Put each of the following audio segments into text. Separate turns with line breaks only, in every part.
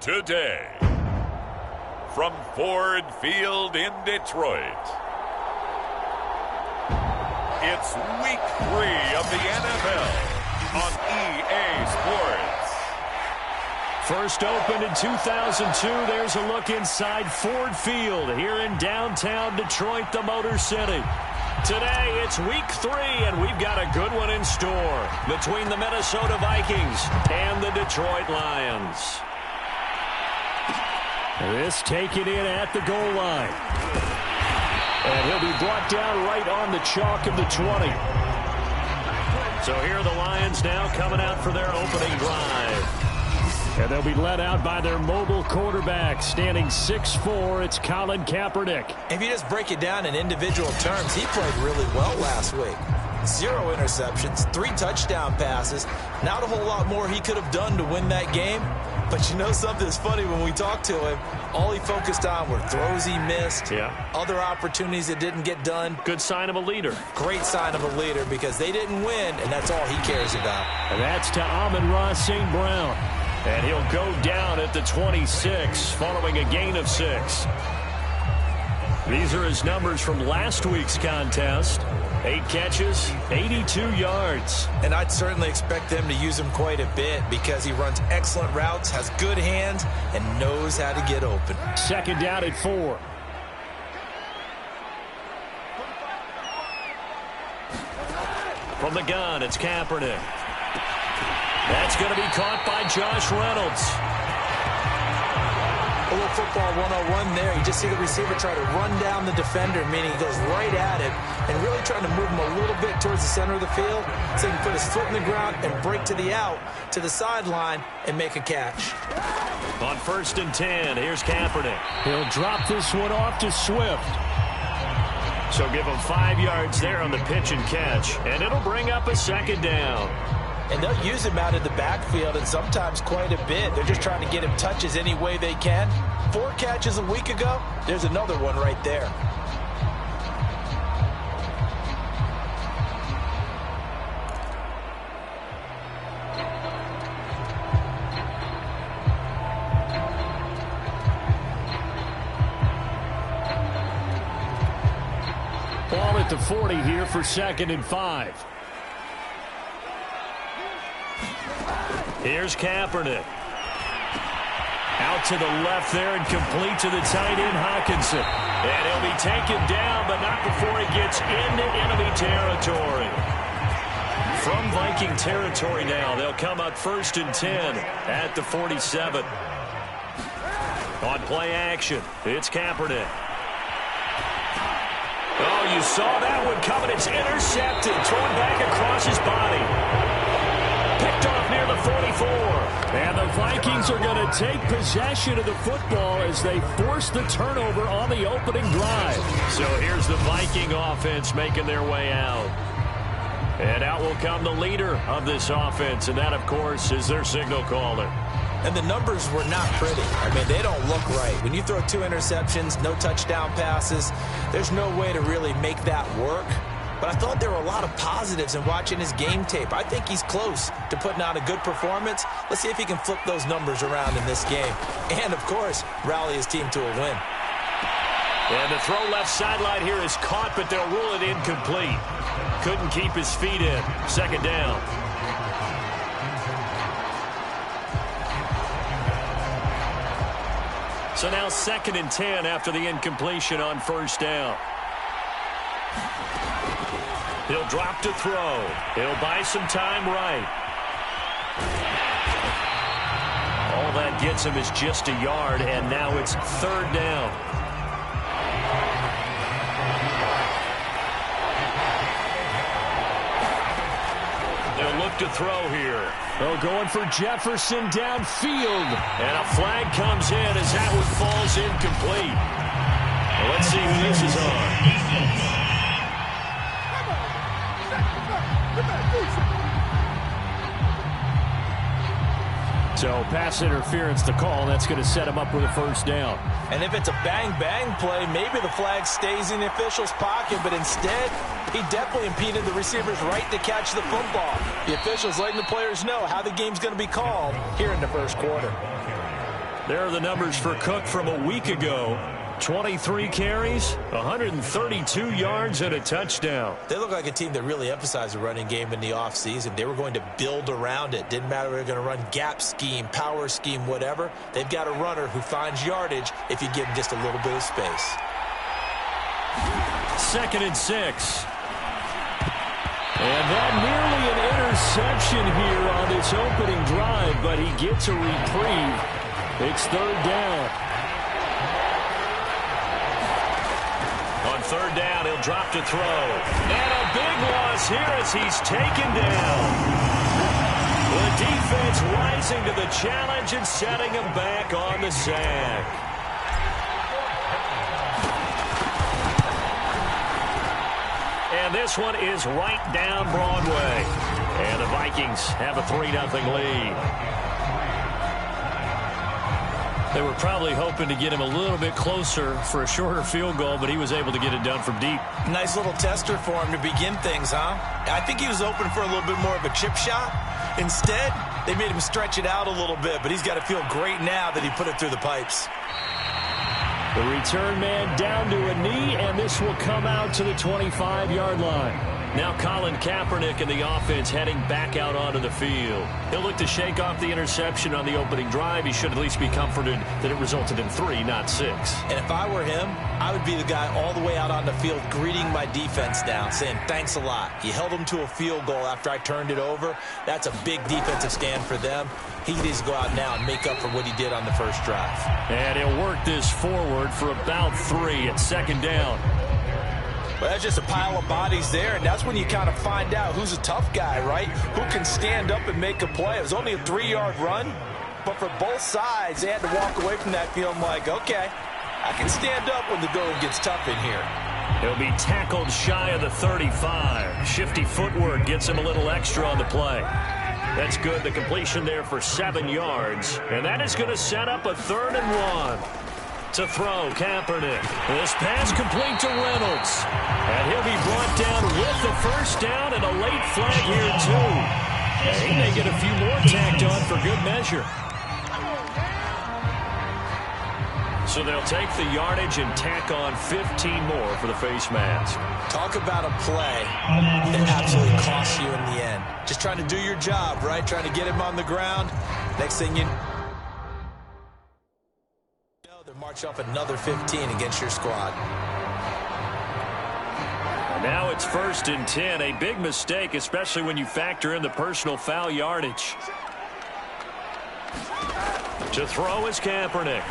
today. From Ford Field in Detroit, it's Week 3 of the NFL on EA Sports.
First opened in 2002, there's a look inside Ford Field here in downtown Detroit, the Motor City. Today, it's Week 3, and we've got a good one in store between the Minnesota Vikings and the Detroit Lions. This taken in at the goal line. And he'll be brought down right on the chalk of the 20. So here are the Lions now coming out for their opening drive. And they'll be led out by their mobile quarterback, standing 6'4", it's Colin Kaepernick.
If you just break it down in individual terms, he played really well last week. 0 interceptions, 3 touchdown passes. Not a whole lot more he could have done to win that game. But you know something's funny, when we talked to him, all he focused on were throws he missed, other opportunities that didn't get done.
Good sign of a leader.
Great sign of a leader, because they didn't win, and that's all he cares about.
And that's to Amon-Ra St. Brown. And he'll go down at the 26 following a gain of 6. These are his numbers from last week's contest. 8 catches, 82 yards.
And I'd certainly expect them to use him quite a bit, because he runs excellent routes, has good hands, and knows how to get open.
Second down at 4. From the gun, it's Kaepernick. That's going to be caught by Josh Reynolds.
A little football 101 there. You just see the receiver try to run down the defender, meaning he goes right at it and really trying to move him a little bit towards the center of the field so he can put his foot in the ground and break to the out, to the sideline, and make a catch.
On 1st and 10, here's Kaepernick. He'll drop this one off to Swift. So give him 5 yards there on the pitch and catch, and it'll bring up a second down.
And they'll use him out of the backfield, and sometimes quite a bit. They're just trying to get him touches any way they can. 4 catches a week ago, there's another one right there.
Ball at the 40 here for 2nd and 5. Here's Kaepernick. Out to the left there and complete to the tight end, Hockenson. And he'll be taken down, but not before he gets into enemy territory. From Viking territory now, they'll come up 1st and 10 at the 47. On play action, it's Kaepernick. Oh, you saw that one coming. It's intercepted, thrown back across his body. Picked off near the 44. And the Vikings are going to take possession of the football as they force the turnover on the opening drive. So here's the Viking offense making their way out. And out will come the leader of this offense, and that, of course, is their signal caller.
And the numbers were not pretty. I mean, they don't look right. When you throw 2 interceptions, no touchdown passes, there's no way to really make that work. But I thought there were a lot of positives in watching his game tape. I think he's close to putting out a good performance. Let's see if he can flip those numbers around in this game. And, of course, rally his team to a win.
And the throw left sideline here is caught, but they'll rule it incomplete. Couldn't keep his feet in. 2nd down. So now 2nd and 10 after the incompletion on 1st down. He'll drop to throw. He'll buy some time right. All that gets him is just a yard, and now it's 3rd down. They'll look to throw here. They're going for Jefferson downfield. And a flag comes in as that one falls incomplete. Well, let's see who this is on. So pass interference to call. That's going to set him up with a 1st down.
And if it's a bang-bang play, maybe the flag stays in the official's pocket, but instead, he definitely impeded the receiver's right to catch the football. The official's letting the players know how the game's going to be called here in the 1st quarter.
There are the numbers for Cook from a week ago. 23 carries, 132 yards, and a touchdown.
They look like a team that really emphasized the running game in the offseason. They were going to build around it. Didn't matter if they were going to run gap scheme, power scheme, whatever. They've got a runner who finds yardage if you give him just a little bit of space.
2nd and 6. And that nearly an interception here on this opening drive, but he gets a reprieve. It's 3rd down. On 3rd down, he'll drop to throw. And a big loss here as he's taken down. The defense rising to the challenge and setting him back on the sack. And this one is right down Broadway. And the Vikings have a 3-0 lead. They were probably hoping to get him a little bit closer for a shorter field goal, but he was able to get it done from deep.
Nice little tester for him to begin things, huh? I think he was open for a little bit more of a chip shot. Instead, they made him stretch it out a little bit, but he's got to feel great now that he put it through the pipes.
The return man down to a knee, and this will come out to the 25-yard line. Now Colin Kaepernick in the offense heading back out onto the field. He'll look to shake off the interception on the opening drive. He should at least be comforted that it resulted in 3, not 6.
And if I were him, I would be the guy all the way out on the field greeting my defense down, saying thanks a lot. You held them to a field goal after I turned it over. That's a big defensive stand for them. He needs to go out now and make up for what he did on the first drive.
And he'll work this forward for about 3 at 2nd down.
Well, that's just a pile of bodies there, and that's when you kind of find out who's a tough guy, right? Who can stand up and make a play. It was only a 3-yard run, but for both sides, they had to walk away from that feeling like, okay, I can stand up when the going gets tough in here.
He'll be tackled shy of the 35. Shifty footwork gets him a little extra on the play. That's good. The completion there for 7 yards, and that is going to set up a 3rd and 1. To throw, Kaepernick. This pass complete to Reynolds. And he'll be brought down with the 1st down and a late flag here, too. And he may get a few more tacked on for good measure. So they'll take the yardage and tack on 15 more for the face mask.
Talk about a play that absolutely costs you in the end. Just trying to do your job, right? Trying to get him on the ground. Next thing you know, march off another 15 against your squad.
Now it's 1st and 10. A big mistake, especially when you factor in the personal foul yardage. To throw is Kaepernick.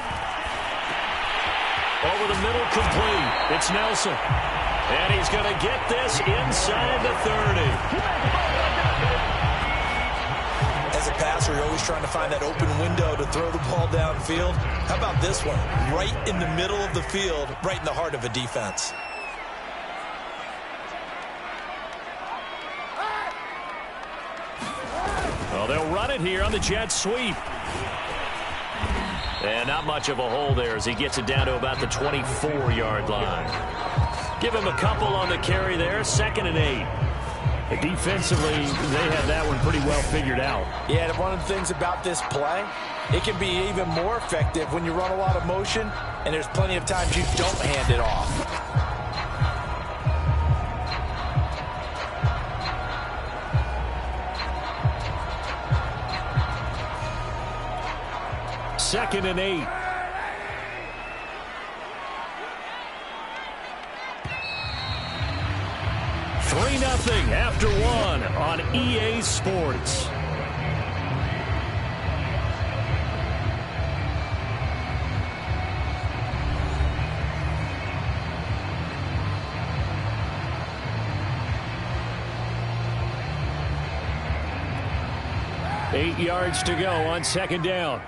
Over the middle, complete. It's Nelson. And he's going to get this inside the 30.
As a passer, you're always trying to find that open window to throw the ball downfield. How about this one? Right in the middle of the field, right in the heart of a defense.
Well, they'll run it here on the jet sweep. And not much of a hole there as he gets it down to about the 24-yard line. Give him a couple on the carry there, 2nd and 8. Defensively, they have that one pretty well figured out.
Yeah, and one of the things about this play, it can be even more effective when you run a lot of motion, and there's plenty of times you don't hand it off.
Second and 8. Nothing after 1 on EA Sports. Eight yards to go on 2nd down.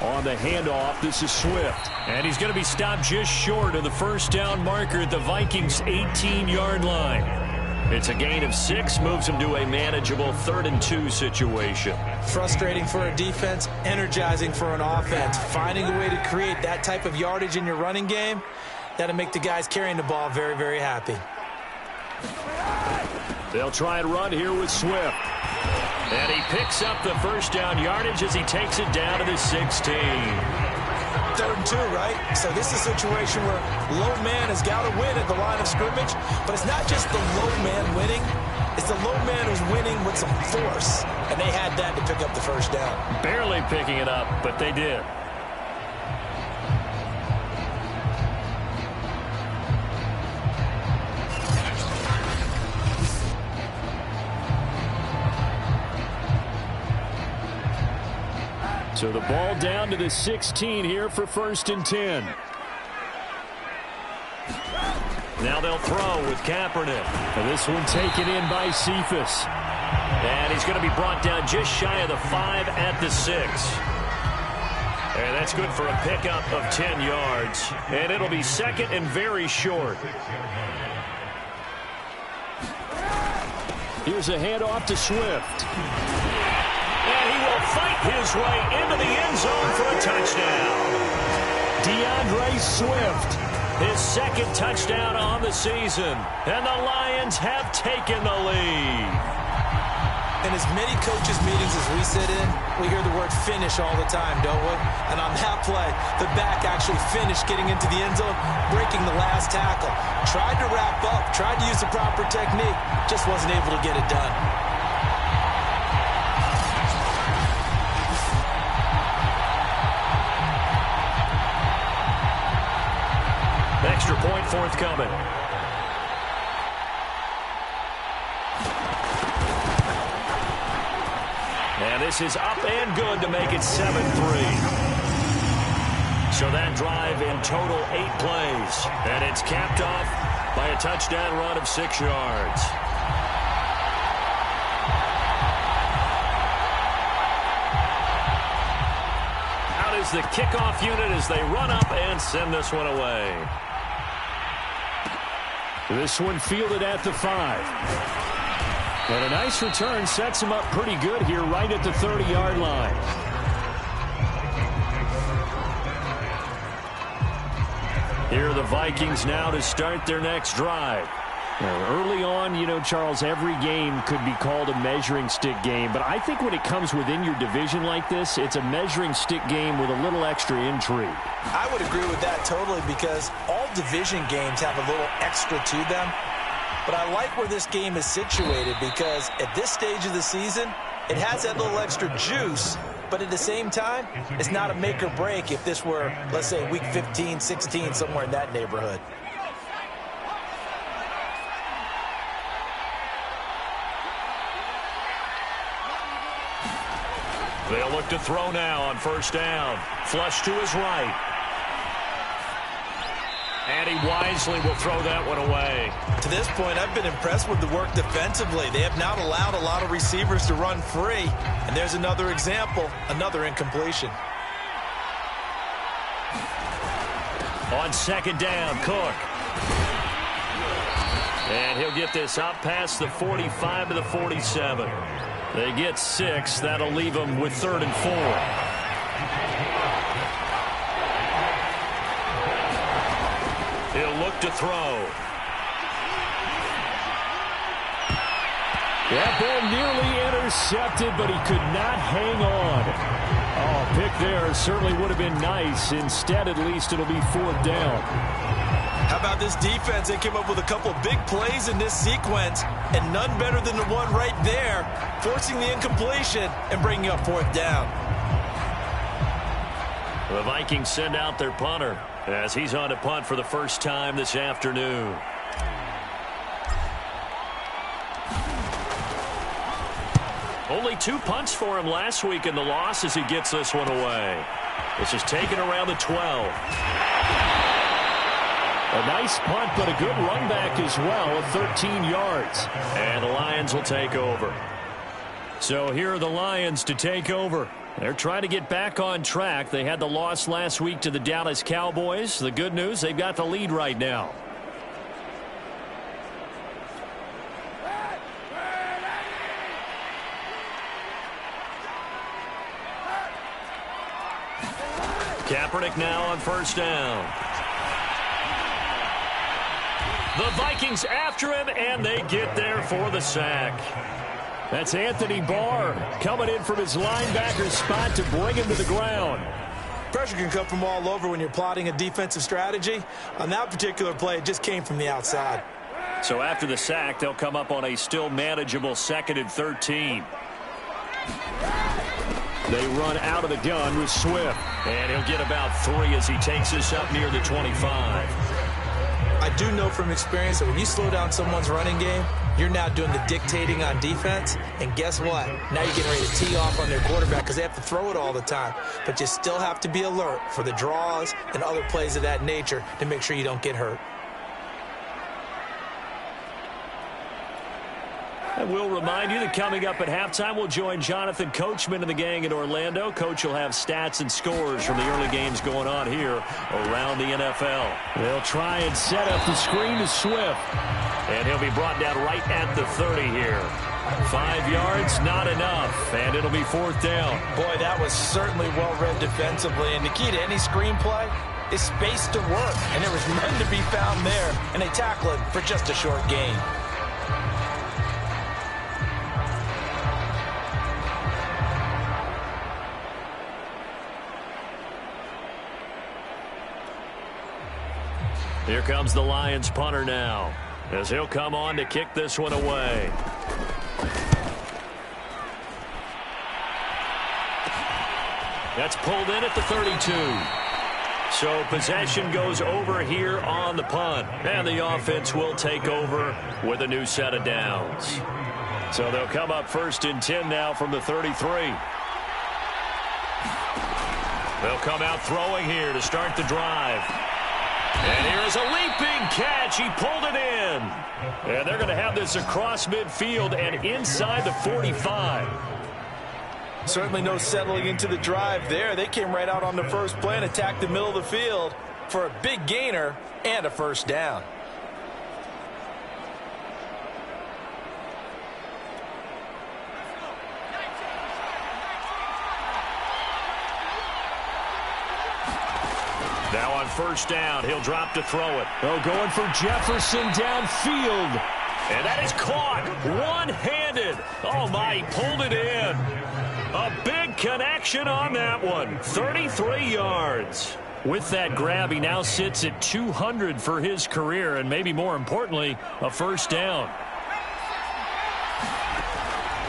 On the handoff, this is Swift. And he's going to be stopped just short of the 1st down marker at the Vikings' 18-yard line. It's a gain of 6, moves him to a manageable 3rd and 2 situation.
Frustrating for a defense, energizing for an offense. Finding a way to create that type of yardage in your running game, that'll make the guys carrying the ball very, very happy.
They'll try and run here with Swift. And he picks up the first down yardage as he takes it down to the 16.
3rd and 2, right? So this is a situation where low man has got to win at the line of scrimmage, but it's not just the low man winning. It's the low man who's winning with some force, and they had that to pick up the first down.
Barely picking it up, but they did. So the ball down to the 16 here for 1st and 10. Now they'll throw with Kaepernick. And this one taken in by Cephas. And he's going to be brought down just shy of the 5 at the 6. And that's good for a pickup of 10 yards. And it'll be 2nd and very short. Here's a handoff to Swift. And he will fight his way into the end zone for a touchdown. DeAndre Swift, his 2nd touchdown on the season. And the Lions have taken the lead.
In as many coaches' meetings as we sit in, we hear the word finish all the time, don't we? And on that play, the back actually finished getting into the end zone, breaking the last tackle. Tried to wrap up, tried to use the proper technique, just wasn't able to get it done.
Extra point forthcoming. And this is up and good to make it 7-3. So that drive in total 8 plays. And it's capped off by a touchdown run of 6 yards. Out is the kickoff unit as they run up and send this one away. This one fielded at the 5. And a nice return sets him up pretty good here right at the 30-yard line. Here are the Vikings now to start their next drive. Now, early on, you know, Charles, every game could be called a measuring stick game. But I think when it comes within your division like this, it's a measuring stick game with a little extra intrigue.
I would agree with that totally because all division games have a little extra to them. But I like where this game is situated because at this stage of the season, it has that little extra juice. But at the same time, it's not a make or break if this were, let's say, week 15, 16, somewhere in that neighborhood.
They'll look to throw now on 1st down. Flush to his right. And he wisely will throw that one away.
To this point, I've been impressed with the work defensively. They have not allowed a lot of receivers to run free. And there's another example, another incompletion.
On 2nd down, Cook. And he'll get this up past the 45 to the 47. They get 6. That'll leave them with 3rd and 4. He'll look to throw. That ball nearly intercepted, but he could not hang on. Oh, pick there certainly would have been nice. Instead, at least, it'll be 4th down.
How about this defense? They came up with a couple big plays in this sequence, and none better than the one right there, forcing the incompletion and bringing up 4th down.
The Vikings send out their punter as he's on to punt for the first time this afternoon. Only 2 punts for him last week in the loss as he gets this one away. This is taken around the 12. A nice punt, but a good run back as well of 13 yards. And the Lions will take over. So here are the Lions to take over. They're trying to get back on track. They had the loss last week to the Dallas Cowboys. The good news, they've got the lead right now. Kaepernick now on 1st down. The Vikings after him, and they get there for the sack. That's Anthony Barr coming in from his linebacker spot to bring him to the ground.
Pressure can come from all over when you're plotting a defensive strategy. On that particular play, it just came from the outside.
So after the sack, they'll come up on a still manageable 2nd and 13. They run out of the gun with Swift. And he'll get about 3 as he takes this up near the 25.
I do know from experience that when you slow down someone's running game, you're now doing the dictating on defense. And guess what? Now you're getting ready to tee off on their quarterback because they have to throw it all the time. But you still have to be alert for the draws and other plays of that nature to make sure you don't get hurt.
And we'll remind you that coming up at halftime, we'll join Jonathan Coachman and the gang in Orlando. Coach will have stats and scores from the early games going on here around the NFL. They'll try and set up the screen to Swift. And he'll be brought down right at the 30 here. 5 yards, not enough, and it'll be 4th down.
Boy, that was certainly well-read defensively, and the key to any screenplay is space to work, and there was none to be found there, and they tackle it for just a short gain.
Here comes the Lions punter now, as he'll come on to kick this one away. That's pulled in at the 32. So possession goes over here on the punt. And the offense will take over with a new set of downs. So they'll come up 1st and 10 now from the 33. They'll come out throwing here to start the drive. And here's a leaping catch. He pulled it in. And they're going to have this across midfield and inside the 45.
Certainly no settling into the drive there. They came right out on the first play and attacked the middle of the field for a big gainer and a 1st down.
Now on 1st down, he'll drop to throw it. Oh, going for Jefferson downfield. And that is caught one-handed. Oh, my, he pulled it in. A big connection on that one. 33 yards. With that grab, he now sits at 200 for his career, and maybe more importantly, a 1st down.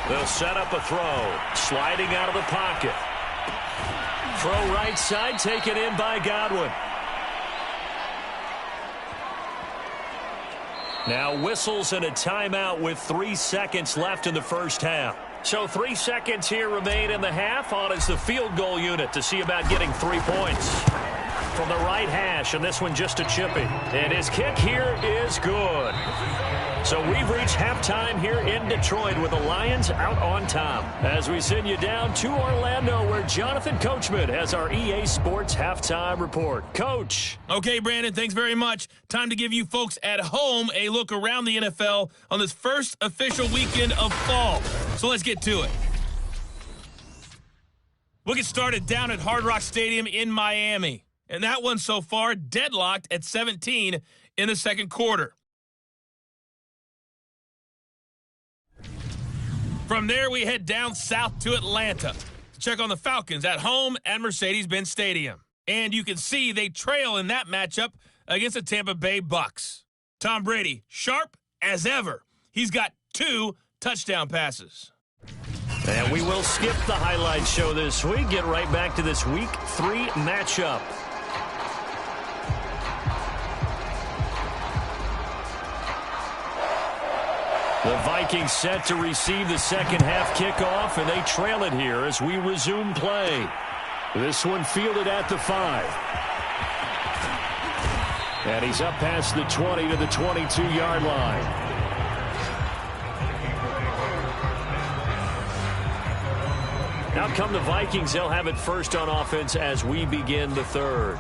They'll set up a throw. Sliding out of the pocket. Throw right side, taken in by Godwin. Now whistles and a timeout with 3 seconds left in the 1st half. So 3 seconds here remain in the half. On is the field goal unit to see about getting 3 points. From the right hash, and this one just a chippy. And his kick here is good. So we've reached halftime here in Detroit with the Lions out on top. As we send you down to Orlando, where Jonathan Coachman has our EA Sports halftime report. Coach.
Okay, Brandon, thanks very much. Time to give you folks at home a look around the NFL on this first official weekend of fall. So let's get to it. We'll get started down at Hard Rock Stadium in Miami. And that one so far deadlocked at 17 in the 2nd quarter. From there, we head down south to Atlanta to check on the Falcons at home at Mercedes-Benz Stadium. And you can see they trail in that matchup against the Tampa Bay Bucks. Tom Brady, sharp as ever. He's got 2 touchdown passes.
And we will skip the highlight show this week. Get right back to this Week 3 matchup. The Vikings set to receive the 2nd half kickoff, and they trail it here as we resume play. This one fielded at the 5. And he's up past the 20 to the 22-yard line. Out come the Vikings. They'll have it first on offense as we begin the 3rd.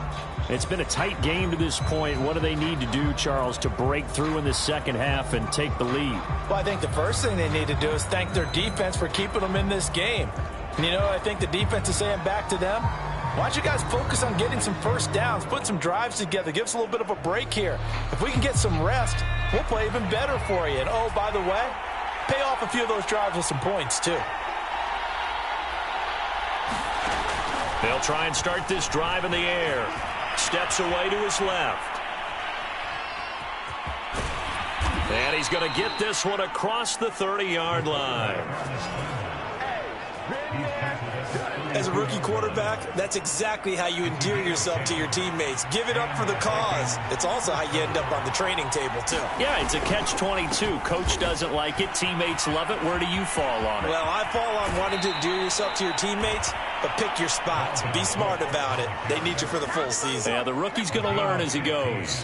It's been a tight game to this point. What do they need to do, Charles, to break through in the 2nd half and take the lead?
Well, I think the first thing they need to do is thank their defense for keeping them in this game. And, you know, I think the defense is saying back to them, Why don't you guys focus on getting some first downs, put some drives together, give us a little bit of a break here. If we can get some rest, we'll play even better for you. And, oh, by the way, pay off a few of those drives with some points, too.
They'll try and start this drive in the air. Steps away to his left. And he's going to get this one across the 30-yard line.
As a rookie quarterback, that's exactly how you endear yourself to your teammates. Give it up for the cause. It's also how you end up on the training table, too.
Yeah, it's a catch-22. Coach doesn't like it. Teammates love it. Where do you fall on it?
Well, I fall on wanting to endear yourself to your teammates, but pick your spots. Be smart about it. They need you for the full season.
Yeah, the rookie's going to learn as he goes.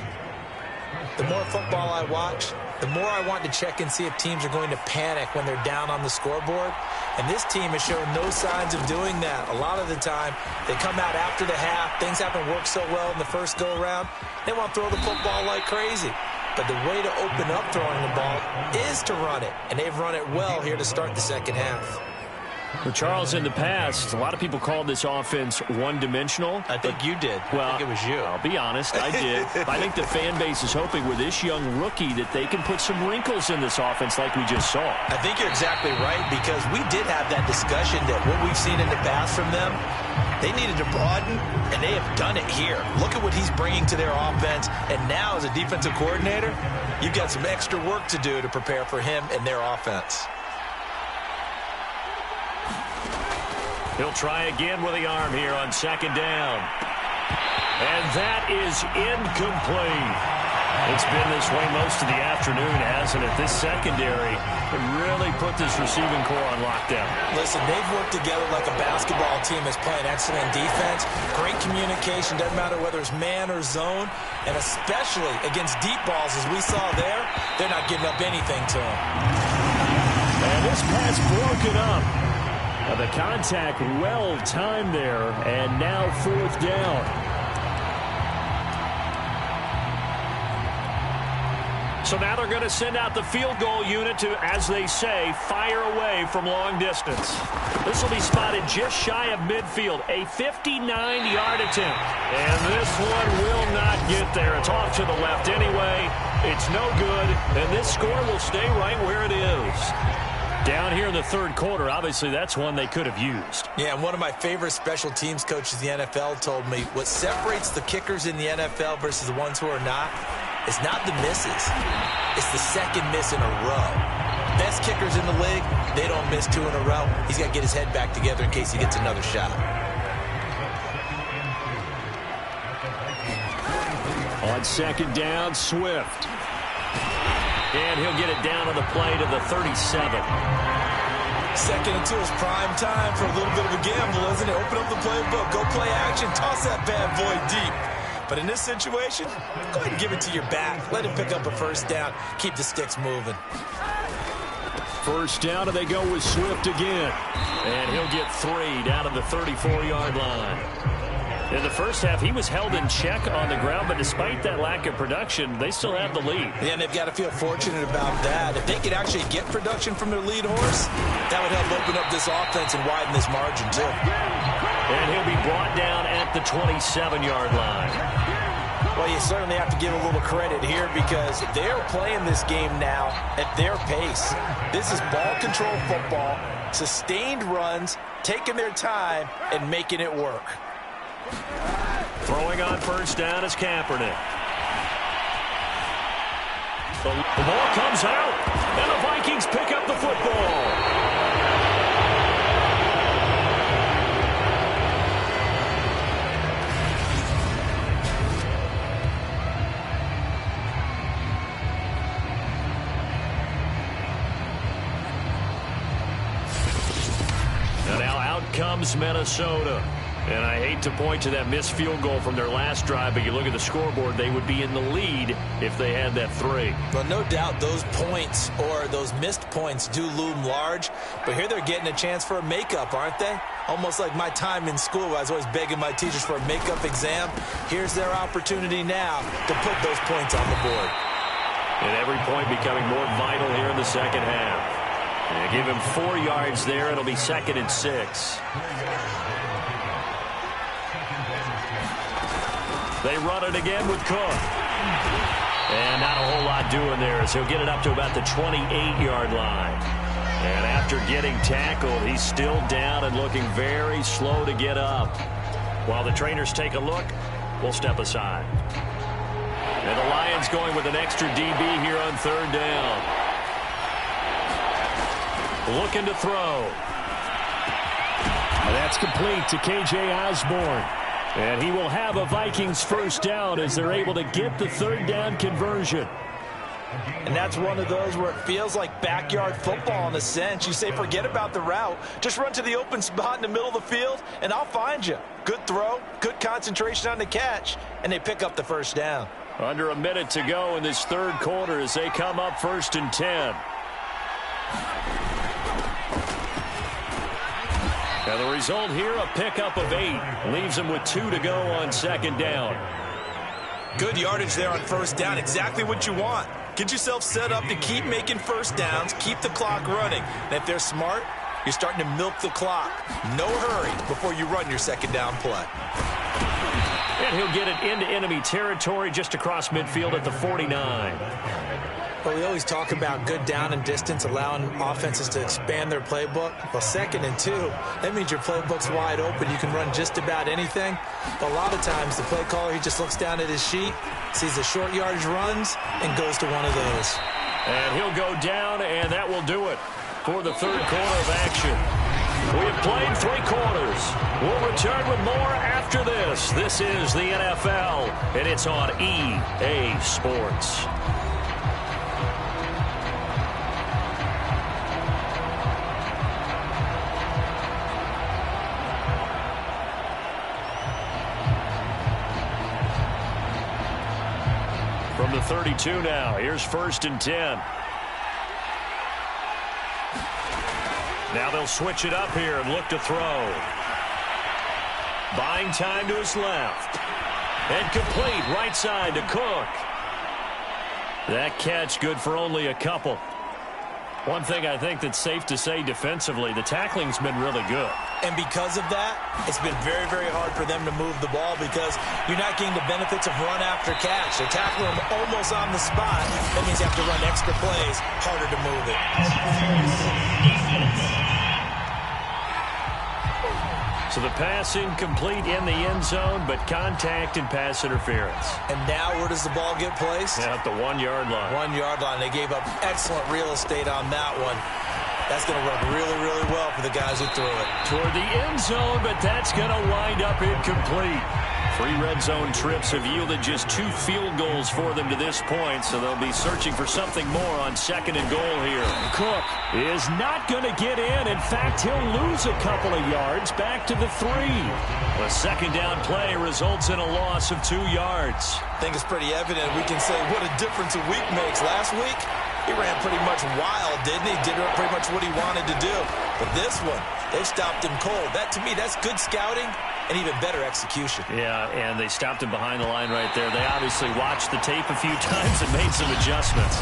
The more football I watch, the more I want to check and see if teams are going to panic when they're down on the scoreboard. And this team has shown no signs of doing that. A lot of the time, they come out after the half. Things haven't worked so well in the first go-around. They want to throw the football like crazy. But the way to open up throwing the ball is to run it. And they've run it well here to start the second half.
Well, Charles, in the past, a lot of people called this offense one-dimensional.
I think you did.
Well,
I think it was you.
I'll be honest, I did. I think the fan base is hoping with this young rookie that they can put some wrinkles in this offense like we just saw.
I think you're exactly right, because we did have that discussion that what we've seen in the past from them, they needed to broaden, and they have done it here. Look at what he's bringing to their offense, and now as a defensive coordinator, you've got some extra work to do to prepare for him and their offense.
He'll try again with the arm here on second down. And that is incomplete. It's been this way most of the afternoon, hasn't it? This secondary can really put this receiving core on lockdown.
Listen, they've worked together like a basketball team that's playing excellent defense. Great communication, doesn't matter whether it's man or zone. And especially against deep balls, as we saw there, they're not giving up anything to them.
And this pass broken up. The contact well timed there, and now fourth down. So now they're going to send out the field goal unit to, as they say, fire away from long distance. This will be spotted just shy of midfield, a 59-yard attempt. And this one will not get there. It's off to the left anyway. It's no good, and this score will stay right where it is. Down here in the third quarter, obviously that's one they could have used.
Yeah, and one of my favorite special teams coaches in the NFL told me what separates the kickers in the NFL versus the ones who are not is not the misses. It's the second miss in a row. Best kickers in the league, they don't miss two in a row. He's got to get his head back together in case he gets another shot.
On second down, Swift. And he'll get it down on the play to the 37.
Second and 2 is prime time for a little bit of a gamble, isn't it? Open up the playbook, go play action, toss that bad boy deep. But in this situation, go ahead and give it to your back. Let him pick up a first down. Keep the sticks moving.
First down, and they go with Swift again. And he'll get 3 down to the 34-yard line. In the first half, he was held in check on the ground, but despite that lack of production, they still have the lead.
Yeah, and they've got to feel fortunate about that. If they could actually get production from their lead horse, that would help open up this offense and widen this margin, too.
And he'll be brought down at the 27-yard line.
Well, you certainly have to give a little credit here because they're playing this game now at their pace. This is ball control football, sustained runs, taking their time, and making it work.
Throwing on first down is Kaepernick. The ball comes out, and the Vikings pick up the football. And now out comes Minnesota. And I hate to point to that missed field goal from their last drive, but you look at the scoreboard, they would be in the lead if they had that 3.
Well, no doubt those points or those missed points do loom large, but here they're getting a chance for a makeup, aren't they? Almost like my time in school, I was always begging my teachers for a makeup exam. Here's their opportunity now to put those points on the board.
And every point becoming more vital here in the second half. And give him 4 yards there. It'll be 2nd and 6. They run it again with Cook. And not a whole lot doing there as he'll get it up to about the 28-yard line. And after getting tackled, he's still down and looking very slow to get up. While the trainers take a look, we'll step aside. And the Lions going with an extra DB here on third down. Looking to throw. And that's complete to K.J. Osborne. And he will have a Vikings first down as they're able to get the third down conversion.
And that's one of those where it feels like backyard football in a sense. You say forget about the route. Just run to the open spot in the middle of the field, and I'll find you. Good throw, good concentration on the catch, and they pick up the first down.
Under a minute to go in this third quarter as they come up 1st and 10. And the result here, a pickup of 8. Leaves them with 2 to go on second down.
Good yardage there on first down. Exactly what you want. Get yourself set up to keep making first downs, keep the clock running. And if they're smart, you're starting to milk the clock. No hurry before you run your second down play.
And he'll get it into enemy territory just across midfield at the 49.
Well, we always talk about good down and distance, allowing offenses to expand their playbook. Well, 2nd and 2, that means your playbook's wide open. You can run just about anything. But a lot of times, the play caller, he just looks down at his sheet, sees the short yardage runs, and goes to one of those.
And he'll go down, and that will do it for the third quarter of action. We have played 3 quarters. We'll return with more after this. This is the NFL, and it's on EA Sports. From the 32 now, here's 1st and 10. Now they'll switch it up here and look to throw. Buying time to his left. And complete right side to Cook. That catch good for only a couple. One thing I think that's safe to say defensively, the tackling's been really good.
And because of that, it's been very, very hard for them to move the ball because you're not getting the benefits of run after catch. They're tackling them almost on the spot. That means you have to run extra plays, harder to move it.
So the pass incomplete in the end zone, but contact and pass interference.
And now where does the ball get placed?
Yeah, at the 1-yard line.
1-yard line. They gave up excellent real estate on that one. That's going to work really, really well for the guys who threw it.
Toward the end zone, but that's going to wind up incomplete. 3 red zone trips have yielded just 2 field goals for them to this point, so they'll be searching for something more on 2nd and goal here. Cook is not going to get in. In fact, he'll lose a couple of yards back to the 3. A second down play results in a loss of 2 yards.
I think it's pretty evident. We can say what a difference a week makes. Last week, he ran pretty much wild, didn't he? Did pretty much what he wanted to do. But this one, they stopped him cold. That, to me, that's good scouting and even better execution. Yeah,
and they stopped him behind the line right there. They obviously watched the tape a few times and made some adjustments.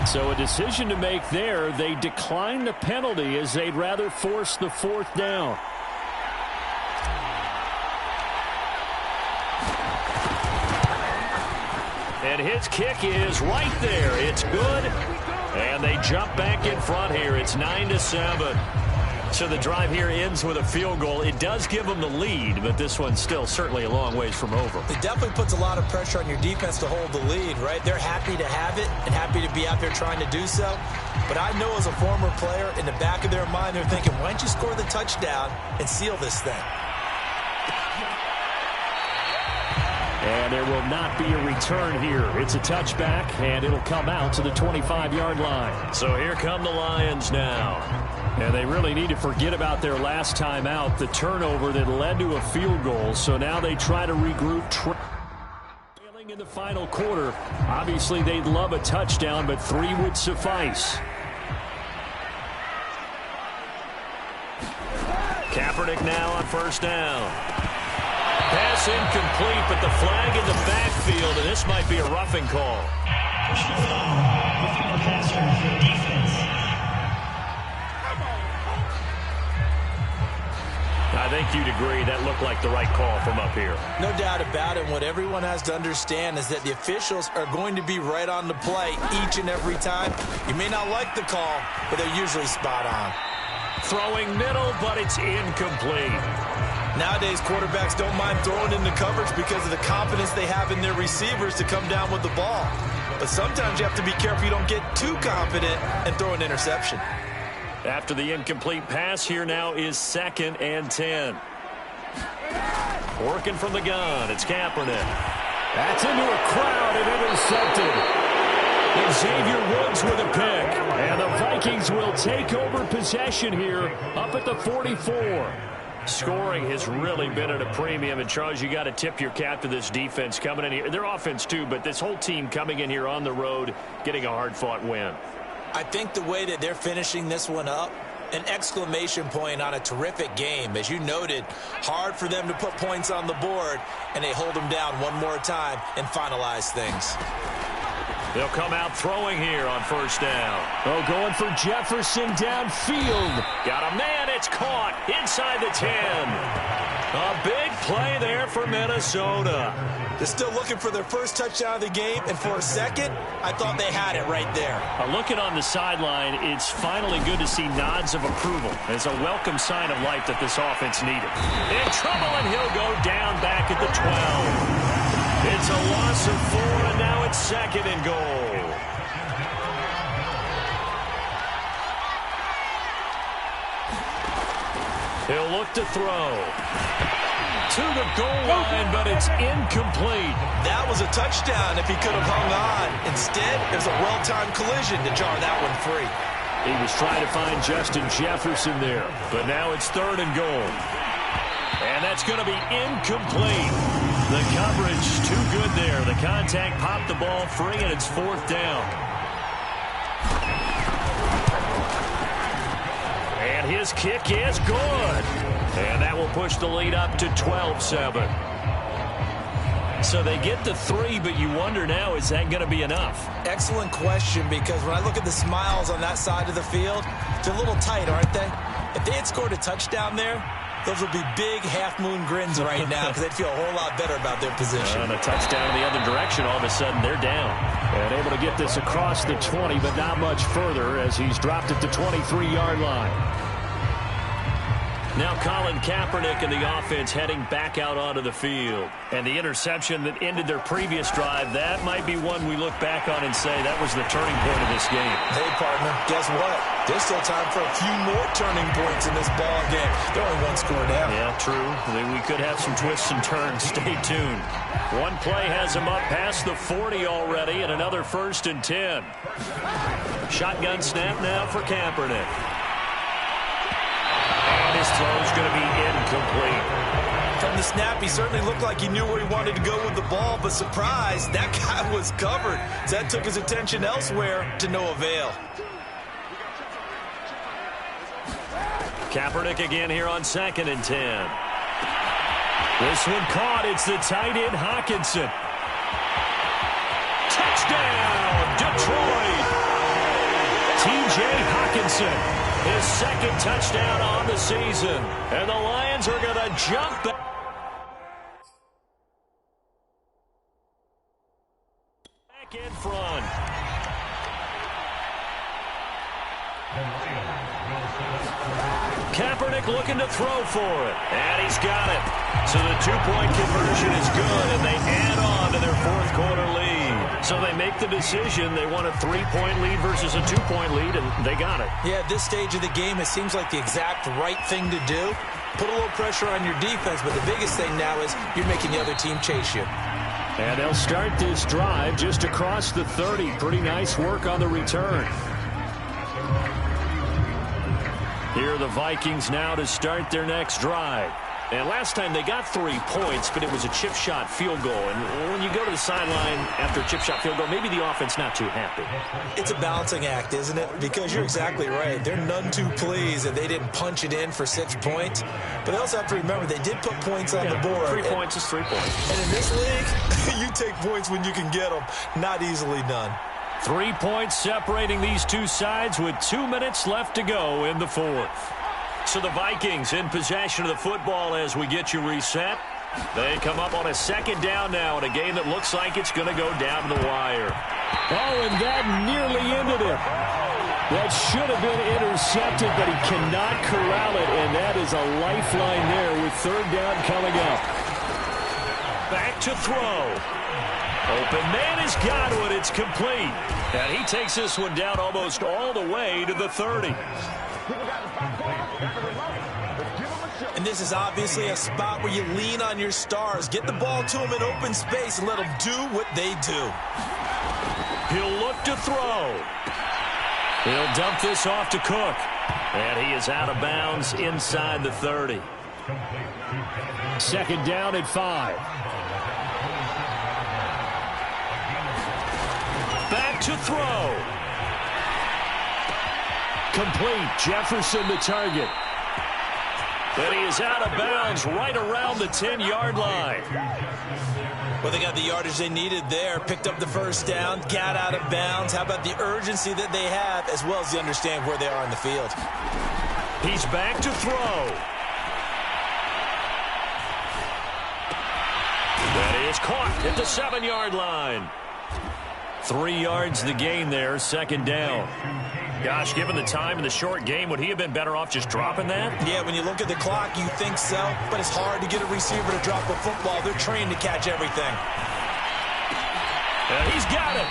So a decision to make there. They declined the penalty as they'd rather force the 4th down. And his kick is right there. It's good. And they jump back in front here. It's 9-7. So the drive here ends with a field goal. It does give them the lead, but this one's still certainly a long ways from over.
It definitely puts a lot of pressure on your defense to hold the lead, right? They're happy to have it and happy to be out there trying to do so. But I know as a former player, in the back of their mind, they're thinking, why don't you score the touchdown and seal this thing?
And there will not be a return here. It's a touchback, and it'll come out to the 25-yard line. So here come the Lions now. And they really need to forget about their last time out, the turnover that led to a field goal. So now they try to regroup. Trailing in the final quarter. Obviously, they'd love a touchdown, but 3 would suffice. Kaepernick now on first down. Pass incomplete, but the flag in the backfield, and this might be a roughing call. think you'd agree that looked like the right call from up here.
No doubt about it. What everyone has to understand is that the officials are going to be right on the play each and every time. You may not like the call, but they're usually spot on.
Throwing middle, but it's incomplete.
Nowadays, quarterbacks don't mind throwing into coverage because of the confidence they have in their receivers to come down with the ball. But sometimes you have to be careful you don't get too confident and throw an interception.
After the incomplete pass, here now is 2nd and 10. Working from the gun, it's Kaepernick. That's into a crowd and intercepted. Xavier Woods with a pick. And the Vikings will take over possession here up at the 44. Scoring has really been at a premium. And, Charles, you got to tip your cap to this defense coming in here. Their offense, too, but this whole team coming in here on the road, getting a hard-fought win.
I think the way that they're finishing this one up, an exclamation point on a terrific game. As you noted, hard for them to put points on the board, and they hold them down one more time and finalize things.
They'll come out throwing here on 1st down. Oh, going for Jefferson downfield. Got a man, it's caught inside the 10. A big play there for Minnesota.
They're still looking for their first touchdown of the game, and for a second, I thought they had it right there.
Looking on the sideline, it's finally good to see nods of approval. It's a welcome sign of life that this offense needed. In trouble, and he'll go down back at the 12. It's a loss of 4, and now it's 2nd and goal. He'll look to throw. To the goal line, but it's incomplete.
That was a touchdown if he could have hung on. Instead, it was a well-timed collision to jar that one free.
He was trying to find Justin Jefferson there, but now it's 3rd and goal. And that's going to be incomplete. The coverage too good there. The contact popped the ball free, and it's 4th down. And his kick is good. And that will push the lead up to 12-7. So they get to 3, but you wonder now, is that going to be enough?
Excellent question, because when I look at the smiles on that side of the field, they're a little tight, aren't they? If they had scored a touchdown there, those would be big half-moon grins right now because they'd feel a whole lot better about their position.
And a touchdown in the other direction, all of a sudden they're down. And able to get this across the 20, but not much further as he's dropped it to 23-yard line. Now Colin Kaepernick and the offense heading back out onto the field. And the interception that ended their previous drive, that might be one we look back on and say that was the turning point of this game.
Hey, partner, guess what? There's still time for a few more turning points in this ball game. They're only one score down.
Yeah, true. We could have some twists and turns. Stay tuned. One play has him up past the 40 already, and another 1st and 10. Shotgun snap now for Kaepernick. And his throw's going to be incomplete.
From the snap, he certainly looked like he knew where he wanted to go with the ball, but surprise, that guy was covered. So that took his attention elsewhere to no avail.
Kaepernick again here on 2nd and 10. This one caught. It's the tight end, Hockenson. Touchdown, Detroit. T.J. Hockenson. His 2nd touchdown on the season. And the Lions are going to jump back in front. Kaepernick looking to throw for it. And he's got it. So the 2-point conversion is good, and they add on to their 4th quarter lead. So they make the decision. They want a 3-point lead versus a 2-point lead, and they got it.
Yeah, at this stage of the game, it seems like the exact right thing to do. Put a little pressure on your defense, but the biggest thing now is you're making the other team chase you.
And they'll start this drive just across the 30. Pretty nice work on the return. Here are the Vikings now to start their next drive. And last time they got 3 points, but it was a chip shot field goal. And when you go to the sideline after a chip shot field goal, maybe the offense not too happy.
It's a balancing act, isn't it? Because you're exactly right. They're none too pleased that they didn't punch it in for 6 points. But they also have to remember they did put points on the board.
3 points is 3 points.
And in this league, you take points when you can get them. Not easily done.
3 points separating these two sides with 2 minutes left to go in the 4th. So the Vikings in possession of the football as we get you reset. They come up on a second down now in a game that looks like it's going to go down to the wire.
Oh, and that nearly ended it. That should have been intercepted, but he cannot corral it, and that is a lifeline there with third down coming up.
Back to throw. Open man has got it. It's complete. And he takes this one down almost all the way to the 30.
And this is obviously a spot where you lean on your stars. Get the ball to them in open space and let them do what they do.
He'll look to throw. He'll dump this off to Cook. And he is out of bounds inside the 30.
Second down at 5.
Back to throw.
Complete. Jefferson the target.
And he is out of bounds right around the 10-yard line.
Well, they got the yardage they needed there, picked up the first down, got out of bounds. How about the urgency that they have, as well as they understand where they are on the field?
He's back to throw. That is caught at the 7-yard line. 3 yards the gain there, second down. Gosh, given the time in the short game, would he have been better off just dropping that?
Yeah, when you look at the clock, you think so, but it's hard to get a receiver to drop a football. They're trained to catch everything.
And he's got it.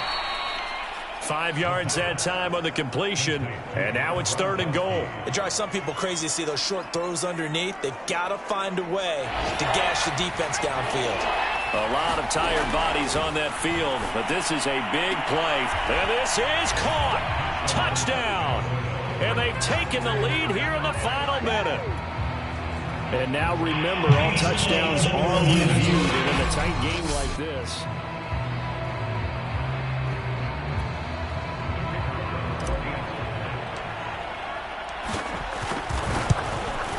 5 yards that time on the completion, and now it's third and goal.
It drives some people crazy to see those short throws underneath. They've got to find a way to gash the defense downfield.
A lot of tired bodies on that field, but this is a big play. And this is caught. Touchdown. And they've taken the lead here in the final minute.
And now remember, all touchdowns are reviewed, and in a tight game like this.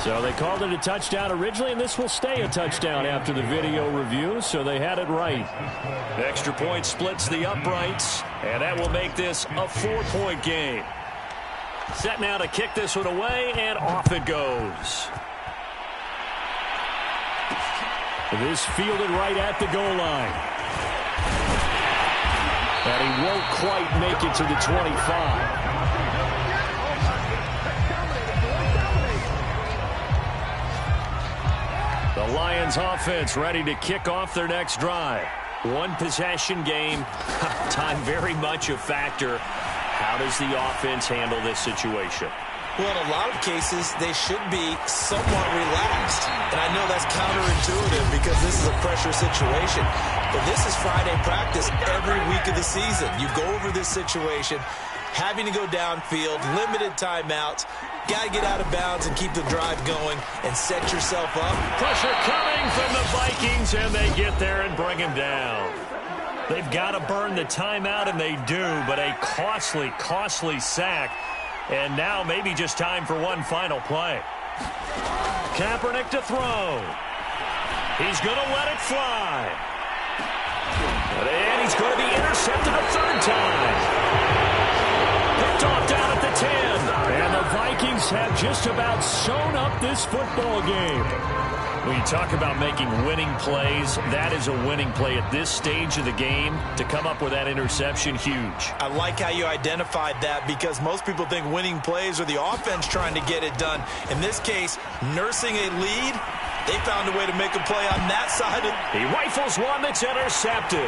So they called it a touchdown originally, and this will stay a touchdown after the video review, so they had it right.
Extra point splits the uprights, and that will make this a 4-point game. Set now to kick this one away, and off it goes.
This fielded right at the goal line. And he won't quite make it to the 25.
The Lions offense ready to kick off their next drive. One possession game. Time very much a factor. How does the offense handle this situation?
Well, in a lot of cases, they should be somewhat relaxed. And I know that's counterintuitive because this is a pressure situation. But this is Friday practice every week of the season. You go over this situation, having to go downfield, limited timeouts, got to get out of bounds and keep the drive going and set yourself up.
Pressure coming from the Vikings, and they get there and bring him down. They've got to burn the timeout, and they do, but a costly, costly sack. And now maybe just time for one final play. Kaepernick to throw. He's going to let it fly. And he's going to be intercepted a third time. Picked off down at the 10.
And the Vikings have just about sewn up this football game.
When you talk about making winning plays, that is a winning play at this stage of the game. To come up with that interception, huge.
I like how you identified that because most people think winning plays are the offense trying to get it done. In this case, nursing a lead, they found a way to make a play on that side.
He rifles one that's intercepted.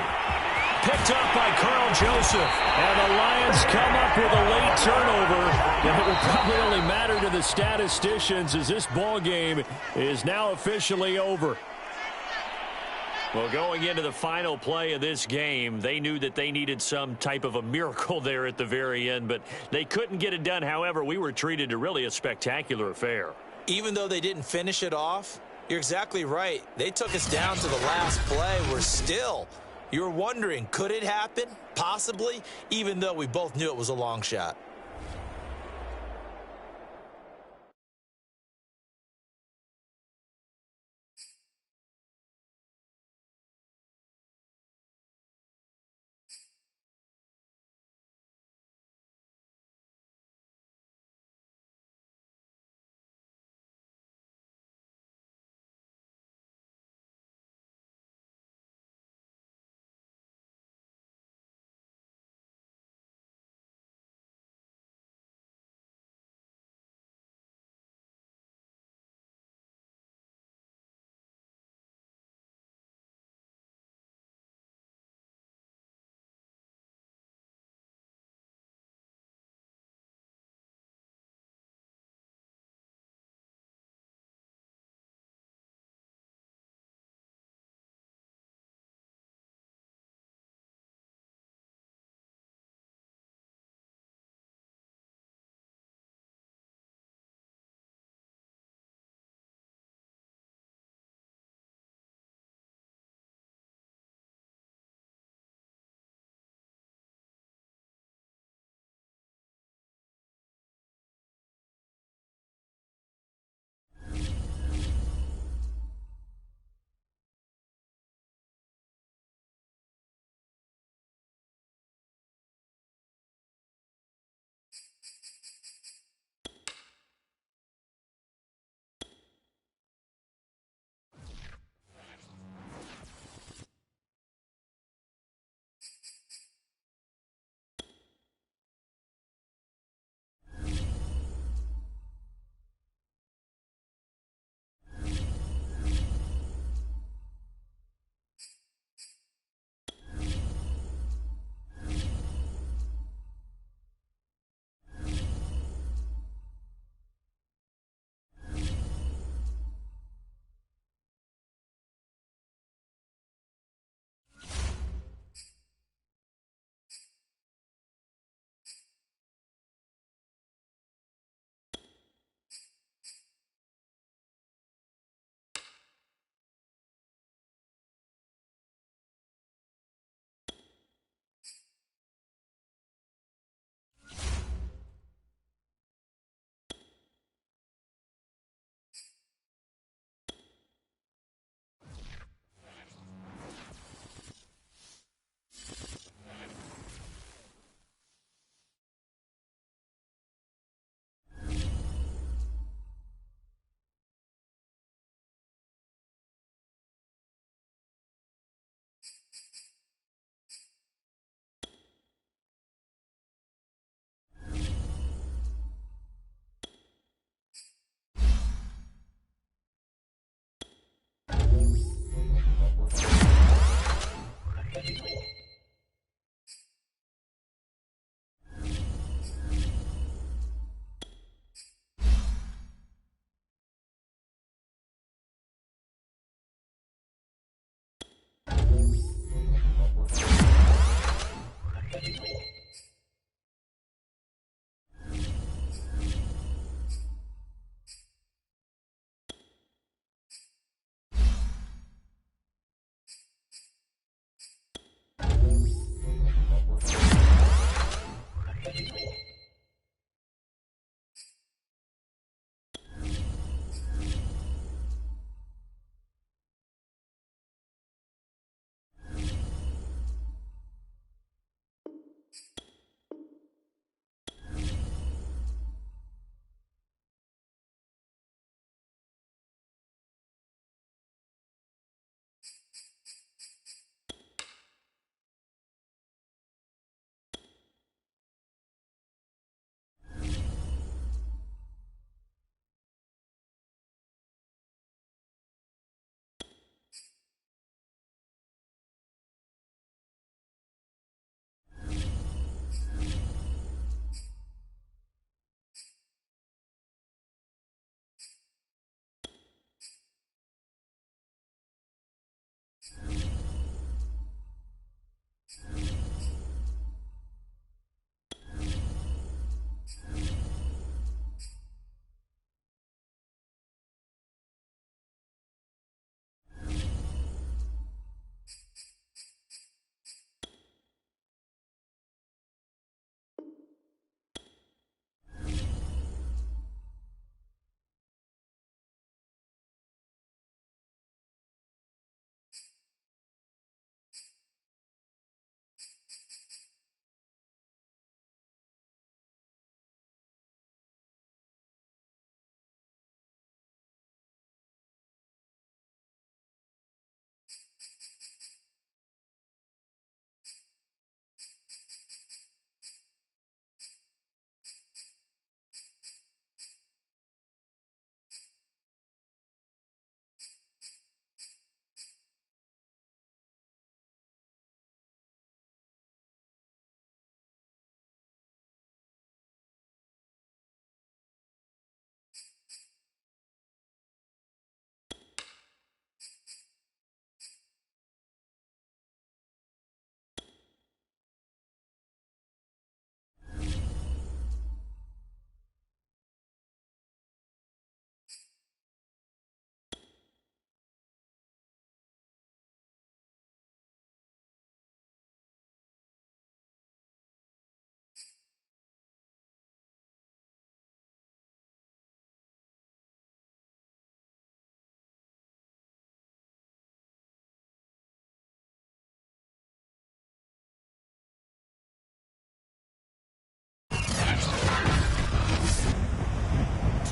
Picked up by Carl Joseph.
And the Lions come up with a late turnover. And it will probably only matter to the statisticians as this ball game is now officially over.
Well, going into the final play of this game, they knew that they needed some type of a miracle there at the very end, but they couldn't get it done. However, we were treated to really a spectacular affair.
Even though they didn't finish it off, you're exactly right. They took us down to the last play. We're still... You're wondering, could it happen? Possibly, even though we both knew it was a long shot.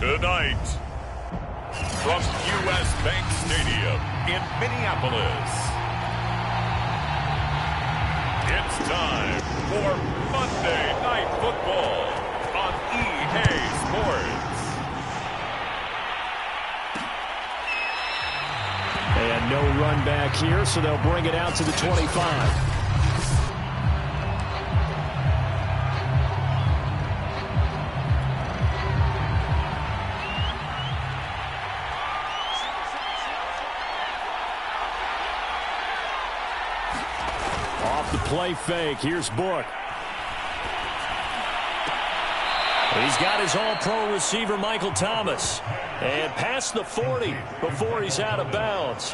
Tonight, from U.S. Bank Stadium in Minneapolis, it's time for Monday Night Football on EA Sports.
And no run back here, so they'll bring it out to the 25. Play fake. Here's Book. He's got his all-pro receiver, Michael Thomas. And past the 40 before he's out of bounds.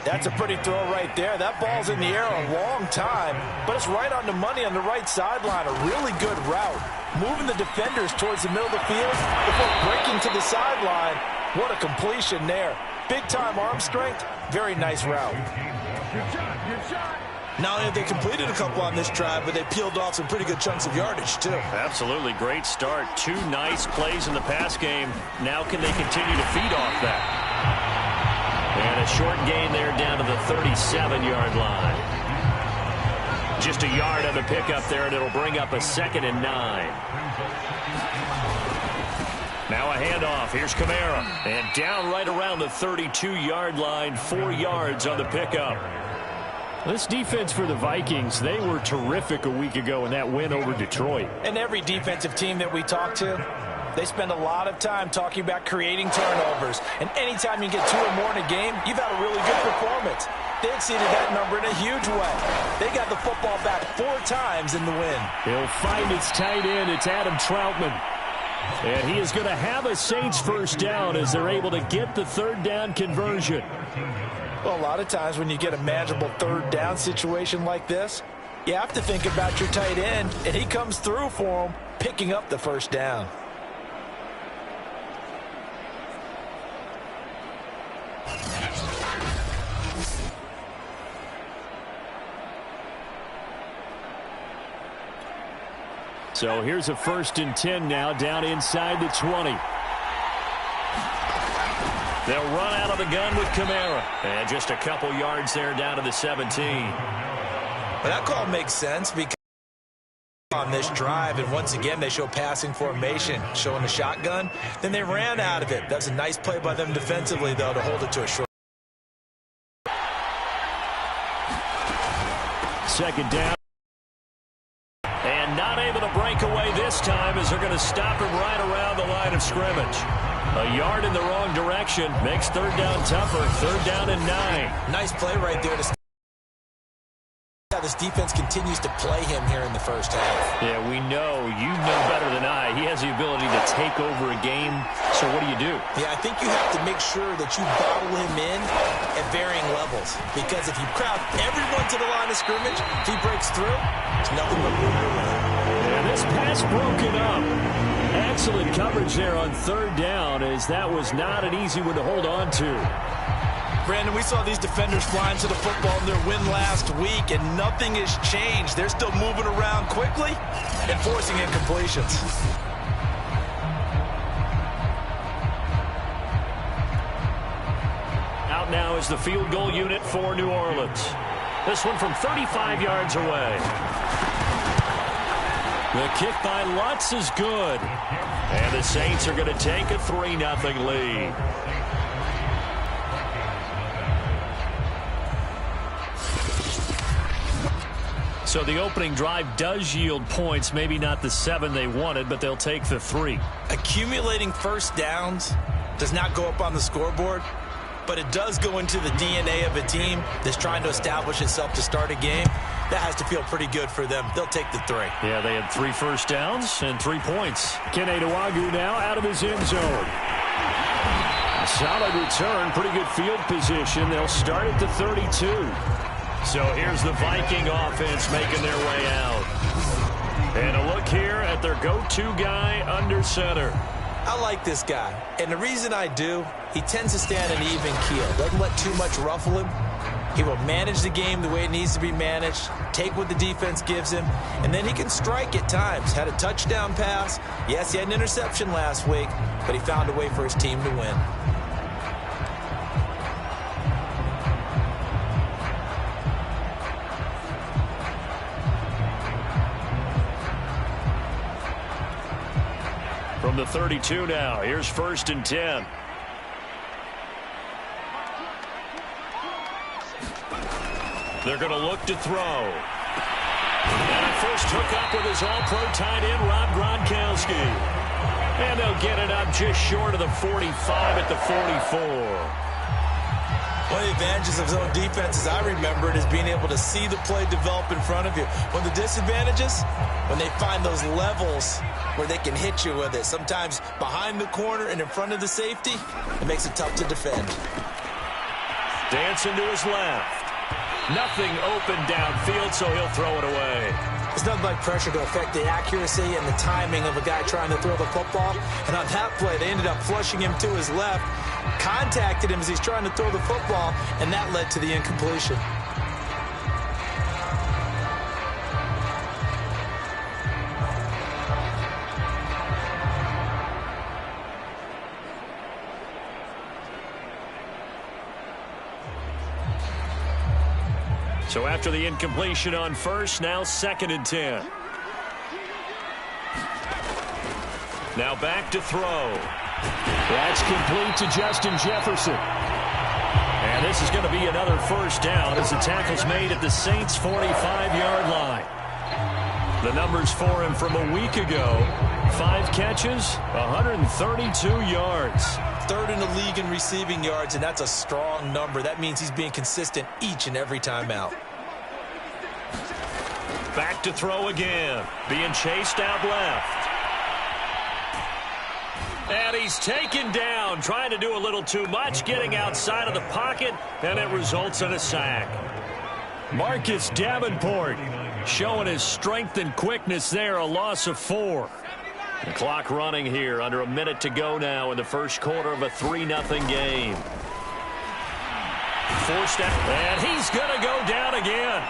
That's a pretty throw right there. That ball's in the air a long time, but it's right on the money on the right sideline. A really good route. Moving the defenders towards the middle of the field before breaking to the sideline. What a completion there. Big-time arm strength. Very nice route. Not only have they completed a couple on this drive, but they peeled off some pretty good chunks of yardage, too.
Absolutely. Great start. 2 nice plays in the pass game. Now can they continue to feed off that? And a short gain there down to the 37-yard line. Just a yard on the pickup there, and it'll bring up a 2nd and 9. Now a handoff. Here's Kamara. And down right around the 32-yard line. 4 yards on the pickup. This defense for the Vikings, they were terrific a week ago in that win over Detroit.
And every defensive team that we talk to, they spend a lot of time talking about creating turnovers. And anytime you get 2 or more in a game, you've had a really good performance. They exceeded that number in a huge way. They got the football back 4 times in the win.
He'll find its tight end. It's Adam Troutman. And he is going to have a Saints first down as they're able to get the 3rd down conversion.
Well, a lot of times when you get a manageable 3rd down situation like this, you have to think about your tight end, and he comes through for him, picking up the first down.
So here's a 1st and 10 now, down inside the 20. They'll run out of the gun with Kamara. And just a couple yards there down to the 17.
But that call makes sense because on this drive, and once again they show passing formation, showing the shotgun. Then they ran out of it. That's a nice play by them defensively, though, to hold it to a short.
2nd down. And not able to break away this time as they're going to stop him right around the line of scrimmage. A yard in the wrong direction makes 3rd down tougher. 3rd down and 9.
Nice play right there. This defense continues to play him here in the first half.
Yeah, we know. You know better than I. He has the ability to take over a game. So what do?
Yeah, I think you have to make sure that you bottle him in at varying levels. Because if you crowd everyone to the line of scrimmage, if he breaks through, it's nothing but
and this pass broken up. Excellent coverage there on 3rd down, as that was not an easy one to hold on to.
Brandon, we saw these defenders flying to the football in their win last week, and nothing has changed. They're still moving around quickly and forcing incompletions.
Out now is the field goal unit for New Orleans. This one from 35 yards away. The kick by Lutz is good. And the Saints are going to take a 3-0 lead. So the opening drive does yield points, maybe not the 7 they wanted, but they'll take the 3.
Accumulating first downs does not go up on the scoreboard, but it does go into the DNA of a team that's trying to establish itself to start a game. That has to feel pretty good for them. They'll take the 3.
Yeah, they had 3 first downs and 3 points. Kene Nwangwu now out of his end zone. Solid return, pretty good field position. They'll start at the 32. So here's the Viking offense making their way out. And a look here at their go-to guy under center.
I like this guy, and the reason I do, he tends to stay on an even keel. Doesn't let too much ruffle him. He will manage the game the way it needs to be managed, take what the defense gives him, and then he can strike at times. Had a touchdown pass. Yes, he had an interception last week, but he found a way for his team to win.
From the 32 now, here's 1st and 10. They're going to look to throw. And a first hookup with his all-pro tight end, Rob Gronkowski. And they'll get it up just short of the 45 at the 44.
One of the advantages of zone defense, as I remember it, is being able to see the play develop in front of you. One of the disadvantages, when they find those levels where they can hit you with it, sometimes behind the corner and in front of the safety, it makes it tough to defend.
Dancing to his left. Nothing open downfield, so he'll throw it away.
There's nothing like pressure to affect the accuracy and the timing of a guy trying to throw the football. And on that play, they ended up flushing him to his left, contacted him as he's trying to throw the football, and that led to the incompletion.
So after the incompletion on first, now 2nd and 10. Now back to throw.
That's complete to Justin Jefferson.
And this is going to be another first down as the tackle's made at the Saints' 45-yard line. The numbers for him from a week ago: 5 catches, 132 yards.
3rd in the league in receiving yards, and that's a strong number. That means he's being consistent each and every time out.
Back to throw again. Being chased out left. And he's taken down, trying to do a little too much, getting outside of the pocket, and it results in a sack.
Marcus Davenport showing his strength and quickness there, a loss of 4.
The clock running here, under a minute to go now in the first quarter of a 3-0 game. Forced out, and he's going to go down again.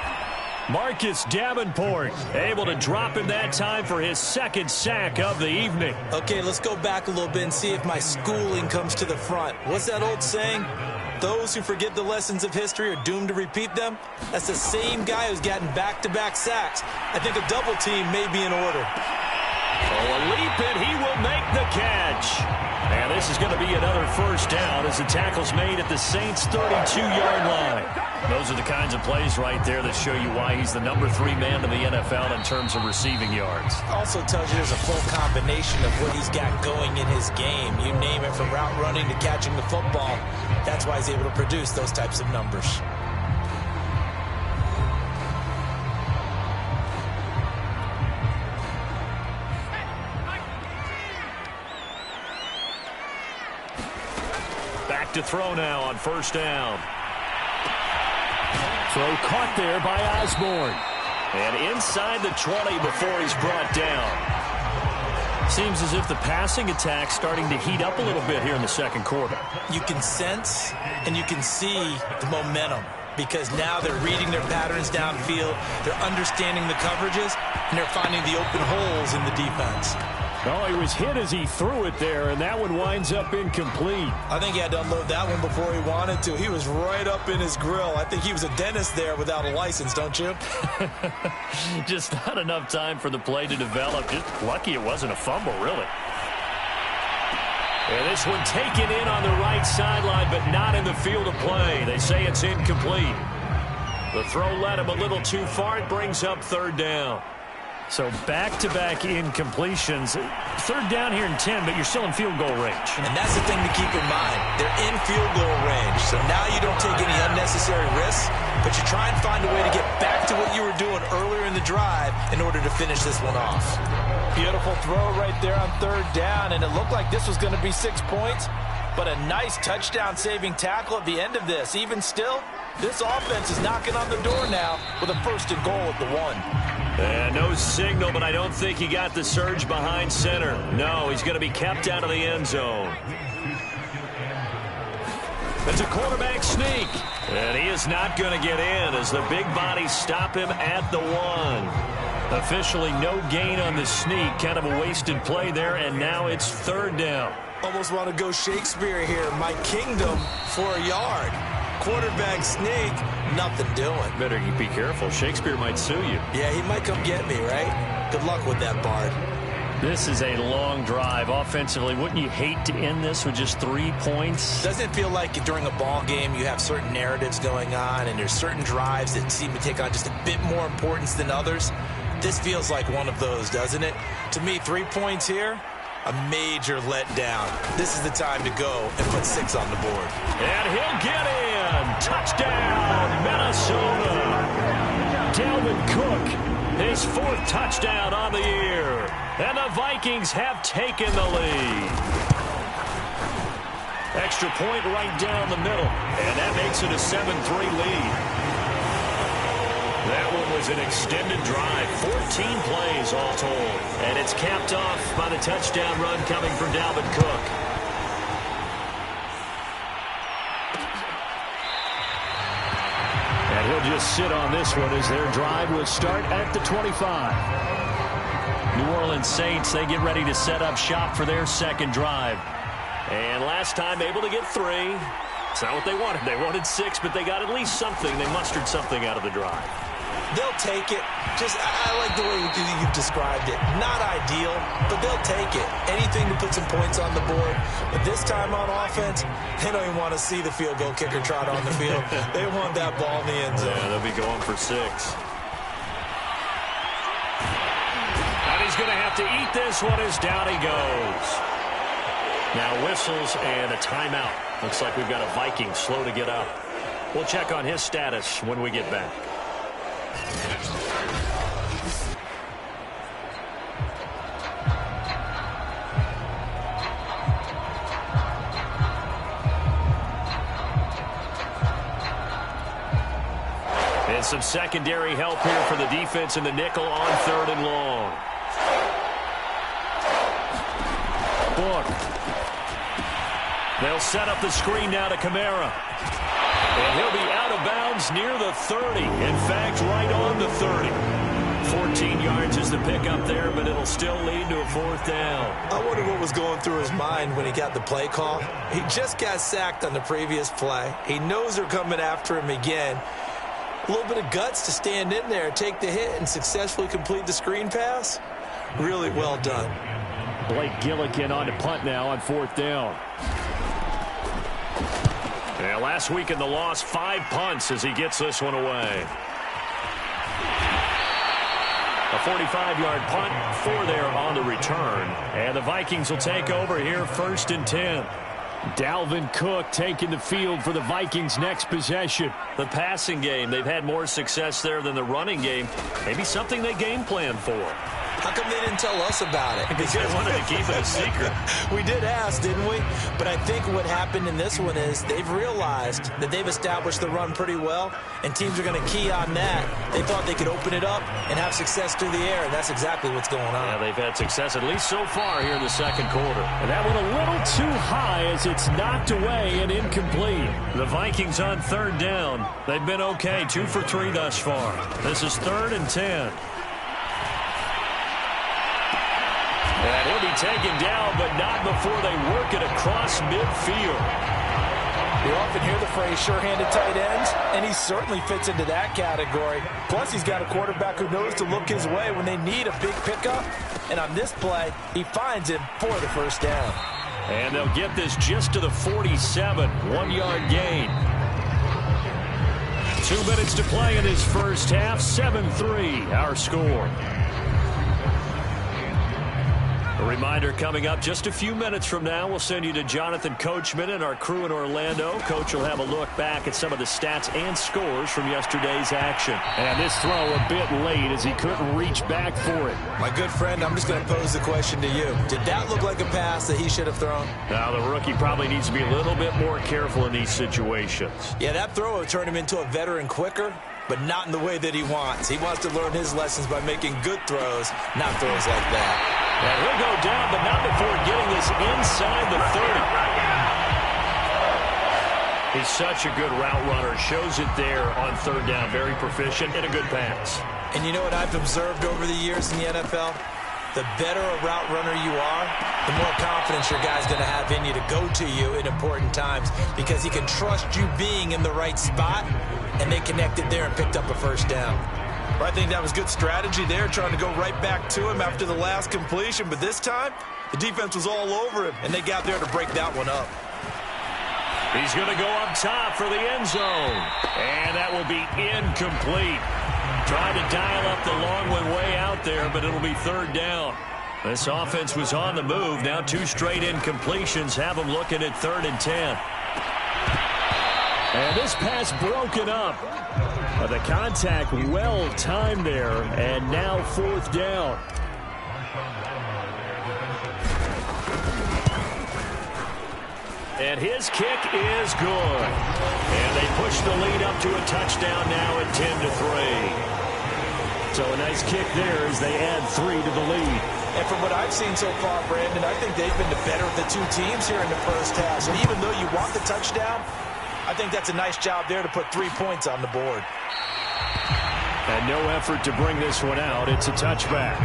Marcus Davenport able to drop him that time for his 2nd sack of the evening.
Okay, let's go back a little bit and see if my schooling comes to the front. What's that old saying? Those who forget the lessons of history are doomed to repeat them. That's the same guy who's gotten back-to-back sacks. I think a double team may be in order.
Oh, a leap, and he will make the catch.
And this is going to be another first down as the tackle's made at the Saints' 32-yard line.
Those are the kinds of plays right there that show you why he's the number 3 man in the NFL in terms of receiving yards.
Also tells you there's a full combination of what he's got going in his game. You name it, from route running to catching the football. That's why he's able to produce those types of numbers.
Back to throw now on first down.
Throw caught there by Osborne.
And inside the 20 before he's brought down.
Seems as if the passing attack's starting to heat up a little bit here in the second quarter.
You can sense and you can see the momentum, because now they're reading their patterns downfield, they're understanding the coverages, and they're finding the open holes in the defense.
Oh, he was hit as he threw it there, and that one winds up incomplete.
I think he had to unload that one before he wanted to. He was right up in his grill. I think he was a dentist there without a license, don't you?
Just not enough time for the play to develop. Just lucky it wasn't a fumble, really.
And this one taken in on the right sideline, but not in the field of play. They say it's incomplete.
The throw led him a little too far. It brings up 3rd down.
So back-to-back incompletions. 3rd down here and 10, but you're still in field goal range.
And that's the thing to keep in mind. They're in field goal range. So now you don't take any unnecessary risks, but you try and find a way to get back to what you were doing earlier in the drive in order to finish this one off.
Beautiful throw right there on 3rd down, and it looked like this was going to be 6 points, but a nice touchdown-saving tackle at the end of this. Even still, this offense is knocking on the door now with a 1st and goal at the 1.
No signal, but I don't think he got the surge behind center. No, he's going to be kept out of the end zone. It's a quarterback sneak. And he is not going to get in as the big bodies stop him at the 1. Officially no gain on the sneak. Kind of a wasted play there, and now it's 3rd down.
Almost want to go Shakespeare here. My kingdom for a yard. Quarterback sneak, nothing doing.
Better be careful. Shakespeare might sue you.
Yeah, he might come get me, right? Good luck with that, Bard.
This is a long drive offensively. Wouldn't you hate to end this with just 3 points?
Doesn't it feel like during a ball game you have certain narratives going on and there's certain drives that seem to take on just a bit more importance than others? This feels like one of those, doesn't it? To me, 3 points here, a major letdown. This is the time to go and put 6 on the board.
And he'll get in. Touchdown, Minnesota. Dalvin Cook, his 4th touchdown on the year. And the Vikings have taken the lead. Extra point right down the middle. And that makes it a 7-3 lead. That one was an extended drive. 14 plays all told. And it's capped off by the touchdown run coming from Dalvin Cook. And he'll just sit on this one as their drive will start at the 25. New Orleans Saints, they get ready to set up shop for their 2nd drive. And last time able to get 3. It's not what they wanted. They wanted 6, but they got at least something. They mustered something out of the drive.
They'll take it. I like the way you've described it. Not ideal, but they'll take it. Anything to put some points on the board. But this time on offense, they don't even want to see the field goal kicker trot on the field. They want that ball in the end zone.
Yeah, they'll be going for 6. And he's going to have to eat this one as down he goes. Now whistles and a timeout. Looks like we've got a Viking slow to get up. We'll check on his status when we get back. And some secondary help here for the defense in the nickel on 3rd and long. Book. They'll set up the screen now to Kamara. And he'll be out of bounds near the 30. In fact, right on the 30. 14 yards is the pickup there, but it'll still lead to a 4th down.
I wonder what was going through his mind when he got the play call. He just got sacked on the previous play. He knows they're coming after him again. A little bit of guts to stand in there, take the hit, and successfully complete the screen pass. Really well done.
Blake Gillikin on to punt now on 4th down.
Yeah, last week in the loss, 5 punts as he gets this one away. A 45-yard punt, 4 there on the return. And the Vikings will take over here 1st and 10.
Dalvin Cook taking the field for the Vikings' next possession.
The passing game, they've had more success there than the running game. Maybe something they game plan for.
How come they didn't tell us about it?
Because they wanted to keep it a secret.
We did ask, didn't we? But I think what happened in this one is they've realized that they've established the run pretty well, and teams are going to key on that. They thought they could open it up and have success through the air, and that's exactly what's going on.
Yeah, they've had success at least so far here in the 2nd quarter.
And that one a little too high as it's knocked away and incomplete.
The Vikings on 3rd down. They've been okay, 2 for 3 thus far. This is 3rd and 10. And he'll be taken down, but not before they work it across midfield.
You often hear the phrase sure-handed tight ends, and he certainly fits into that category. Plus, he's got a quarterback who knows to look his way when they need a big pickup. And on this play, he finds him for the 1st down.
And they'll get this just to the 47, 1-yard gain. 2 minutes to play in this first half, 7-3, our score. A reminder coming up just a few minutes from now, we'll send you to Jonathan Coachman and our crew in Orlando. Coach will have a look back at some of the stats and scores from yesterday's action.
And this throw a bit late as he couldn't reach back for it.
My good friend, I'm just going to pose the question to you. Did that look like a pass that he should have thrown?
Now, the rookie probably needs to be a little bit more careful in these situations.
Yeah, that throw would turn him into a veteran quicker, but not in the way that he wants. He wants to learn his lessons by making good throws, not throws like that.
And he'll go down, but not before getting this inside the 30. He's such a good route runner. Shows it there on third down. Very proficient and a good pass.
And you know what I've observed over the years in the NFL? The better a route runner you are, the more confidence your guy's going to have in you to go to you in important times because he can trust you being in the right spot, and they connected there and picked up a first down.
Well, I think that was good strategy there, trying to go right back to him after the last completion. But this time, the defense was all over him, and they got there to break that one up.
He's going to go up top for the end zone. And that will be incomplete. Trying to dial up the long one way out there, but it'll be third down. This offense was on the move. Now 2 straight incompletions have them looking at 3rd and 10.
And this pass broken up. The contact well timed there, and now 4th down.
And his kick is good. And they push the lead up to a touchdown now at 10-3.
So a nice kick there as they add 3 to the lead.
And from what I've seen so far, Brandon, I think they've been the better of the 2 teams here in the first half. So even though you want the touchdown, I think that's a nice job there to put 3 points on the board.
And no effort to bring this one out. It's a touchback.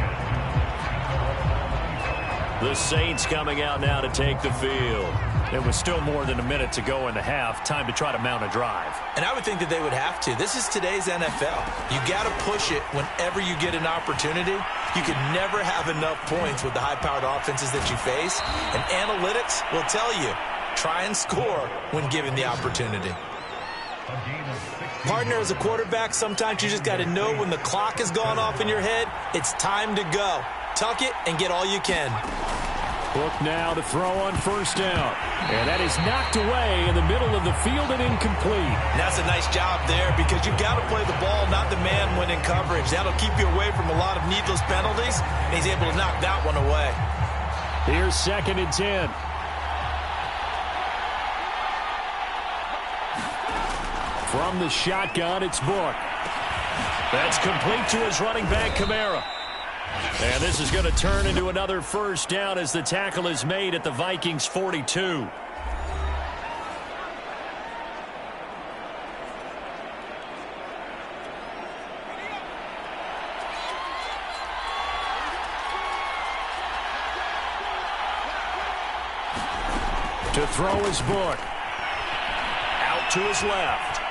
The Saints coming out now to take the field. It was still more than a minute to go in the half. Time to try to mount a drive.
And I would think that they would have to. This is today's NFL. You got to push it whenever you get an opportunity. You can never have enough points with the high-powered offenses that you face. And analytics will tell you, try and score when given the opportunity. Partner, as a quarterback, sometimes you just got to know when the clock has gone off in your head, it's time to go. Tuck it and get all you can.
Book now to throw on 1st down. And that is knocked away in the middle of the field and incomplete.
And that's a nice job there because you got to play the ball, not the man when in coverage. That'll keep you away from a lot of needless penalties, and he's able to knock that one away.
Here's 2nd and 10. From the shotgun, it's Book.
That's complete to his running back, Kamara. And this is going to turn into another 1st down as the tackle is made at the Vikings 42.
To throw his Book.
Out to his left.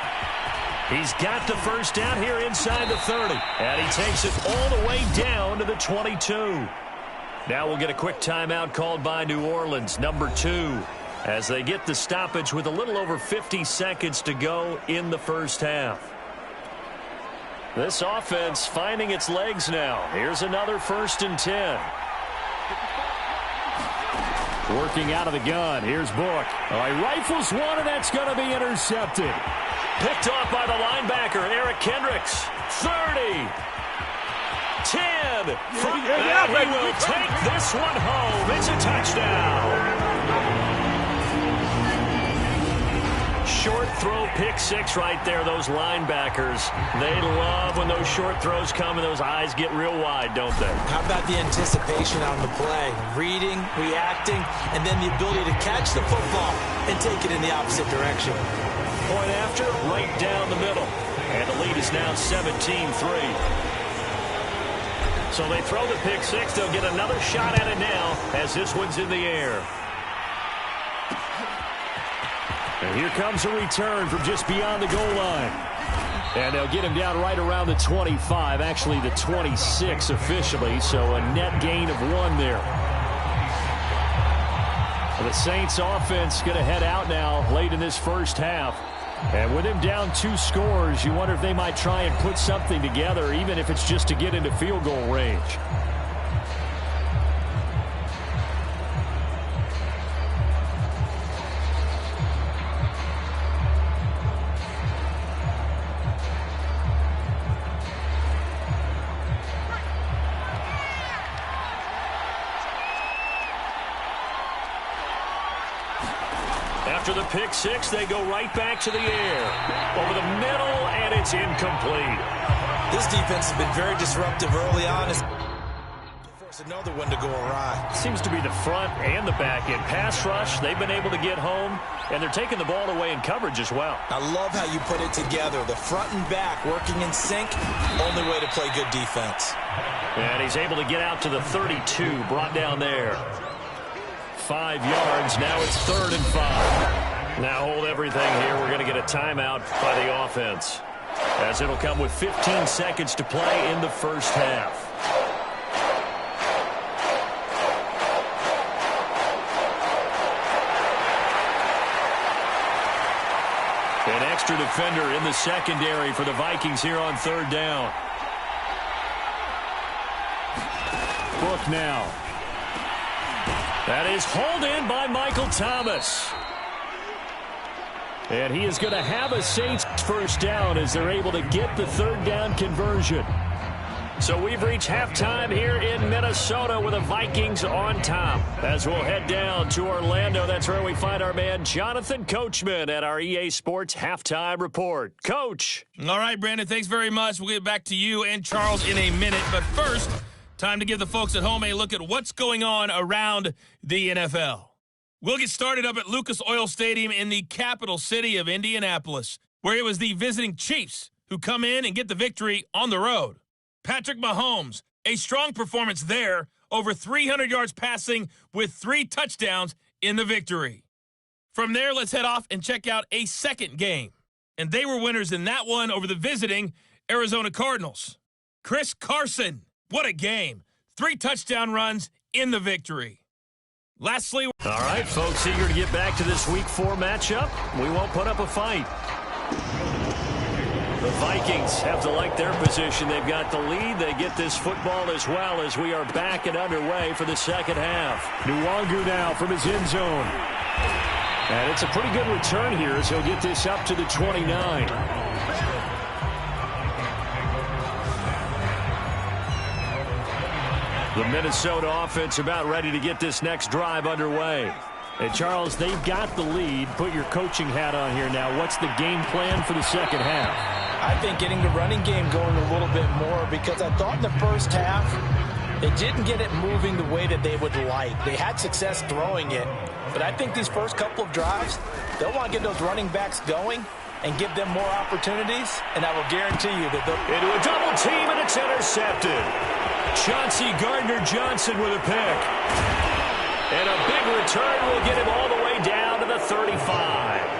He's got the 1st down here inside the 30. And he takes it all the way down to the 22. Now we'll get a quick timeout called by New Orleans, number 2, as they get the stoppage with a little over 50 seconds to go in the first half. This offense finding its legs now. Here's another 1st and 10.
Working out of the gun. Here's Book. He rifles one, and that's going to be intercepted.
Picked off by the linebacker, Eric Kendricks. 30. 10. And he will take this one home. It's a touchdown. Short throw, pick 6 right there. Those linebackers, they love when those short throws come and those eyes get real wide, don't they?
How about the anticipation on the play? Reading, reacting, and then the ability to catch the football and take it in the opposite direction.
Point after, right down the middle. And the lead is now 17-3. So they throw the pick 6. They'll get another shot at it now as this one's in the air.
And here comes a return from just beyond the goal line. And they'll get him down right around the 25, actually the 26 officially, so a net gain of 1 there. The Saints offense going to head out now late in this first half. And with him down 2 scores, you wonder if they might try and put something together, even if it's just to get into field goal range.
After the pick 6, they go right back to the air. Over the middle, and it's incomplete.
This defense has been very disruptive early on.
There's another one to go awry.
Seems to be the front and the back end. Pass rush, they've been able to get home, and they're taking the ball away in coverage as well.
I love how you put it together. The front and back working in sync, only way to play good defense.
And he's able to get out to the 32, brought down there. 5 yards, now it's 3rd and 5. Now hold everything here. We're going to get a timeout by the offense, as it'll come with 15 seconds to play in the first half. An extra defender in the secondary for the Vikings here on 3rd down. Book now. That is hauled in by Michael Thomas. And he is going to have a Saints first down as they're able to get the 3rd down conversion. So we've reached halftime here in Minnesota with the Vikings on top. As we'll head down to Orlando, that's where we find our man Jonathan Coachman at our EA Sports Halftime Report. Coach.
All right, Brandon, thanks very much. We'll get back to you and Charles in a minute. But first, time to give the folks at home a look at what's going on around the NFL. We'll get started up at Lucas Oil Stadium in the capital city of Indianapolis, where it was the visiting Chiefs who come in and get the victory on the road. Patrick Mahomes, a strong performance there, over 300 yards passing with 3 touchdowns in the victory. From there, let's head off and check out a second game. And they were winners in that one over the visiting Arizona Cardinals. Chris Carson, what a game. 3 touchdown runs in the victory. Lastly,
all right, folks, eager to get back to this Week 4 matchup. We won't put up a fight. The Vikings have to like their position. They've got the lead. They get this football as well as we are back and underway for the second half.
Nwangu now from his end zone. And it's a pretty good return here as he'll get this up to the 29.
The Minnesota offense about ready to get this next drive underway.
And, Charles, they've got the lead. Put your coaching hat on here now. What's the game plan for the second half?
I think getting the running game going a little bit more, because I thought in the first half they didn't get it moving the way that they would like. They had success throwing it, but I think these first couple of drives, they'll want to get those running backs going and give them more opportunities, and I will guarantee you that they'll...
Into a double team, and it's intercepted. Chauncey Gardner-Johnson with a pick. And a big return will get him all the way down to the 35.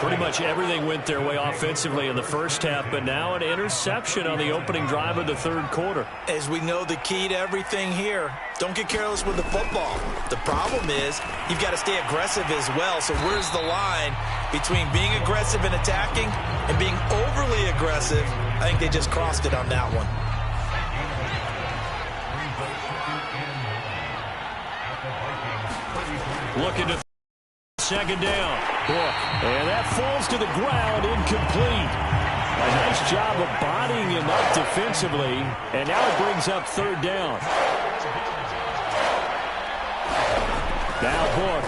Pretty much everything went their way offensively in the first half, but now an interception on the opening drive of the 3rd quarter.
As we know, the key to everything here, don't get careless with the football. The problem is you've got to stay aggressive as well. So where's the line between being aggressive and attacking and being overly aggressive? I think they just crossed it on that one.
Looking to second down.
And that falls to the ground, incomplete. A nice job of bodying him up defensively, and now it brings up 3rd down. Now Book.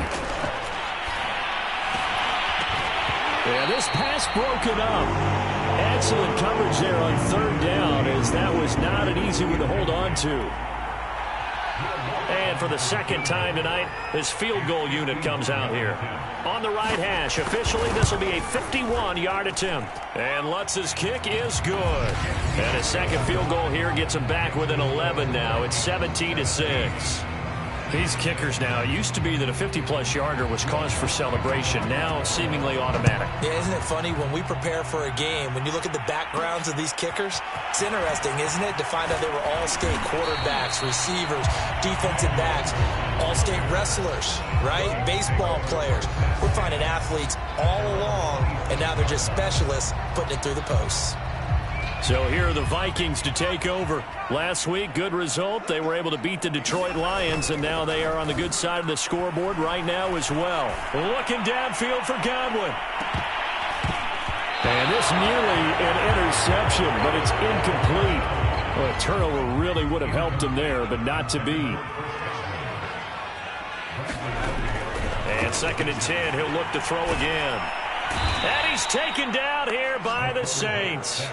And this pass broken up. Excellent coverage there on 3rd down, as that was not an easy one to hold on to.
And for the second time tonight, his field goal unit comes out here. On the right hash, officially, this will be a 51-yard attempt. And Lutz's kick is good. And a second field goal here gets him back within 11 now. It's 17-6. These kickers now, it used to be that a 50-plus yarder was cause for celebration. Now seemingly automatic.
Yeah, isn't it funny when we prepare for a game, when you look at the backgrounds of these kickers, it's interesting, isn't it, to find out they were all-state quarterbacks, receivers, defensive backs, all-state wrestlers, right? Baseball players. We're finding athletes all along, and now they're just specialists putting it through the posts.
So here are the Vikings to take over. Last week, good result. They were able to beat the Detroit Lions, and now they are on the good side of the scoreboard right now as well. Looking downfield for Godwin.
And this nearly an interception, but it's incomplete. Well, a turnover really would have helped him there, but not to be.
And 2nd and 10, he'll look to throw again. And he's taken down here by the Saints.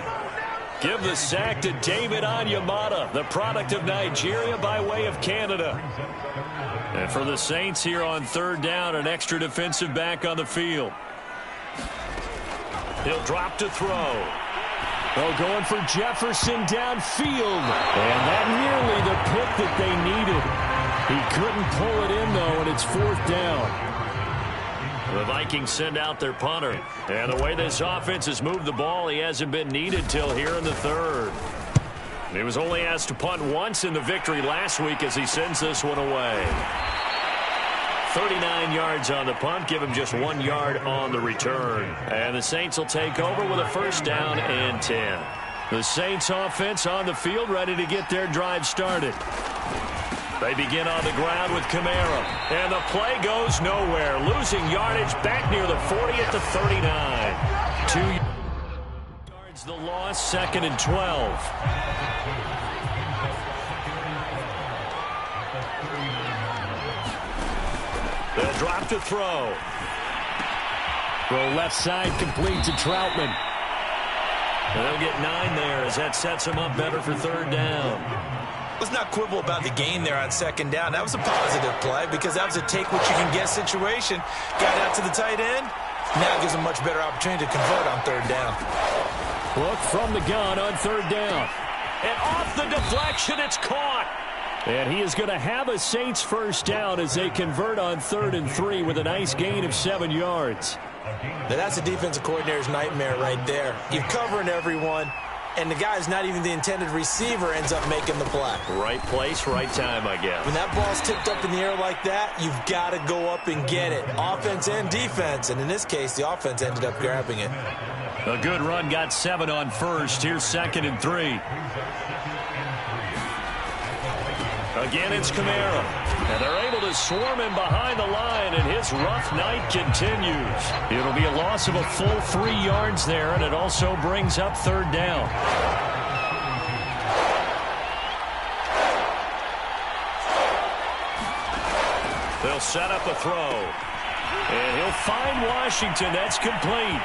Give the sack to David Onyemata, the product of Nigeria by way of Canada. And for the Saints here on third down, an extra defensive back on the field. He'll drop to throw.
Oh, going for Jefferson downfield. And that nearly the pick that they needed. He couldn't pull it in, though, and it's fourth down.
The Vikings send out their punter. And the way this offense has moved the ball, he hasn't been needed till here in the third. He was only asked to punt once in the victory last week as he sends this one away. 39 yards on the punt, give him just 1 yard on the return. And the Saints will take over with a first down and 10. The Saints offense on the field ready to get their drive started. They begin on the ground with Kamara. And the play goes nowhere. Losing yardage back near the 40 at the 39. 2 yards the loss, second and 12. They'll drop to throw.
Throw left side complete to Troutman.
And they'll get 9 there as that sets them up better for third down.
Let's not quibble about the gain there on second down. That was a positive play because that was a take-what-you-can-get situation. Got out to the tight end. Now gives him a much better opportunity to convert on third down.
Look from the gun on third down.
And off the deflection, it's caught.
And he is going to have a Saints first down as they convert on 3rd and 3 with a nice gain of 7 yards.
Now that's a defensive coordinator's nightmare right there. You're covering everyone, and the guy's not even the intended receiver ends up making the play.
Right place, right time, I guess.
When that ball's tipped up in the air like that, you've got to go up and get it. Offense and defense, and in this case, the offense ended up grabbing it.
A good run, got 7 on first. Here's 2nd and 3. Again, it's Kamara. And they're able to swarm him behind the line, and his rough night continues. It'll be a loss of a full 3 yards there, and it also brings up third down. They'll set up a throw. And he'll find Washington. That's complete.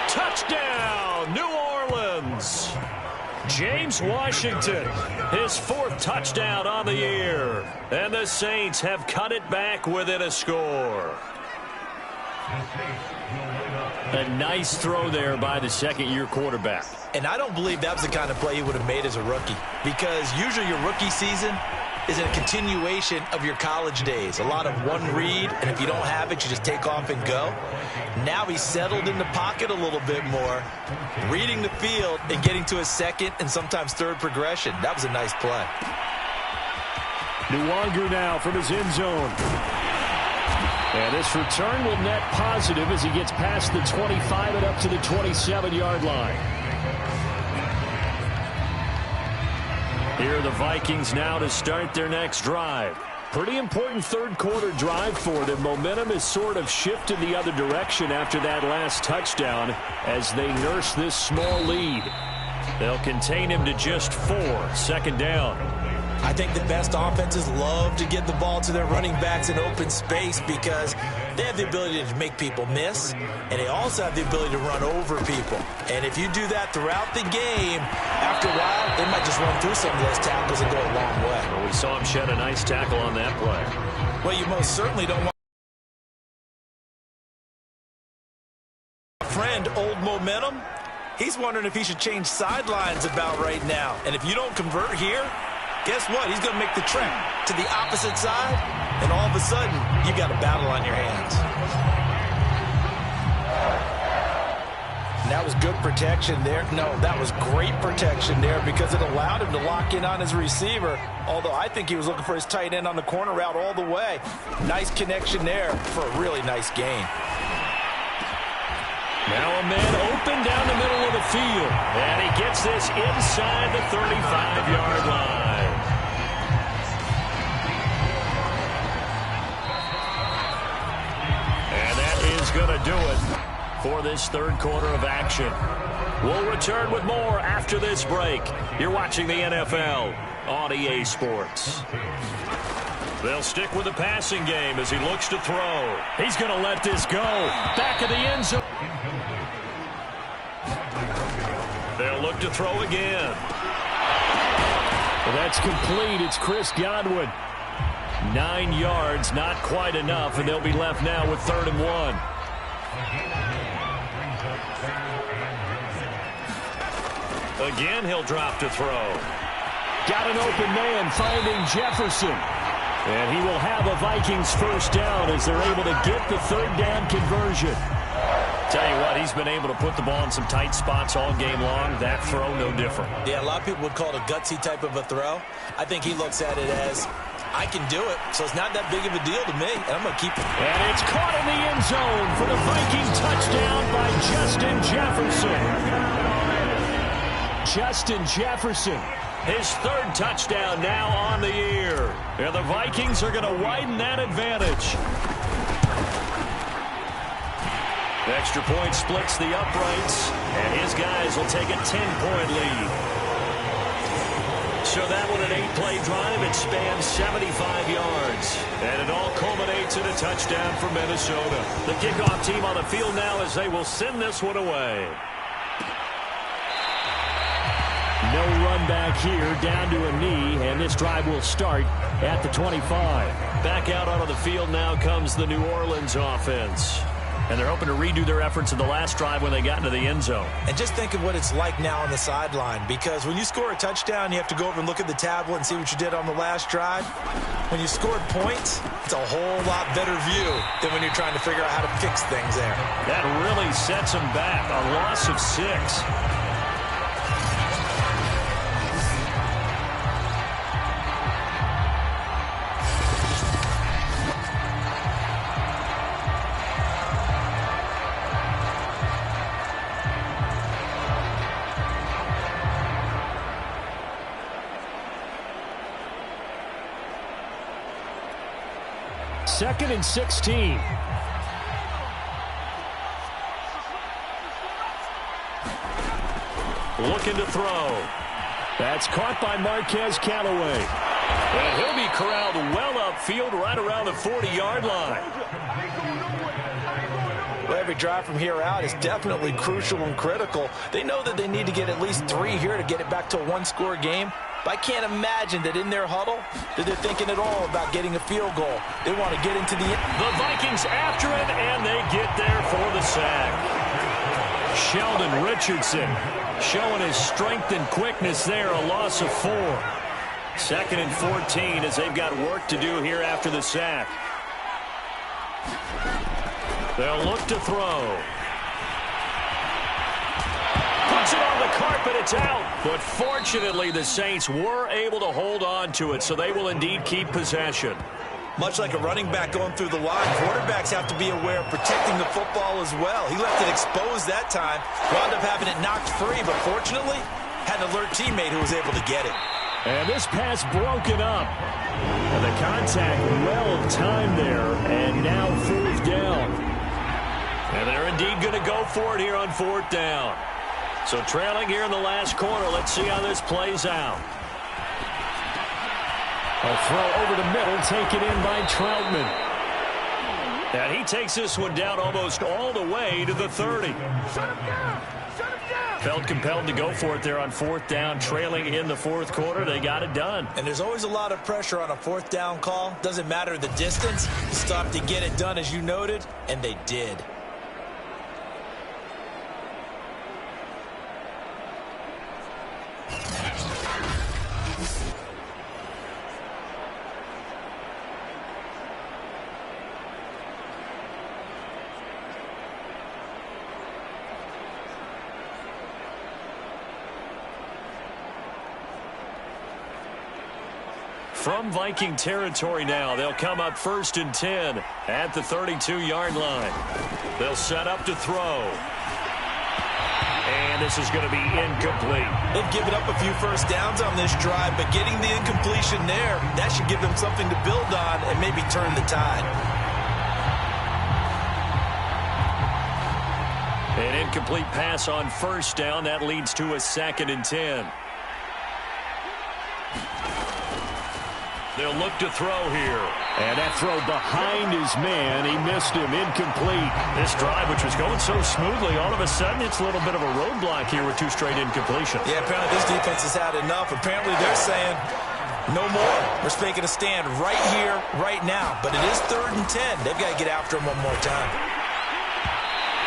Touchdown, New Orleans. James Washington, his 4th touchdown on the year. And the Saints have cut it back within a score. A nice throw there by the second-year quarterback.
And I don't believe that was the kind of play he would have made as a rookie, because usually your rookie season is a continuation of your college days. A lot of one read, and if you don't have it, you just take off and go. Now he's settled in the pocket a little bit more, reading the field and getting to his second and sometimes third progression. That was a nice play.
Nwangu now from his end zone. And this return will net positive as he gets past the 25 and up to the 27-yard line. Here are the Vikings now to start their next drive. Pretty important third-quarter drive for them. Momentum has sort of shifted the other direction after that last touchdown as they nurse this small lead. They'll contain him to just 4, 2nd down.
I think the best offenses love to get the ball to their running backs in open space because they have the ability to make people miss, and they also have the ability to run over people. And if you do that throughout the game, after a while, they might just run through some of those tackles and go a long way.
Well, we saw him shed a nice tackle on that play.
Well, you most certainly don't want friend old momentum. He's wondering if he should change sidelines about right now. And if you don't convert here, guess what? He's going to make the trek to the opposite side, and all of a sudden, you got a battle on your hands. And that was good protection there. No, that was great protection there because it allowed him to lock in on his receiver, although I think he was looking for his tight end on the corner route all the way. Nice connection there for a really nice gain.
Now a man open down the middle of the field.
And he gets this inside the 35-yard line. And that is going to do it for this third quarter of action. We'll return with more after this break. You're watching the NFL on EA Sports. They'll stick with the passing game as he looks to throw.
He's going to let this go. Back of the end zone.
They'll look to throw again.
Well, that's complete. It's Chris Godwin. 9 yards, not quite enough, and they'll be left now with 3rd and 1.
Again, he'll drop to throw.
Got an open man finding Jefferson. And he will have a Vikings first down as they're able to get the 3rd down conversion.
Tell you what, he's been able to put the ball in some tight spots all game long. That throw, no different.
Yeah, a lot of people would call it a gutsy type of a throw. I think he looks at it as, I can do it, so it's not that big of a deal to me, and I'm going to keep it.
And it's caught in the end zone for the Viking touchdown by Justin Jefferson. Justin Jefferson.
His 3rd touchdown now on the year. And the Vikings are going to widen that advantage. The extra point splits the uprights, and his guys will take a 10-point lead. So that one, an 8-play drive. It spans 75 yards. And it all culminates in a touchdown for Minnesota. The kickoff team on the field now as they will send this one away.
No run back here, down to a knee, and this drive will start at the 25.
Back out onto the field now comes the New Orleans offense. And they're hoping to redo their efforts in the last drive when they got into the end zone.
And just think of what it's like now on the sideline, because when you score a touchdown, you have to go over and look at the tablet and see what you did on the last drive. When you scored points, it's a whole lot better view than when you're trying to figure out how to fix things there.
That really sets them back. A loss of 6.
Second and 16.
Looking to throw.
That's caught by Marquez Callaway.
And he'll be corralled well upfield right around the 40-yard line.
Well, every drive from here out is definitely crucial and critical. They know that they need to get at least 3 here to get it back to a 1-score game. But I can't imagine that in their huddle that they're thinking at all about getting a field goal. They want to get into the...
The Vikings after it, and they get there for the sack.
Sheldon Richardson showing his strength and quickness there, a loss of 4.
2nd and 14 as they've got work to do here after the sack. They'll look to throw. Puts it on the carpet, it's out. But fortunately, the Saints were able to hold on to it, so they will indeed keep possession.
Much like a running back going through the line, quarterbacks have to be aware of protecting the football as well. He left it exposed that time, wound up having it knocked free, but fortunately, had an alert teammate who was able to get it.
And this pass broken up. And the contact well timed there, and now 4th down.
And they're indeed going to go for it here on 4th down. So trailing here in the last quarter. Let's see how this plays out.
A throw over the middle, taken in by Troutman.
And he takes this one down almost all the way to the 30. Felt compelled to go for it there on 4th down, trailing in the 4th quarter. They got it done.
And there's always a lot of pressure on a 4th down call. Doesn't matter the distance. Stop to get it done, as you noted, and they did.
From Viking territory now, they'll come up 1st and 10 at the 32-yard line. They'll set up to throw. And this is going to be incomplete.
They've given up a few first downs on this drive, but getting the incompletion there, that should give them something to build on and maybe turn the tide.
An incomplete pass on 1st down. That leads to a 2nd and 10. They'll look to throw here. And that throw behind his man, he missed him, incomplete. This drive, which was going so smoothly, all of a sudden it's a little bit of a roadblock here with 2 straight incompletions.
Yeah, apparently this defense has had enough. Apparently they're saying, no more. We're making a stand right here, right now. But it is 3rd and 10. They've got to get after him one more time.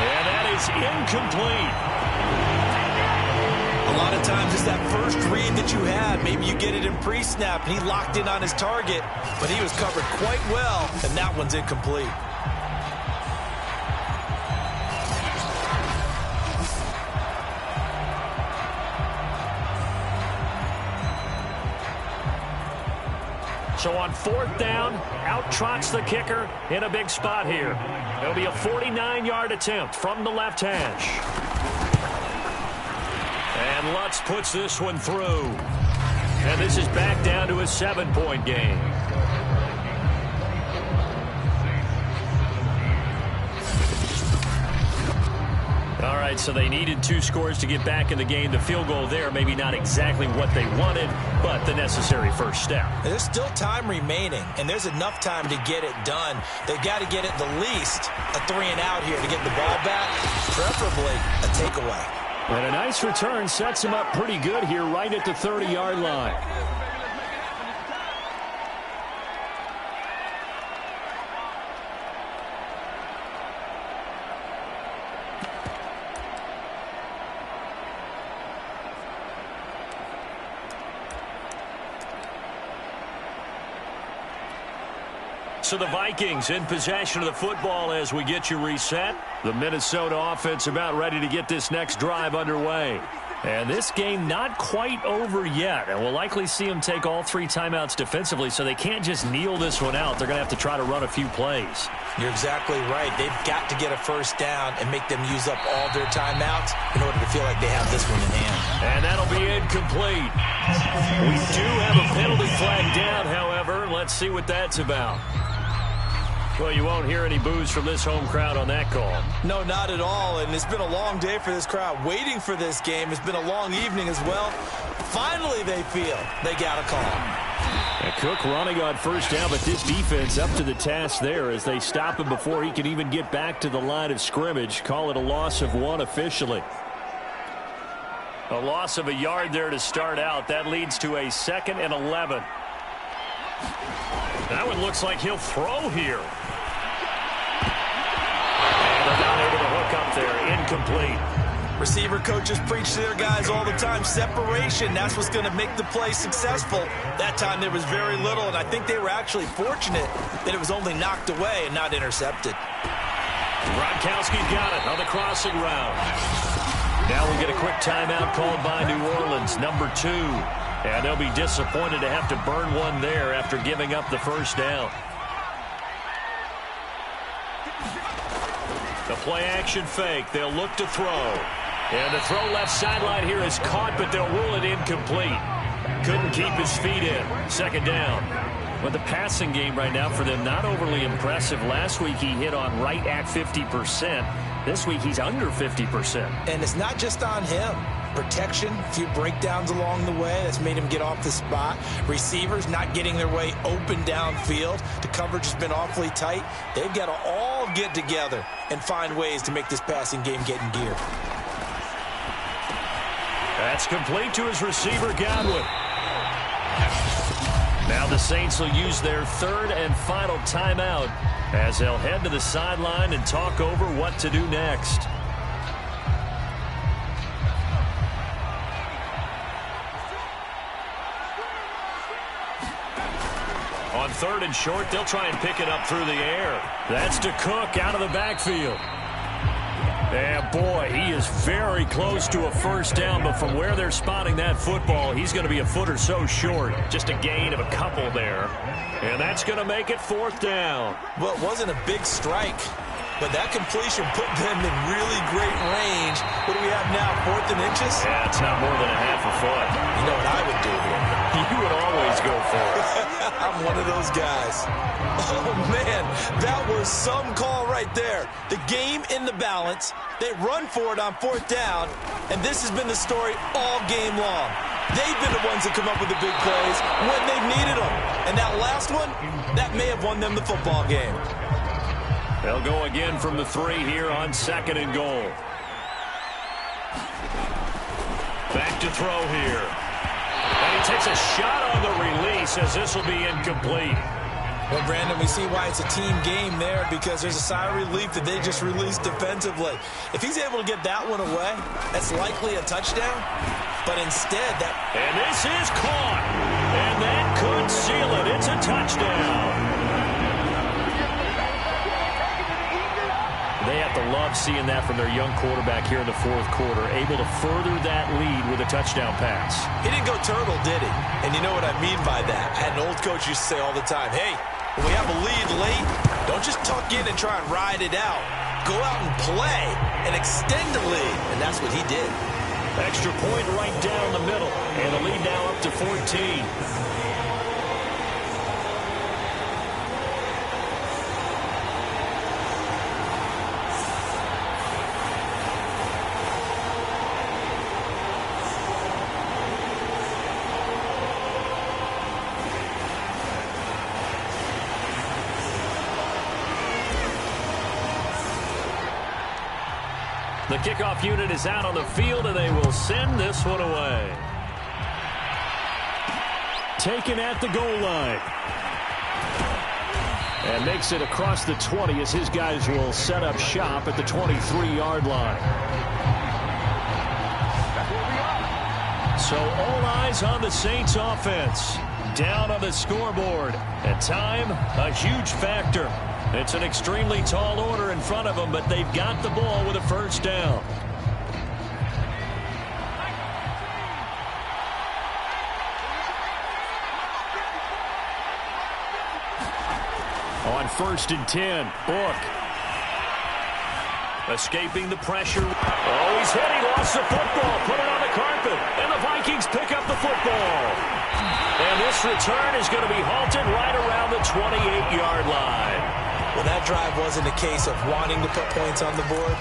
And that is incomplete.
A lot of times it's that first read that you had. Maybe you get it in pre-snap, and he locked in on his target, but he was covered quite well, and that one's incomplete.
So on 4th down, out trots the kicker in a big spot here. It'll be a 49-yard attempt from the left hash. And Lutz puts this one through. And this is back down to a 7-point game. All right, so they needed 2 scores to get back in the game. The field goal there, maybe not exactly what they wanted, but the necessary first step.
There's still time remaining, and there's enough time to get it done. They've got to get at the least a 3-and-out here to get the ball back, preferably a takeaway.
And a nice return sets him up pretty good here right at the 30-yard line. So the Vikings in possession of the football as we get you reset. The Minnesota offense about ready to get this next drive underway. And this game not quite over yet. And we'll likely see them take all 3 timeouts defensively, so they can't just kneel this one out. They're going to have to try to run a few plays.
You're exactly right. They've got to get a first down and make them use up all their timeouts in order to feel like they have this one in hand.
And that'll be incomplete. We do have a penalty flag down, however. Let's see what that's about. Well, you won't hear any boos from this home crowd on that call.
No, not at all, and it's been a long day for this crowd waiting for this game. It's been a long evening as well. Finally, they feel they got a call.
And Cook running on first down, but this defense up to the task there as they stop him before he can even get back to the line of scrimmage. Call it a loss of 1 officially. A loss of a yard there to start out. That leads to a 2nd and 11. That one looks like he'll throw here. And they're not able to hook up there. Incomplete.
Receiver coaches preach to their guys all the time. Separation, that's what's going to make the play successful. That time there was very little, and I think they were actually fortunate that it was only knocked away and not intercepted.
Gronkowski's got it on the crossing route. Now we get a quick timeout called by New Orleans, number 2. And they'll be disappointed to have to burn one there after giving up the first down. The play-action fake. They'll look to throw. And the throw left sideline here is caught, but they'll rule it incomplete. Couldn't keep his feet in. 2nd down. But the passing game right now for them, not overly impressive. Last week he hit on right at 50%. This week he's under 50%.
And it's not just on him. Protection, a few breakdowns along the way. That's made him get off the spot. Receivers not getting their way open downfield. The coverage has been awfully tight. They've got to all get together and find ways to make this passing game get in gear.
That's complete to his receiver, Godwin. Now the Saints will use their 3rd and final timeout as they'll head to the sideline and talk over what to do next. On 3rd and short, they'll try and pick it up through the air. That's to Cook out of the backfield. And boy, he is very close to a first down, but from where they're spotting that football, he's going to be a foot or so short. Just a gain of a couple there. And that's going to make it 4th down.
Well, it wasn't a big strike, but that completion put them in really great range. What do we have now, 4th and inches?
Yeah, it's not more than a half a foot.
You know what I would do here?
You would always go for it.
I'm one of those guys. Oh, man, that was some call right there. The game in the balance. They run for it on 4th down, and this has been the story all game long.
They've been the ones that come up with the big plays when they've needed them. And that last one, that may have won them the football game.
They'll go again from the 3 here on 2nd and goal. Back to throw here. And he takes a shot on the release as this will be incomplete.
Well, Brandon, we see why it's a team game there, because there's a sigh of relief that they just released defensively. If he's able to get that one away, that's likely a touchdown. But instead,
And this is caught. And that could seal it. It's a touchdown. They have to love seeing that from their young quarterback here in the 4th quarter, able to further that lead with a touchdown pass.
He didn't go turtle, did he? And you know what I mean by that. I had an old coach used to say all the time, hey, when we have a lead late, don't just tuck in and try and ride it out. Go out and play and extend the lead. And that's what he did.
Extra point right down the middle. And the lead now up to 14. The kickoff unit is out on the field, and they will send this one away.
Taken at the goal line. And makes it across the 20 as his guys will set up shop at the 23-yard line. So all eyes on the Saints offense. Down on the scoreboard. And time, a huge factor. It's an extremely tall order in front of them, but they've got the ball with a first down. On 1st and 10, Book. Escaping the pressure. Oh, he's hit. He lost the football. Put it on the carpet. And the Vikings pick up the football. And this return is going to be halted right around the 28-yard line.
Well, that drive wasn't a case of wanting to put points on the board.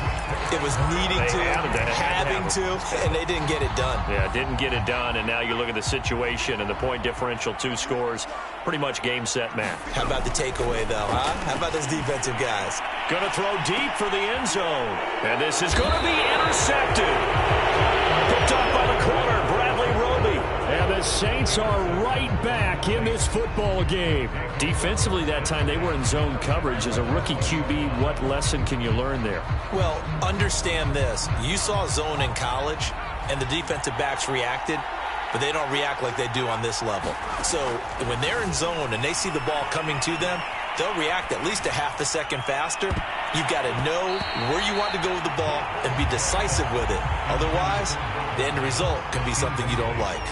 It was needing to, having to, and they didn't get it done.
Yeah, didn't get it done, and now you look at the situation and the point differential, 2 scores, pretty much game, set, match.
How about the takeaway, though, huh? How about those defensive guys?
Going to throw deep for the end zone. And this is going to be intercepted. Picked up by the corner, Bradley Roby.
And the Saints are right back in this football game.
Defensively that time, they were in zone coverage. As a rookie QB, what lesson can you learn there?
Well, understand this. You saw zone in college, and the defensive backs reacted, but they don't react like they do on this level. So when they're in zone and they see the ball coming to them, they'll react at least a half a second faster. You've got to know where you want to go with the ball and be decisive with it. Otherwise, the end result can be something you don't like.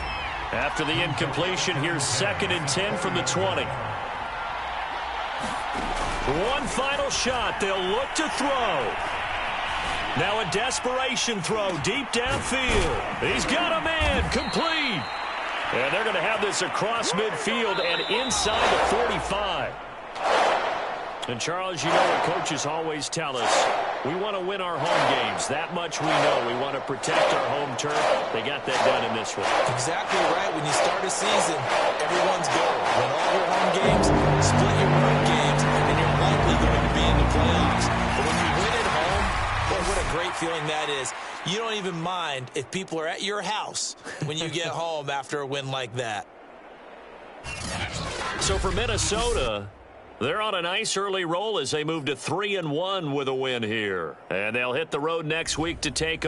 After the incompletion, here's 2nd and 10 from the 20. One final shot. They'll look to throw. Now a desperation throw deep downfield. He's got a man. Complete. And they're going to have this across midfield and inside the 45. And, Charles, you know what coaches always tell us. We want to win our home games. That much we know. We want to protect our home turf. They got that done in this one.
Exactly right. When you start a season, everyone's goal. Win all your home games, split your road games, and you're likely going to be in the playoffs. But when you win at home, boy, what a great feeling that is. You don't even mind if people are at your house when you get home after a win like that.
So for Minnesota, they're on a nice early roll as they move to 3-1 with a win here. And they'll hit the road next week to take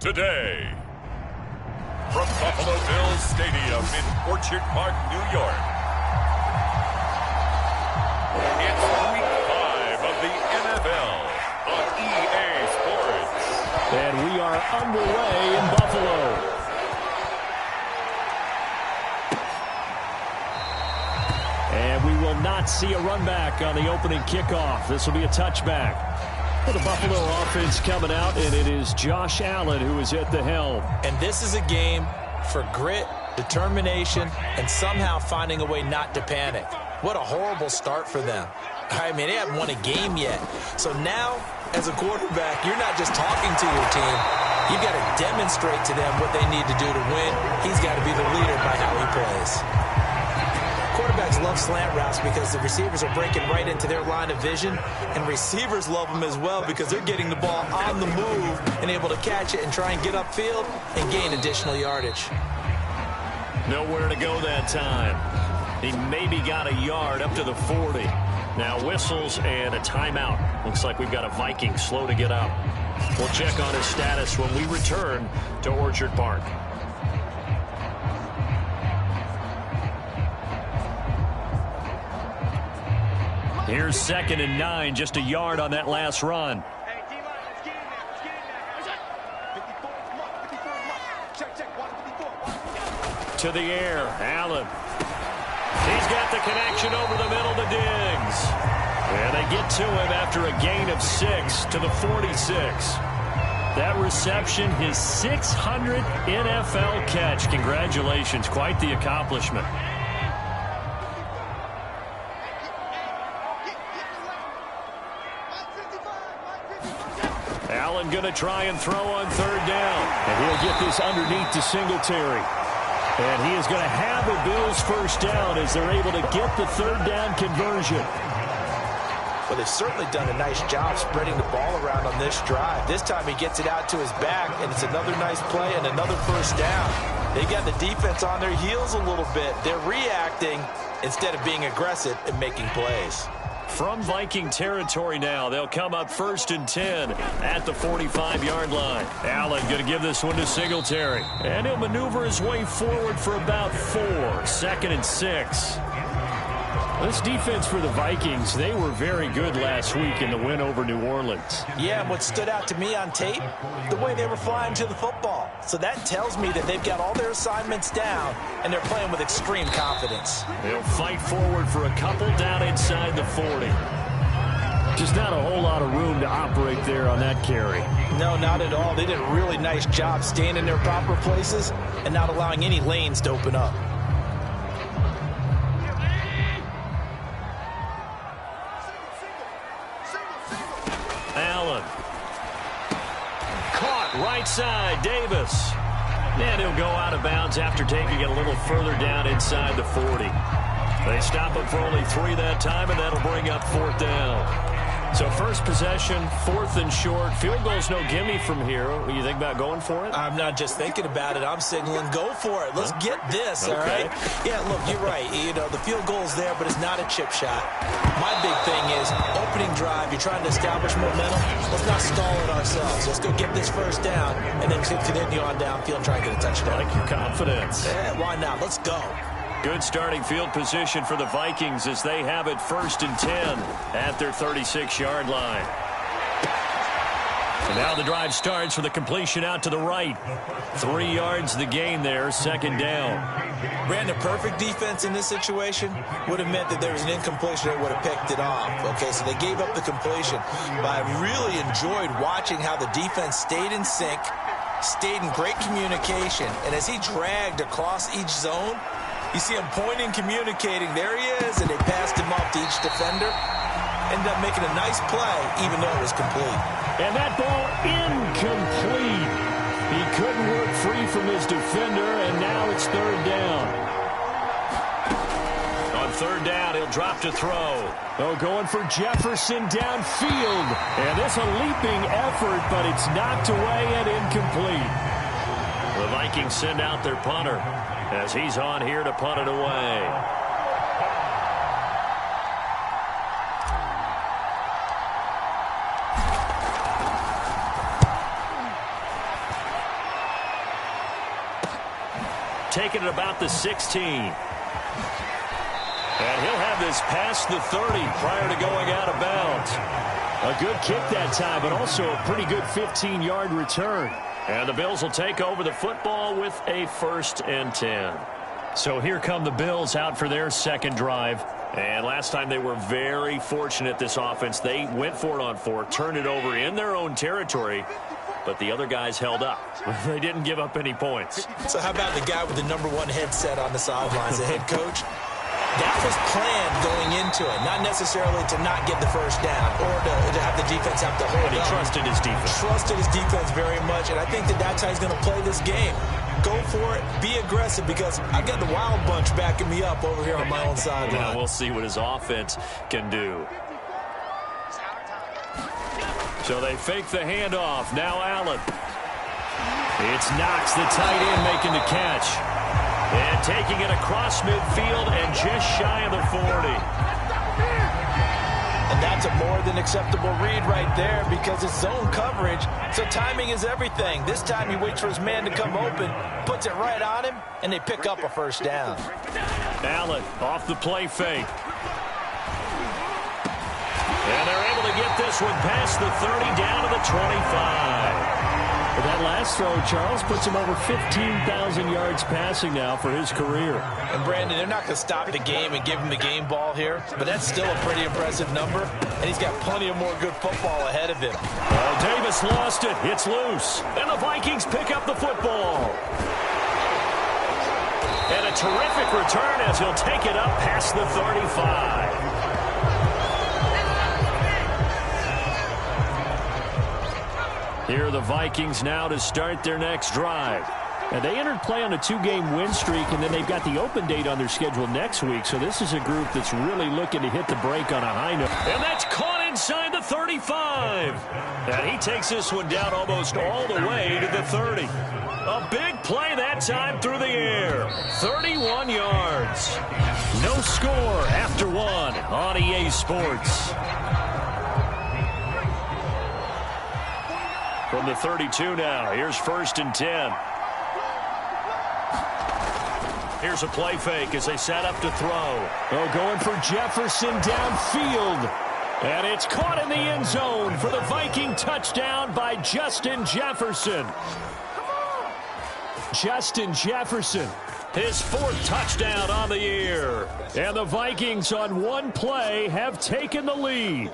today. From Buffalo Bills Stadium in Orchard Park, New York. It's Week 5 of the NFL on EA Sports.
And we are underway in Buffalo. And we will not see a run back on the opening kickoff. This will be a touchback. For the Buffalo offense coming out, and it is Josh Allen who is at the helm.
And this is a game for grit, determination, and somehow finding a way not to panic. What a horrible start for them. I mean, they haven't won a game yet. So now, as a quarterback, you're not just talking to your team. You've got to demonstrate to them what they need to do to win. He's got to be the leader by how he plays. Quarterbacks love slant routes because the receivers are breaking right into their line of vision, and receivers love them as well because they're getting the ball on the move and able to catch it and try and get upfield and gain additional yardage.
Nowhere to go that time. He maybe got a yard up to the 40. Now whistles and a timeout. Looks like we've got a Viking slow to get up. We'll check on his status when we return to Orchard Park. Here's 2nd and 9, just a yard on that last run. To the air, Allen. He's got the connection over the middle to Diggs. And they get to him after a gain of 6 to the 46. That reception, his 600th NFL catch. Congratulations, quite the accomplishment. Allen going to try and throw on 3rd down.
And he'll get this underneath to Singletary. And he is going to have a Bills 1st down as they're able to get the 3rd down conversion.
Well, they've certainly done a nice job spreading the ball around on this drive. This time he gets it out to his back, and it's another nice play and another 1st down. They got the defense on their heels a little bit. They're reacting instead of being aggressive and making plays.
From Viking territory now, they'll come up 1st and 10 at the 45-yard line. Allen going to give this one to Singletary. And he'll maneuver his way forward for about 4. 2nd and 6. This defense for the Vikings, they were very good last week in the win over New Orleans.
Yeah, and what stood out to me on tape, the way they were flying to the football. So that tells me that they've got all their assignments down, and they're playing with extreme confidence.
They'll fight forward for a couple down inside the 40.
Just not a whole lot of room to operate there on that carry.
No, not at all. They did a really nice job staying in their proper places and not allowing any lanes to open up.
Allen. Caught right side, Davis. And he'll go out of bounds after taking it a little further down inside the 40. They stop him for only 3 that time, and that'll bring up 4th down. So first possession, 4th and short. Field goal's no gimme from here. What do you think about going for it?
I'm not just thinking about it. I'm signaling go for it. Let's get this, all right? Yeah, look, you're right. You know, the field goal's there, but it's not a chip shot. My big thing is opening drive. You're trying to establish momentum. Let's not stall it ourselves. Let's go get this 1st down and then continue on downfield and try and get a touchdown.
I like your confidence.
Yeah, why not? Let's go.
Good starting field position for the Vikings as they have it 1st and 10 at their 36-yard line. And now the drive starts with a completion out to the right. 3 yards the gain there, 2nd down.
Brandon, perfect defense in this situation would have meant that there was an incompletion that would have picked it off. Okay, so they gave up the completion. But I really enjoyed watching how the defense stayed in sync, stayed in great communication. And as he dragged across each zone, you see him pointing, communicating. There he is, and they passed him off to each defender. Ended up making a nice play, even though it was complete.
And that ball incomplete. He couldn't work free from his defender, and now it's 3rd down.
On 3rd down, he'll drop to throw.
Oh, going for Jefferson downfield. And this a leaping effort, but it's knocked away and incomplete.
The Vikings send out their punter as he's on here to punt it away. taken at about the 16. And he'll have this past the 30 prior to going out of bounds.
A good kick that time, but also a pretty good 15-yard return.
And the Bills will take over the football with a 1st and 10.
So here come the Bills out for their second drive.
And last time they were very fortunate, this offense. They went for it on 4, turned it over in their own territory, but the other guys held up. They didn't give up any points.
So how about the guy with the #1 headset on the sidelines, the head coach? That was planned going into it, not necessarily to not get the first down or to have the defense have to hold
But he trusted his defense.
Trusted his defense very much, and I think that's how he's going to play this game. Go for it, be aggressive, because I've got the wild bunch backing me up over here on my own sideline.
Now we'll see what his offense can do. So they fake the handoff. Now Allen.
It's Knox, the tight end, making the catch.
And taking it across midfield and just shy of the 40.
And that's a more than acceptable read right there because it's zone coverage, so timing is everything. This time he waits for his man to come open, puts it right on him, and they pick up a first down.
Allen off the play fake. And they're able to get this one past the 30 down to the 25.
That last throw, Charles, puts him over 15,000 yards passing now for his career.
And, Brandon, they're not going to stop the game and give him the game ball here, but that's still a pretty impressive number, and he's got plenty of more good football ahead of him.
Oh, Davis lost it. It's loose. And the Vikings pick up the football. And a terrific return as he'll take it up past the 35.
Here are the Vikings now to start their next drive. And they entered play on a 2-game win streak, and then they've got the open date on their schedule next week. So this is a group that's really looking to hit the break on a high note.
And that's caught inside the 35. And he takes this one down almost all the way to the 30. A big play that time through the air. 31 yards.
No score after 1 on EA Sports.
From the 32 now, here's 1st and 10. Here's a play fake as they set up to throw.
Oh, going for Jefferson downfield. And it's caught in the end zone for the Viking touchdown by Justin Jefferson. Justin Jefferson,
his 4th touchdown on the year.
And the Vikings on one play have taken the lead.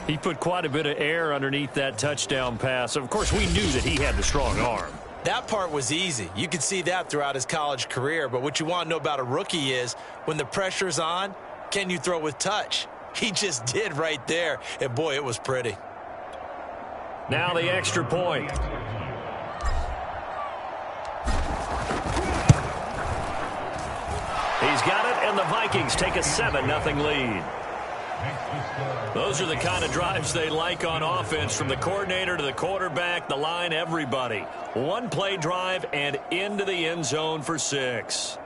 He put quite a bit of air underneath that touchdown pass. Of course, we knew that he had the strong arm.
That part was easy. You could see that throughout his college career. But what you want to know about a rookie is when the pressure's on, can you throw with touch? He just did right there. And, boy, it was pretty.
Now the extra point. He's got it, and the Vikings take a 7-0 lead. Those are the kind of drives they like on offense, from the coordinator to the quarterback, the line, everybody. One play drive and into the end zone for 6.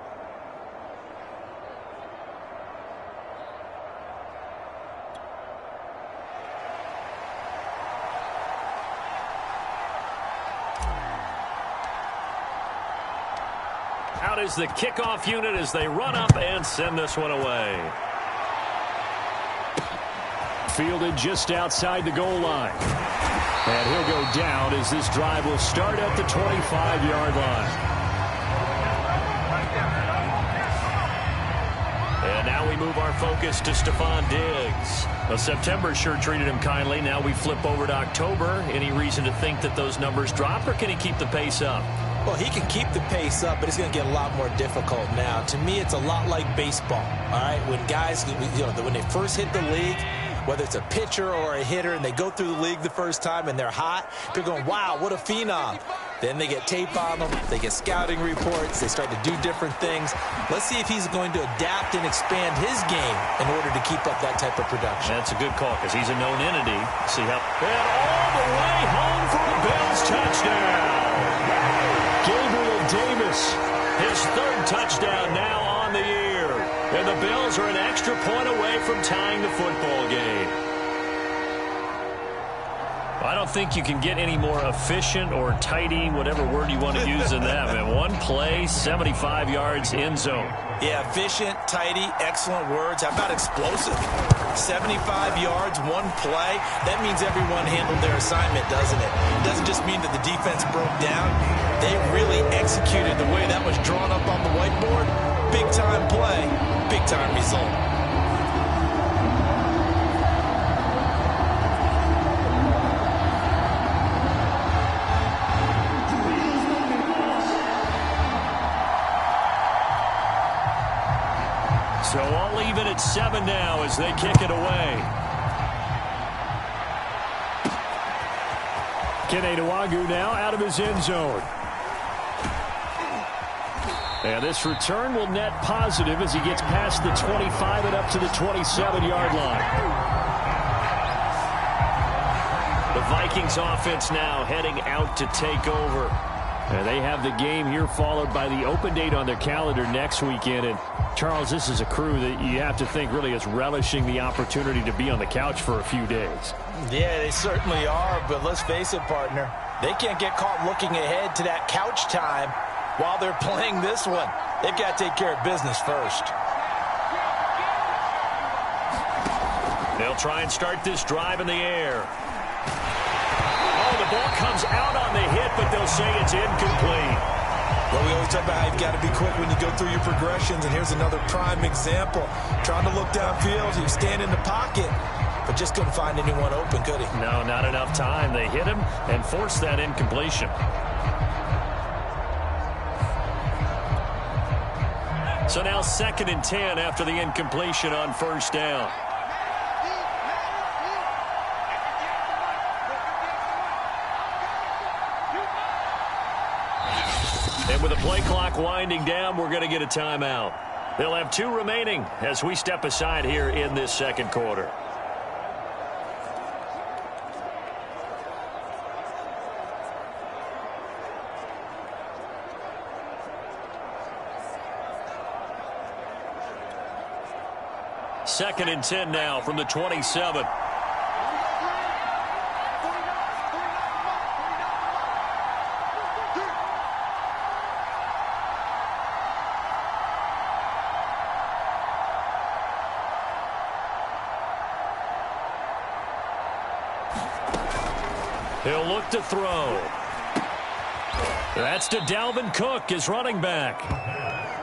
Out is the kickoff unit as they run up and send this one away.
Fielded just outside the goal line. And he'll go down as this drive will start at the 25-yard line.
And now we move our focus to Stephon Diggs. Well, September sure treated him kindly. Now we flip over to October. Any reason to think that those numbers drop, or can he keep the pace up?
Well, he can keep the pace up, but it's going to get a lot more difficult now. To me, it's a lot like baseball, all right? When guys, when they first hit the league, whether it's a pitcher or a hitter, and they go through the league the first time and they're hot, they're going, wow, what a phenom. Then they get tape on them, they get scouting reports, they start to do different things. Let's see if he's going to adapt and expand his game in order to keep up that type of production.
That's a good call because he's a known entity. See how... And all the way home for a Bills touchdown.
Gabriel Davis,
his 3rd touchdown now on the year. And the Bills are an extra point away from tying the football game. I don't think you can get any more efficient or tidy, whatever word you want to use in that. Man, one play, 75 yards, end zone.
Yeah, efficient, tidy, excellent words. How about explosive? 75 yards, one play. That means everyone handled their assignment, doesn't it? It doesn't just mean that the defense broke down. They really executed the way that was drawn up on the whiteboard. Big-time play, big-time result.
So all even at 7 now as they kick it away. Kene Nwangwu now out of his end zone. And this return will net positive as he gets past the 25 and up to the 27-yard line. The Vikings offense now heading out to take over. And they have the game here followed by the open date on their calendar next weekend. And Charles, this is a crew that you have to think really is relishing the opportunity to be on the couch for a few days.
Yeah, they certainly are, but let's face it, partner. They can't get caught looking ahead to that couch time while they're playing this one. They've got to take care of business first.
They'll try and start this drive in the air. Oh, the ball comes out on the hit, but they'll say it's incomplete.
Well, we always talk about how you've got to be quick when you go through your progressions, and here's another prime example. Trying to look downfield, he was standing in the pocket, but just couldn't find anyone open, could he?
No, not enough time. They hit him and forced that incompletion. So now 2nd and 10 after the incompletion on first down. And with the play clock winding down, we're going to get a timeout. They'll have 2 remaining as we step aside here in this second quarter. Second and 10 now from the 27. He'll look to throw. That's to Dalvin Cook, his running back.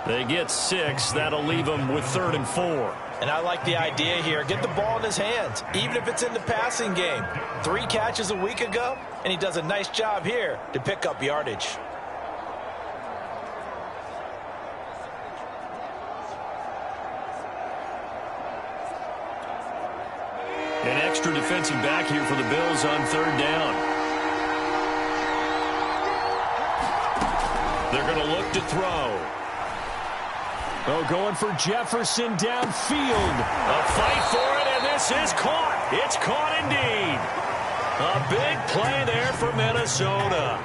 They get 6. That'll leave them with 3rd and 4.
And I like the idea here. Get the ball in his hands, even if it's in the passing game. 3 catches a week ago, and he does a nice job here to pick up yardage.
An extra defensive back here for the Bills on 3rd down. They're going to look to throw.
Oh, going for Jefferson downfield.
A fight for it, and this is caught. It's caught indeed. A big play there for Minnesota.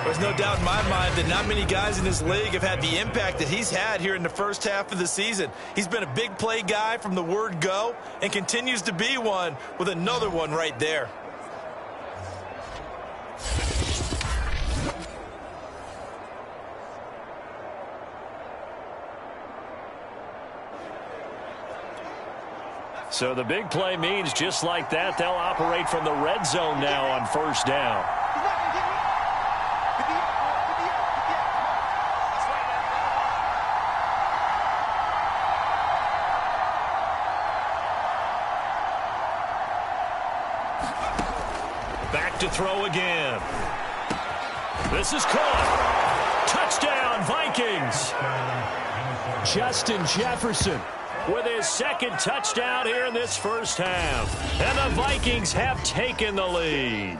There's no doubt in my mind that not many guys in this league have had the impact that he's had here in the first half of the season. He's been a big play guy from the word go and continues to be one with another one right there.
So the big play means just like that, they'll operate from the red zone now on first down. Back to throw again. This is caught. Touchdown, Vikings.
Justin Jefferson
with his 2nd touchdown here in this first half. And the Vikings have taken the lead.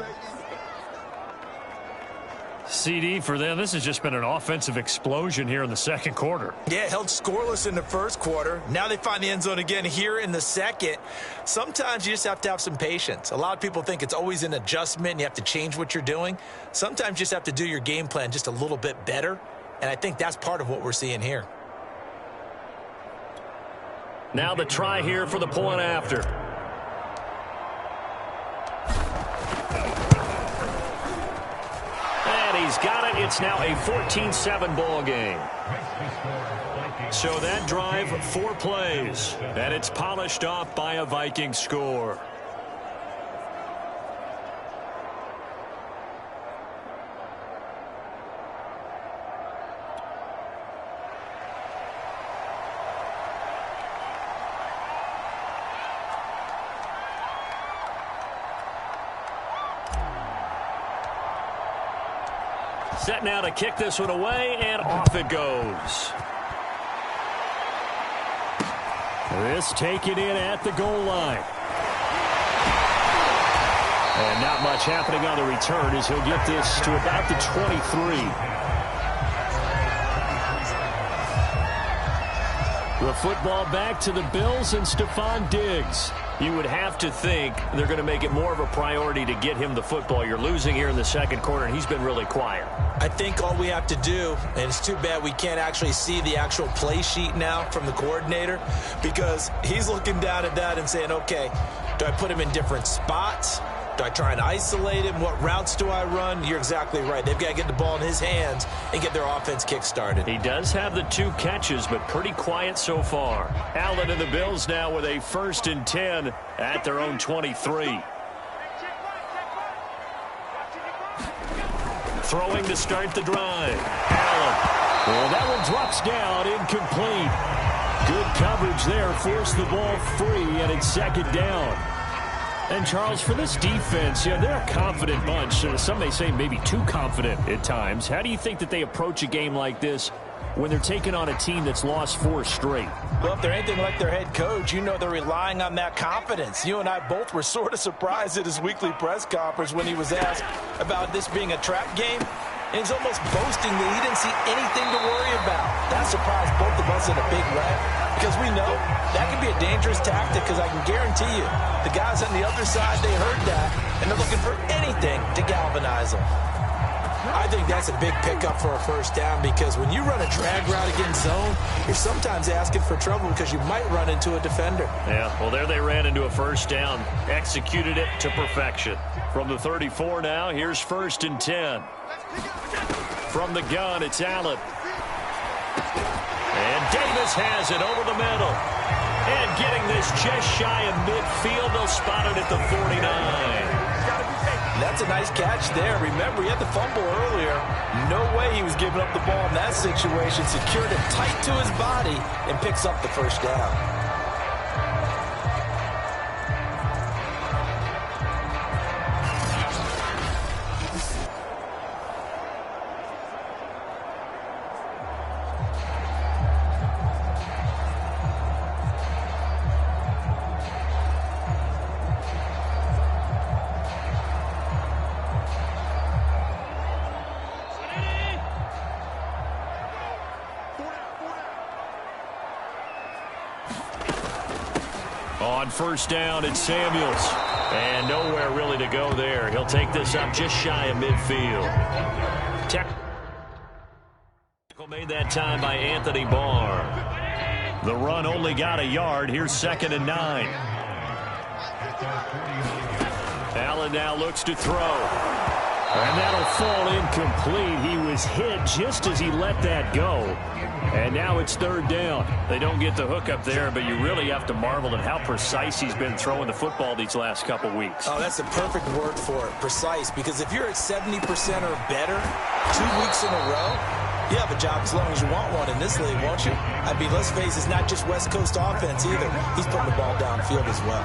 CD for them, this has just been an offensive explosion here in the second quarter.
Yeah, held scoreless in the first quarter. Now they find the end zone again here in the second. Sometimes you just have to have some patience. A lot of people think it's always an adjustment and you have to change what you're doing. Sometimes you just have to do your game plan just a little bit better. And I think that's part of what we're seeing here.
Now the try here for the point after. He's got it. It's now a 14-7 ball game. So that drive, 4 plays, and it's polished off by a Viking score. Set now to kick this one away, and off it goes.
This taken in at the goal line.
And not much happening on the return as he'll get this to about the 23.
The football back to the Bills and Stephon Diggs.
You would have to think they're going to make it more of a priority to get him the football. You're losing here in the second quarter, and he's been really quiet.
I think all we have to do, and it's too bad we can't actually see the actual play sheet now from the coordinator, because he's looking down at that and saying, okay, do I put him in different spots? Do I try and isolate him? What routes do I run? You're exactly right. They've got to get the ball in his hands and get their offense kick-started.
He does have the 2 catches, but pretty quiet so far. Allen and the Bills now with a 1st and 10 at their own 23. Throwing to start the drive. Allen.
Well, that one drops down, incomplete. Good coverage there, forced the ball free, and it's 2nd down. And, Charles, for this defense, yeah, they're a confident bunch. Some may say maybe too confident at times. How do you think that they approach a game like this when they're taking on a team that's lost 4 straight?
Well, if they're anything like their head coach, you know they're relying on that confidence. You and I both were sort of surprised at his weekly press conference when he was asked about this being a trap game. And he's almost boasting that he didn't see anything to worry about. That surprised both of us in a big way, because we know that can be a dangerous tactic, because I can guarantee you the guys on the other side, they heard that, and they're looking for anything to galvanize them. I think that's a big pickup for a 1st down, because when you run a drag route against zone, you're sometimes asking for trouble because you might run into a defender.
Yeah, well, there they ran into a 1st down, executed it to perfection. From the 34 now, here's 1st and 10. From the gun, it's Allen. And Davis has it over the middle. And getting this just shy of midfield, they'll spot it at the 49.
That's a nice catch there. Remember, he had the fumble earlier. No way he was giving up the ball in that situation. Secured it tight to his body and picks up the 1st down.
On 1st down, it's Samuels. And nowhere really to go there. He'll take this up just shy of midfield. Tackle made that time by Anthony Barr. The run only got a yard. Here's 2nd and 9. Allen now looks to throw.
And that'll fall incomplete. He was hit just as he let that go. And now it's 3rd down.
They don't get the hook up there, but you really have to marvel at how precise he's been throwing the football these last couple weeks.
Oh, that's the perfect word for it, precise. Because if you're at 70% or better 2 weeks in a row, you have a job as long as you want one in this league, won't you? I mean, let's face it, it's not just West Coast offense either. He's putting the ball downfield as well.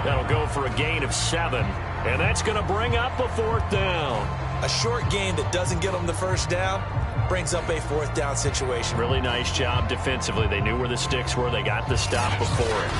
That'll go for a gain of 7. And that's going to bring up a 4th down.
A short gain that doesn't get them the 1st down brings up a 4th down situation.
Really nice job defensively. They knew where the sticks were. They got the stop before it.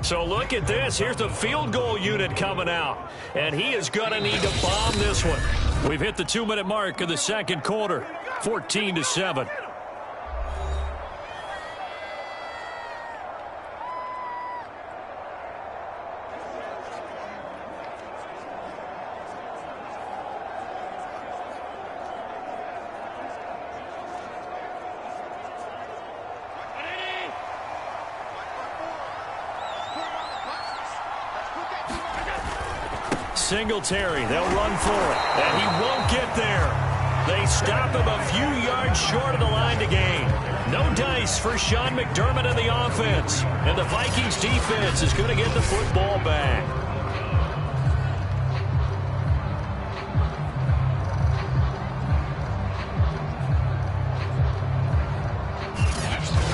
So look at this. Here's the field goal unit coming out. And he is going to need to bomb this one. We've hit the 2-minute mark of the second quarter. 14-7. Singletary, they'll run for it, and he won't get there. They stop him a few yards short of the line to gain. No dice for Sean McDermott and the offense. And the Vikings defense is going to get the football back.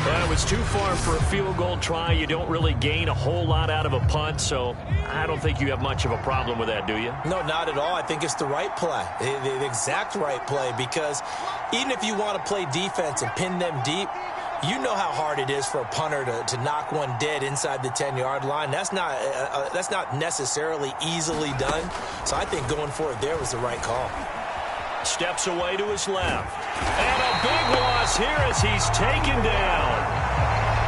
Well, it was too far for a field goal try. You don't really gain a whole lot out of a punt, so I don't think you have much of a problem with that, do you?
No, not at all. I think it's the right play, the exact right play, because even if you want to play defense and pin them deep, you know how hard it is for a punter to knock one dead inside the 10-yard line. That's not necessarily easily done. So I think going for it there was the right call.
Steps away to his left. And a big loss here as he's taken down.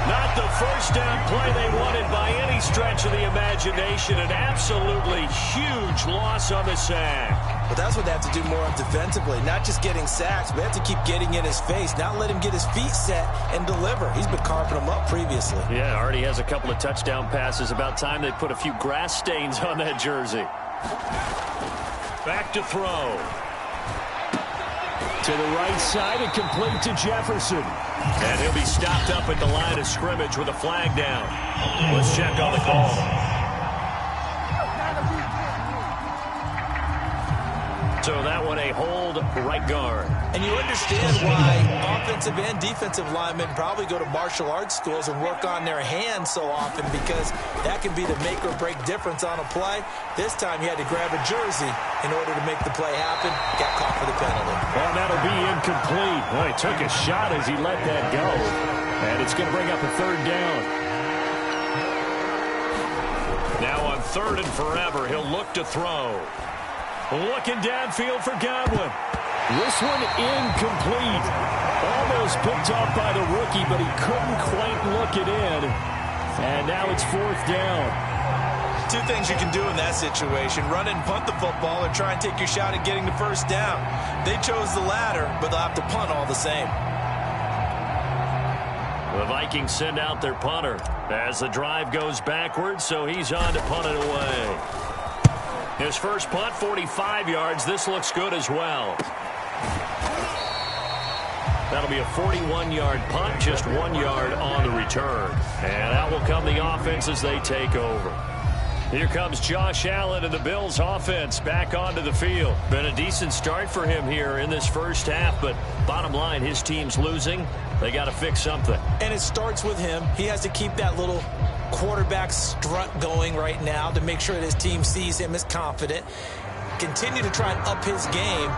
Not the first down play they wanted by any stretch of the imagination. An absolutely huge loss on the sack.
But that's what they have to do more of defensively. Not just getting sacks, but they have to keep getting in his face. Not let him get his feet set and deliver. He's been carving them up previously.
Yeah, already has a couple of touchdown passes. About time they put a few grass stains on that jersey. Back to throw.
To the right side and complete to Jefferson.
And he'll be stopped up at the line of scrimmage with a flag down. Let's check on the call. So that one a hold right guard.
And you understand why offensive and defensive linemen probably go to martial arts schools and work on their hands so often, because that can be the make or break difference on a play. This time he had to grab a jersey in order to make the play happen. Got caught for the penalty.
And that'll be incomplete. Well, he took a shot as he let that go. And it's going to bring up a third down.
Now on third and forever, he'll look to throw. Looking downfield for Godwin.
This one incomplete. Almost picked off by the rookie, but he couldn't quite look it in. And now it's fourth down.
Two things you can do in that situation: run and punt the football, or try and take your shot at getting the first down. They chose the latter, but they'll have to punt all the same.
The Vikings send out their punter as the drive goes backwards, so he's on to punt it away. His first punt, 45 yards. This looks good as well. That'll be a 41-yard punt, just 1 yard on the return. And out will come the offense as they take over. Here comes Josh Allen and the Bills offense back onto the field. Been a decent start for him here in this first half, but bottom line, his team's losing. They got to fix something.
And it starts with him. He has to keep that little quarterback strut going right now to make sure that his team sees him as confident. Continue to try and up his game,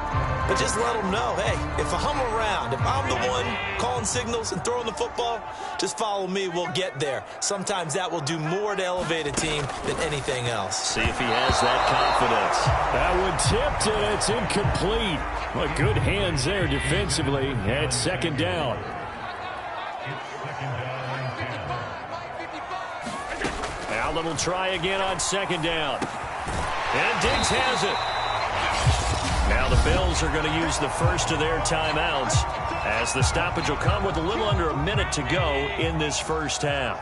but just let him know, hey, if I'm around, if I'm the one calling signals and throwing the football, just follow me, we'll get there. Sometimes that will do more to elevate a team than anything else.
See if he has that confidence.
That one tipped, and it's incomplete. Well, good hands there defensively at second down.
Allen will try again on second down. And Diggs has it. Now the Bills are going to use the first of their timeouts, as the stoppage will come with a little under a minute to go in this first half.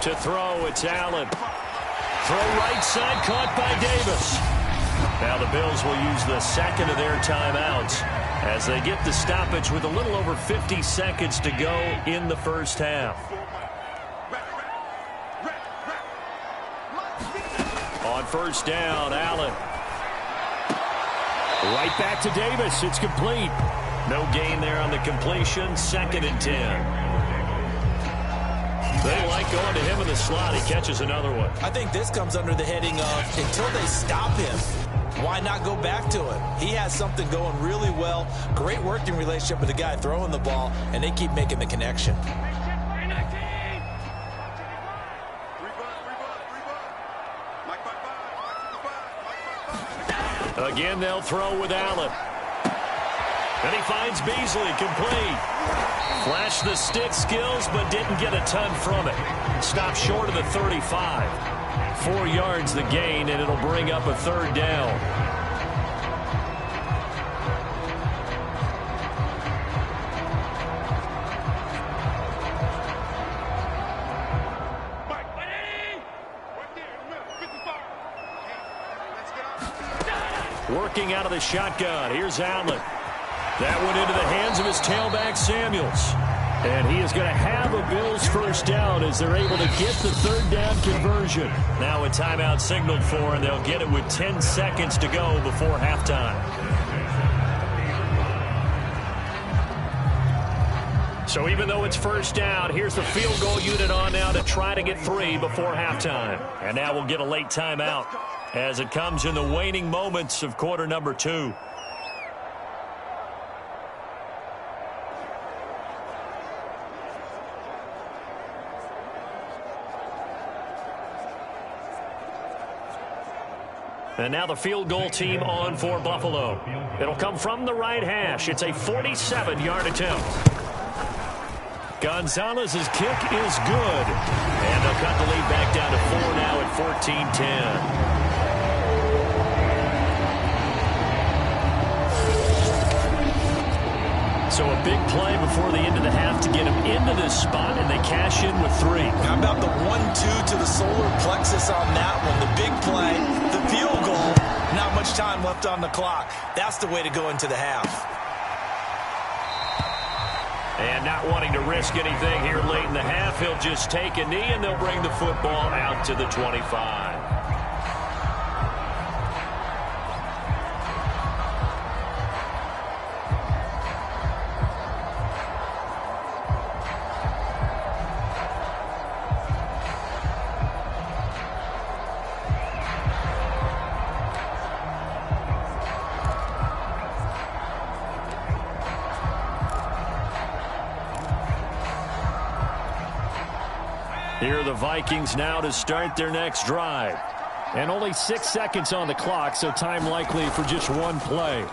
To throw, it's Allen. Throw right side, caught by Davis. Now the Bills will use the second of their timeouts as they get the stoppage with a little over 50 seconds to go in the first half. On first down, Allen.
Right back to Davis. It's complete.
No gain there on the completion. 2nd and 10. They like going to him in the slot. He catches another one.
I think this comes under the heading of, until they stop him, why not go back to it? He has something going really well. Great working relationship with the guy throwing the ball, and they keep making the connection.
Again, they'll throw with Allen. And he finds Beasley, complete. Flashed the stick skills, but didn't get a ton from it. Stopped short of the 35. 4 yards the gain, and it'll bring up a third down. Working out of the shotgun. Here's Allen. That went into the hands of his tailback, Samuels. And he is going to have a Bills first down as they're able to get the third down conversion. Now a timeout signaled for, and they'll get it with 10 seconds to go before halftime. So even though it's first down, here's the field goal unit on now to try to get 3 before halftime. And now we'll get a late timeout as it comes in the waning moments of quarter number 2. And now the field goal team on for Buffalo. It'll come from the right hash. It's a 47-yard attempt. Gonzalez's kick is good. And they'll cut the lead back down to 4 now at 14-10. So a big play before the end of the half to get him into this spot, and they cash in with 3.
How about the 1-2 to the solar plexus on that one? The big play, the field goal, not much time left on the clock. That's the way to go into the half.
And not wanting to risk anything here late in the half, he'll just take a knee, and they'll bring the football out to the 25. Here are the Vikings now to start their next drive.
And only 6 seconds on the clock, so time likely for just one play.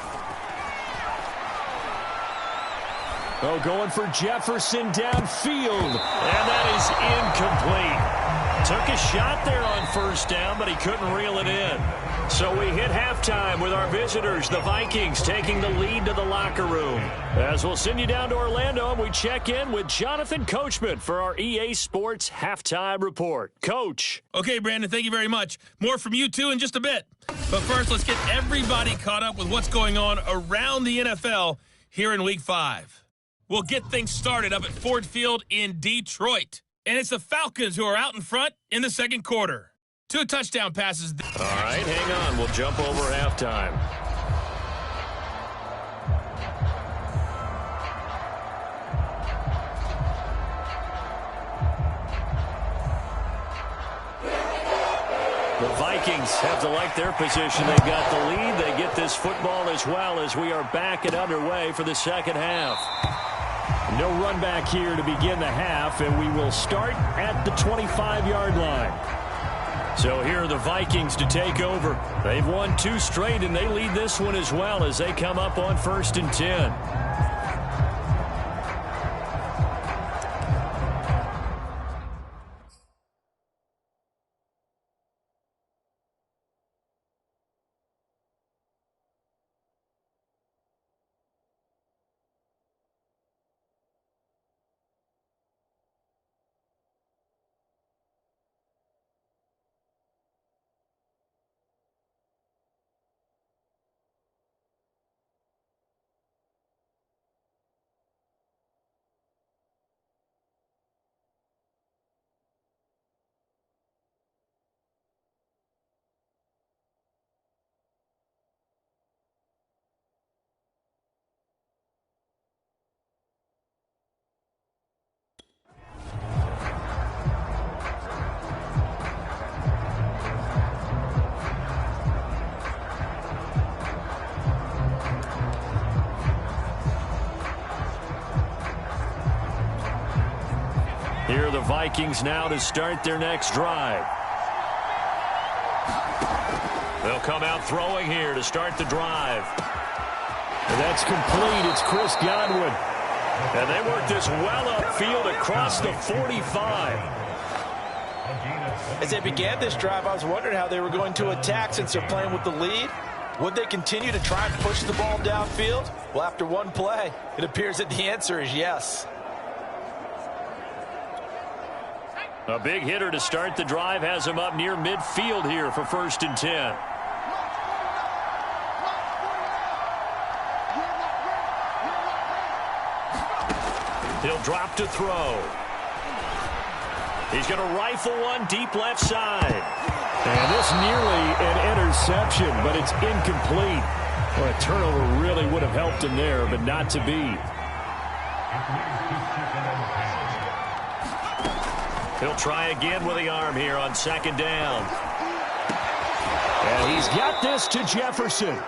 Oh, going for Jefferson downfield.
And that is incomplete. Took a shot there on first down, but he couldn't reel it in. So we hit halftime with our visitors, the Vikings, taking the lead to the locker room. As we'll send you down to Orlando, and we check in with Jonathan Coachman for our EA Sports Halftime Report. Coach.
Okay, Brandon, thank you very much. More from you, too, in just a bit. But first, let's get everybody caught up with what's going on around the NFL here in Week 5. We'll get things started up at Ford Field in Detroit. And it's the Falcons who are out in front in the second quarter. 2 touchdown passes.
All right, hang on. We'll jump over halftime. The Vikings have to like their position. They've got the lead. They get this football as well as we are back and underway for the second half.
No run back here to begin the half, and we will start at the 25-yard line.
So here are the Vikings to take over. They've won 2 straight, and they lead this one as well as they come up on 1st and 10. Here are the Vikings now to start their next drive. They'll come out throwing here to start the drive.
And that's complete. It's Chris Godwin.
And they work this well upfield across the 45.
As they began this drive, I was wondering how they were going to attack since they're playing with the lead. Would they continue to try and push the ball downfield? Well, after one play, it appears that the answer is yes.
A big hitter to start the drive has him up near midfield here for 1st and 10. He'll drop to throw. He's going to rifle one deep left side.
And this nearly an interception, but it's incomplete. Well, a turnover really would have helped him there, but not to be.
He'll try again with the arm here on second down.
And he's got this to Jefferson.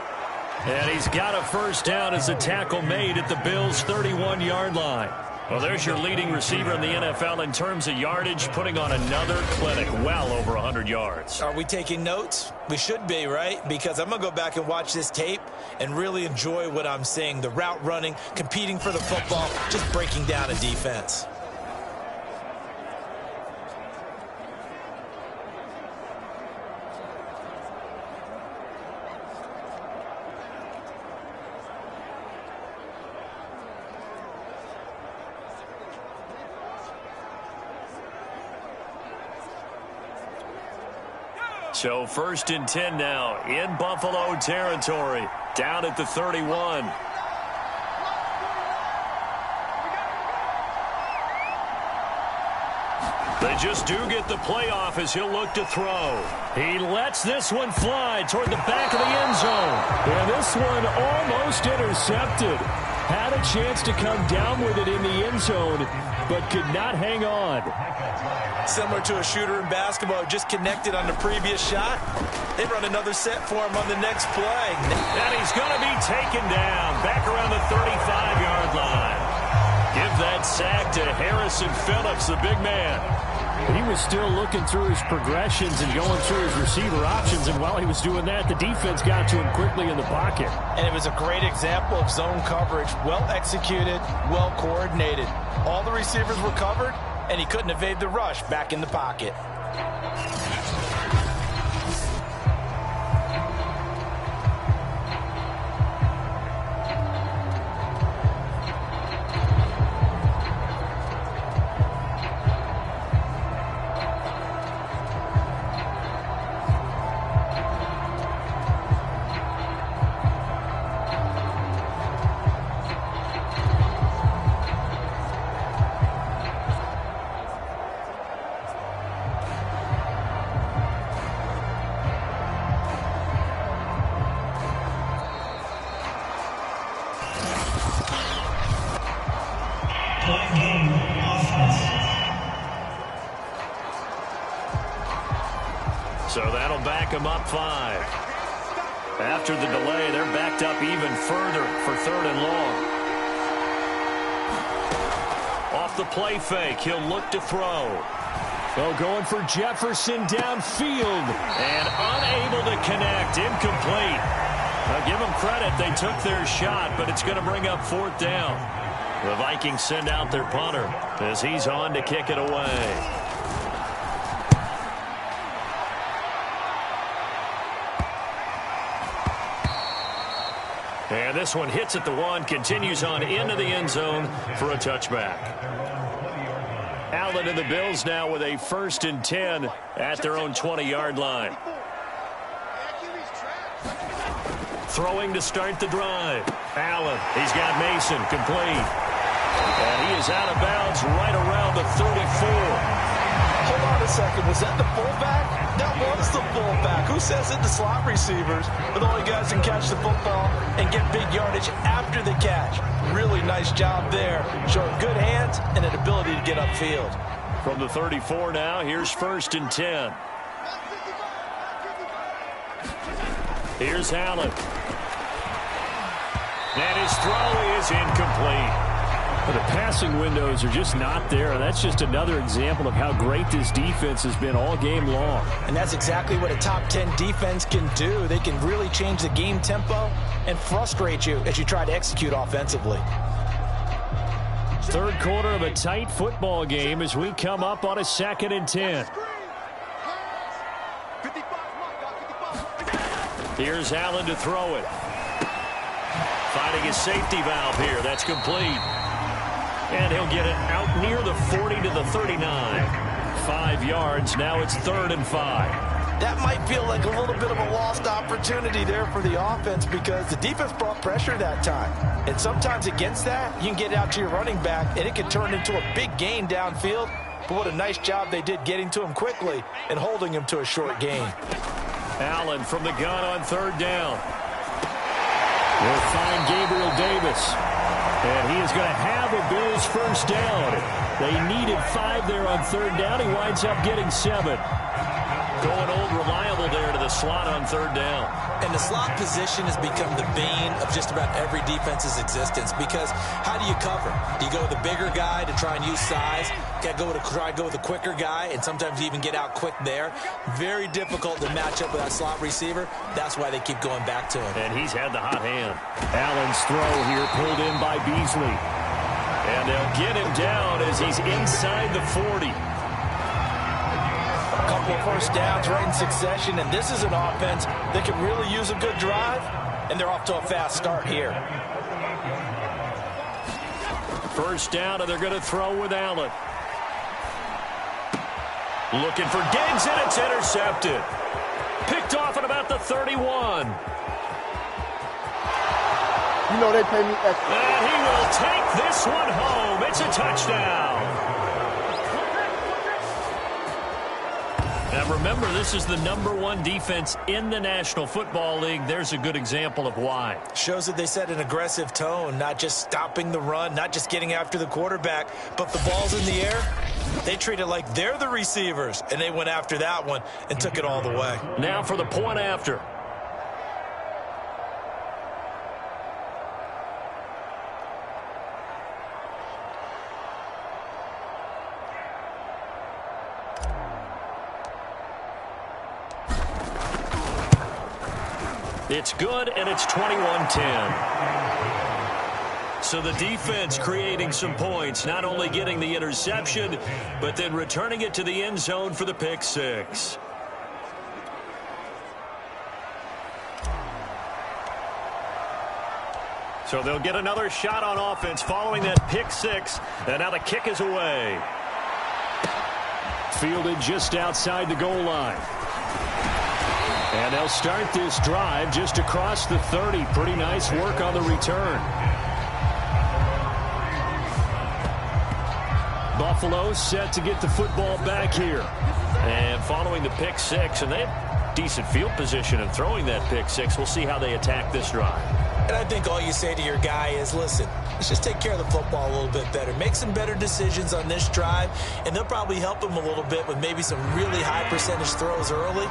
And he's got a first down as the tackle made at the Bills' 31-yard line. Well, there's your leading receiver in the NFL in terms of yardage, putting on another clinic well over 100 yards.
Are we taking notes? We should be, right? Because I'm going to go back and watch this tape and really enjoy what I'm seeing. The route running, competing for the football, just breaking down a defense.
So 1st and 10 now in Buffalo territory, down at the 31. They just do get the playoff as he'll look to throw.
He lets this one fly toward the back of the end zone. And this one almost intercepted. Had a chance to come down with it in the end zone, but could not hang on.
Similar to a shooter in basketball, just connected on the previous shot. They run another set for him on the next play.
And he's going to be taken down back around the 35-yard line. Give that sack to Harrison Phillips, the big man.
He was still looking through his progressions and going through his receiver options, and while he was doing that, the defense got to him quickly in the pocket.
And it was a great example of zone coverage. Well executed, well coordinated. All the receivers were covered, and he couldn't evade the rush back in the pocket.
So that'll back them up 5. After the delay, they're backed up even further for 3rd and long. Off the play fake, he'll look to throw.
So going for Jefferson downfield.
And unable to connect, incomplete. Now give them credit, they took their shot, but it's going to bring up 4th down. The Vikings send out their punter as he's on to kick it away. And this one hits at the 1, continues on into the end zone for a touchback. Allen and the Bills now with a 1st and 10 at their own 20-yard line. Throwing to start the drive. Allen, he's got Mason, complete. And he is out of bounds right around the 34.
Hold on a second. Was that the fullback? That was the fullback. Who says it? The slot receivers. But the only guys can catch the football and get big yardage after the catch. Really nice job there. Showing good hands and an ability to get upfield.
From the 34 now, here's 1st and 10. Here's Allen. And his throw is incomplete.
The passing windows are just not there. That's just another example of how great this defense has been all game long.
And that's exactly what a top 10 defense can do. They can really change the game tempo and frustrate you as you try to execute offensively.
3rd quarter of a tight football game as we come up on a 2nd and 10.
Here's Allen to throw it. Finding his safety valve here. That's complete. And he'll get it out near the 40 to the 39. 5 yards. Now it's 3rd and 5.
that might feel like a little bit of a lost opportunity there for the offense because the defense brought pressure that time. And sometimes against that, you can get out to your running back, and it can turn into a big gain downfield. But what a nice job they did getting to him quickly and holding him to a short gain.
Allen from the gun on third down. They'll find Gabriel Davis. And he is going to have a Bills first down. They needed 5 there on third down. He winds up getting 7. Going old reliable there to the slot on third down.
And the slot position has become the bane of just about every defense's existence because how do you cover? Do you go with a bigger guy to try and use size? Got to try and go with a quicker guy, and sometimes you even get out quick there. Very difficult to match up with that slot receiver. That's why they keep going back to him.
And he's had the hot hand. Allen's throw here pulled in by Beasley. And they'll get him down as he's inside the 40.
A couple of first downs right in succession, and this is an offense that can really use a good drive, and they're off to a fast start here.
First down, and they're going to throw with Allen. Looking for Diggs, and it's intercepted. Picked off at about the 31.
You know they pay me extra.
And he will take this one home. It's a touchdown. Now remember, this is the #1 defense in the National Football League. There's a good example of why.
Shows that they set an aggressive tone, not just stopping the run, not just getting after the quarterback, but the ball's in the air. They treat it like they're the receivers, and they went after that one and took it all the way.
Now for the point after. It's good, and it's 21-10. So the defense creating some points, not only getting the interception, but then returning it to the end zone for the pick six. So they'll get another shot on offense following that pick six, and now the kick is away. Fielded just outside the goal line. And they'll start this drive just across the 30. Pretty nice work on the return. Buffalo set to get the football back here. And following the pick six, and they have decent field position in throwing that pick six. We'll see how they attack this drive.
And I think all you say to your guy is, listen, let's just take care of the football a little bit better. Make some better decisions on this drive, and they'll probably help him a little bit with maybe some really high percentage throws early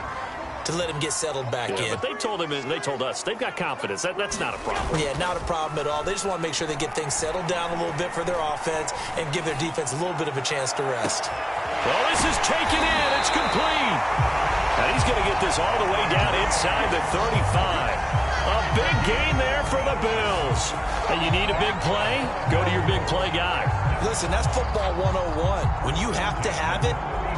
to let him get settled back in.
But they told him, and they told us, they've got confidence. That's not a problem.
Yeah, not a problem at all. They just want to make sure they get things settled down a little bit for their offense and give their defense a little bit of a chance to rest.
Well, this is taken in. It's complete. And he's going to get this all the way down inside the 35. A big gain there for the Bills. And you need a big play? Go to your big play guy.
Listen, that's football 101. When you have to have it,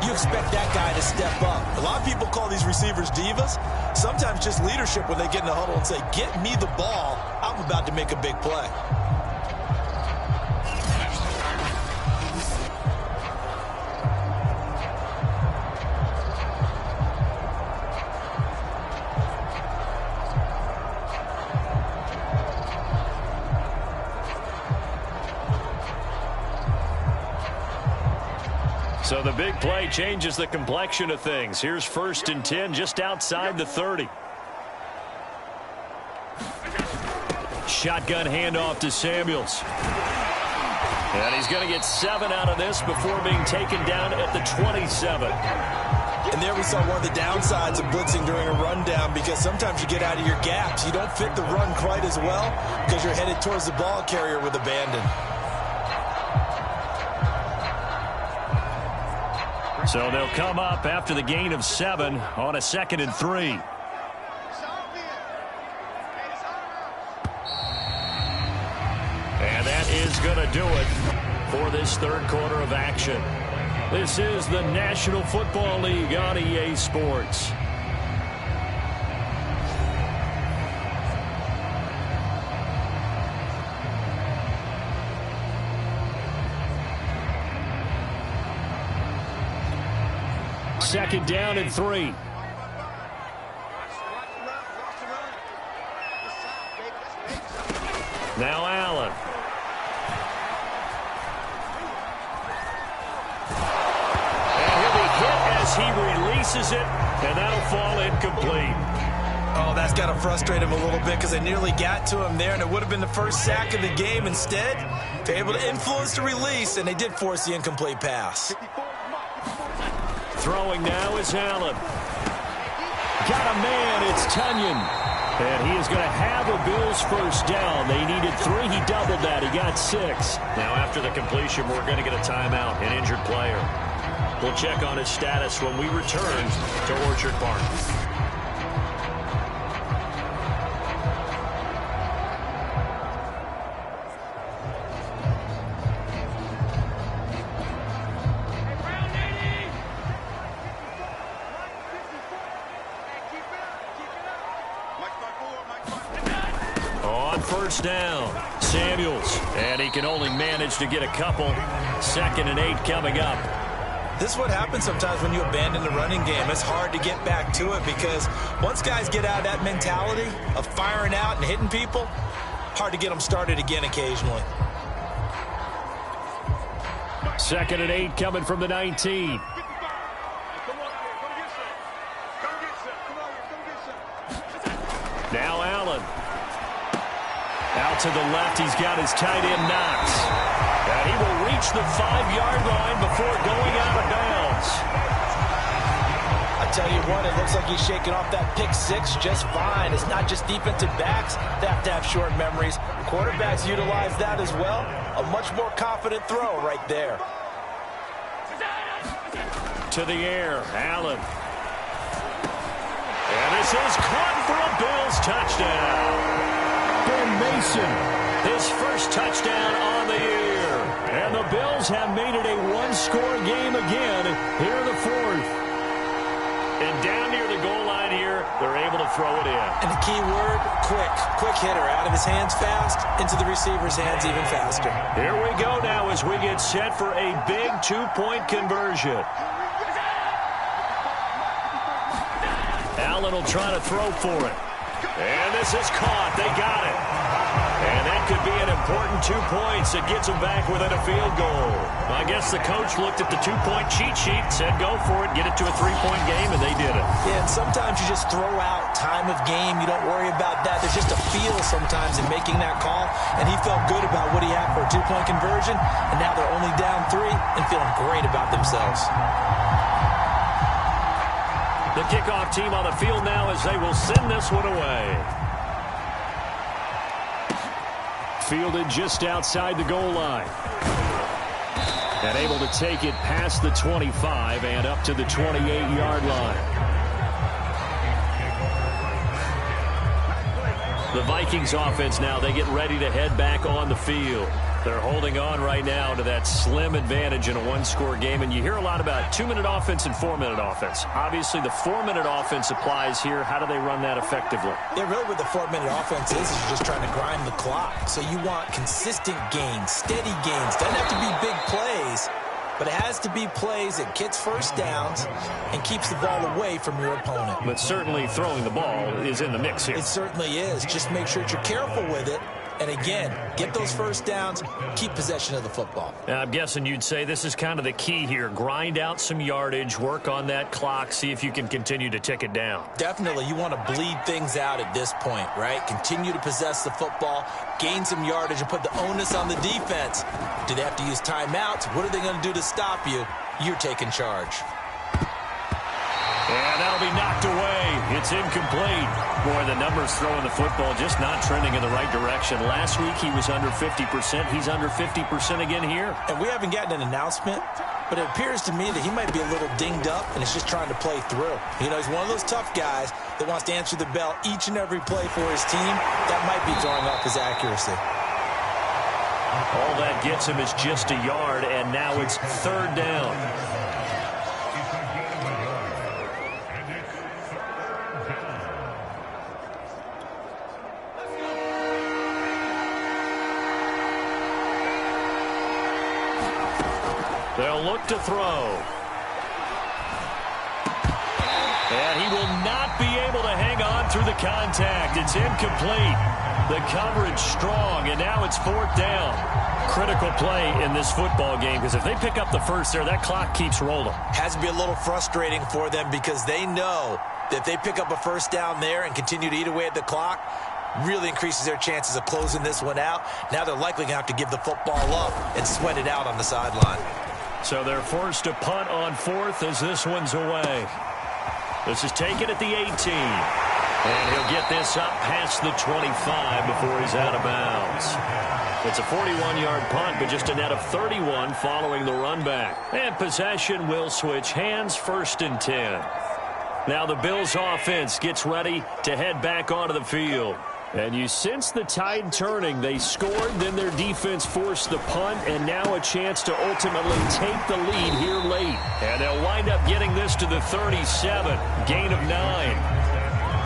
you expect that guy to step up.
A lot of people call these receivers divas. Sometimes just leadership when they get in the huddle and say, get me the ball. I'm about to make a big play.
So the big play changes the complexion of things. Here's 1st and 10 just outside the 30. Shotgun handoff to Samuels. And he's going to get 7 out of this before being taken down at the 27.
And there we saw one of the downsides of blitzing during a rundown, because sometimes you get out of your gaps. You don't fit the run quite as well because you're headed towards the ball carrier with abandon.
So they'll come up after the gain of 7 on a 2nd and 3. And that is going to do it for this 3rd quarter of action. This is the National Football League on EA Sports. Second down and 3. Now Allen. And he'll be hit as he releases it, and that'll fall incomplete.
Oh, that's got to frustrate him a little bit because they nearly got to him there, and it would have been the first sack of the game. Instead, they're able to influence the release, and they did force the incomplete pass.
Throwing now is Allen. Got a man, it's Tunyon. And he is going to have a Bills first down. They needed 3. He doubled that. He got 6. Now, after the completion, we're going to get a timeout, an injured player. We'll check on his status when we return to Orchard Park. First down, Samuels, and he can only manage to get a couple. 2nd and 8 coming up.
This is what happens sometimes when you abandon the running game. It's hard to get back to it because once guys get out of that mentality of firing out and hitting people, hard to get them started again occasionally.
2nd and 8 coming from the 19. Now Allen. Out to the left, he's got his tight end Knox. And he will reach the 5-yard line before going out of bounds.
I tell you what, it looks like he's shaking off that pick 6 just fine. It's not just defensive backs that have to have short memories. Quarterbacks utilize that as well. A much more confident throw right there.
To the air, Allen. And this is caught for a Bills touchdown. Ben Mason, his first touchdown on the year. And the Bills have made it a one-score game again here in the 4th. And down near the goal line here, they're able to throw it in.
And the key word, quick. Quick hitter. Out of his hands fast, into the receiver's hands even faster.
Here we go now as we get set for a big 2-point conversion. Allen will try to throw for it. And this is caught. They got it. And that could be an important 2 points. It gets them back within a field goal. I guess the coach looked at the 2-point cheat sheet, said go for it, get it to a 3-point game, and they did it.
Yeah, and sometimes you just throw out time of game. You don't worry about that. There's just a feel sometimes in making that call, and he felt good about what he had for a 2-point conversion, and now they're only down 3 and feeling great about themselves.
The kickoff team on the field now as they will send this one away. Fielded just outside the goal line. And able to take it past the 25 and up to the 28-yard line. The Vikings offense now, they get ready to head back on the field. They're holding on right now to that slim advantage in a one-score game. And you hear a lot about 2-minute offense and 4-minute offense. Obviously, the 4-minute offense applies here. How do they run that effectively?
Yeah, really what the 4-minute offense is you're just trying to grind the clock. So you want consistent gains, steady gains. Doesn't have to be big plays, but it has to be plays that gets first downs and keeps the ball away from your opponent.
But certainly throwing the ball is in the mix here.
It certainly is. Just make sure that you're careful with it. And again, get those first downs, keep possession of the football.
I'm guessing you'd say this is kind of the key here. Grind out some yardage, work on that clock, see if you can continue to tick it down.
Definitely. You want to bleed things out at this point, right? Continue to possess the football, gain some yardage, and put the onus on the defense. Do they have to use timeouts? What are they going to do to stop you? You're taking charge.
And that'll be knocked away. It's incomplete. Boy, the numbers throwing the football just not trending in the right direction. Last week he was under 50%. He's under 50% again here.
And we haven't gotten an announcement, but it appears to me that he might be a little dinged up and is just trying to play through. You know, he's one of those tough guys that wants to answer the bell each and every play for his team. That might be throwing off his accuracy.
All that gets him is just a yard, and now it's 3rd down. They'll look to throw. And he will not be able to hang on through the contact. It's incomplete. The coverage strong, and now it's 4th down. Critical play in this football game, because if they pick up the first there, that clock keeps rolling.
Has to be a little frustrating for them because they know that if they pick up a first down there and continue to eat away at the clock, really increases their chances of closing this one out. Now they're likely going to have to give the football up and sweat it out on the sideline.
So they're forced to punt on 4th as this one's away. This is taken at the 18. And he'll get this up past the 25 before he's out of bounds. It's a 41-yard punt, but just a net of 31 following the run back. And possession will switch hands, 1st and 10. Now the Bills offense gets ready to head back onto the field. And you sense the tide turning. They scored, then their defense forced the punt, and now a chance to ultimately take the lead here late. And they'll wind up getting this to the 37, gain of 9.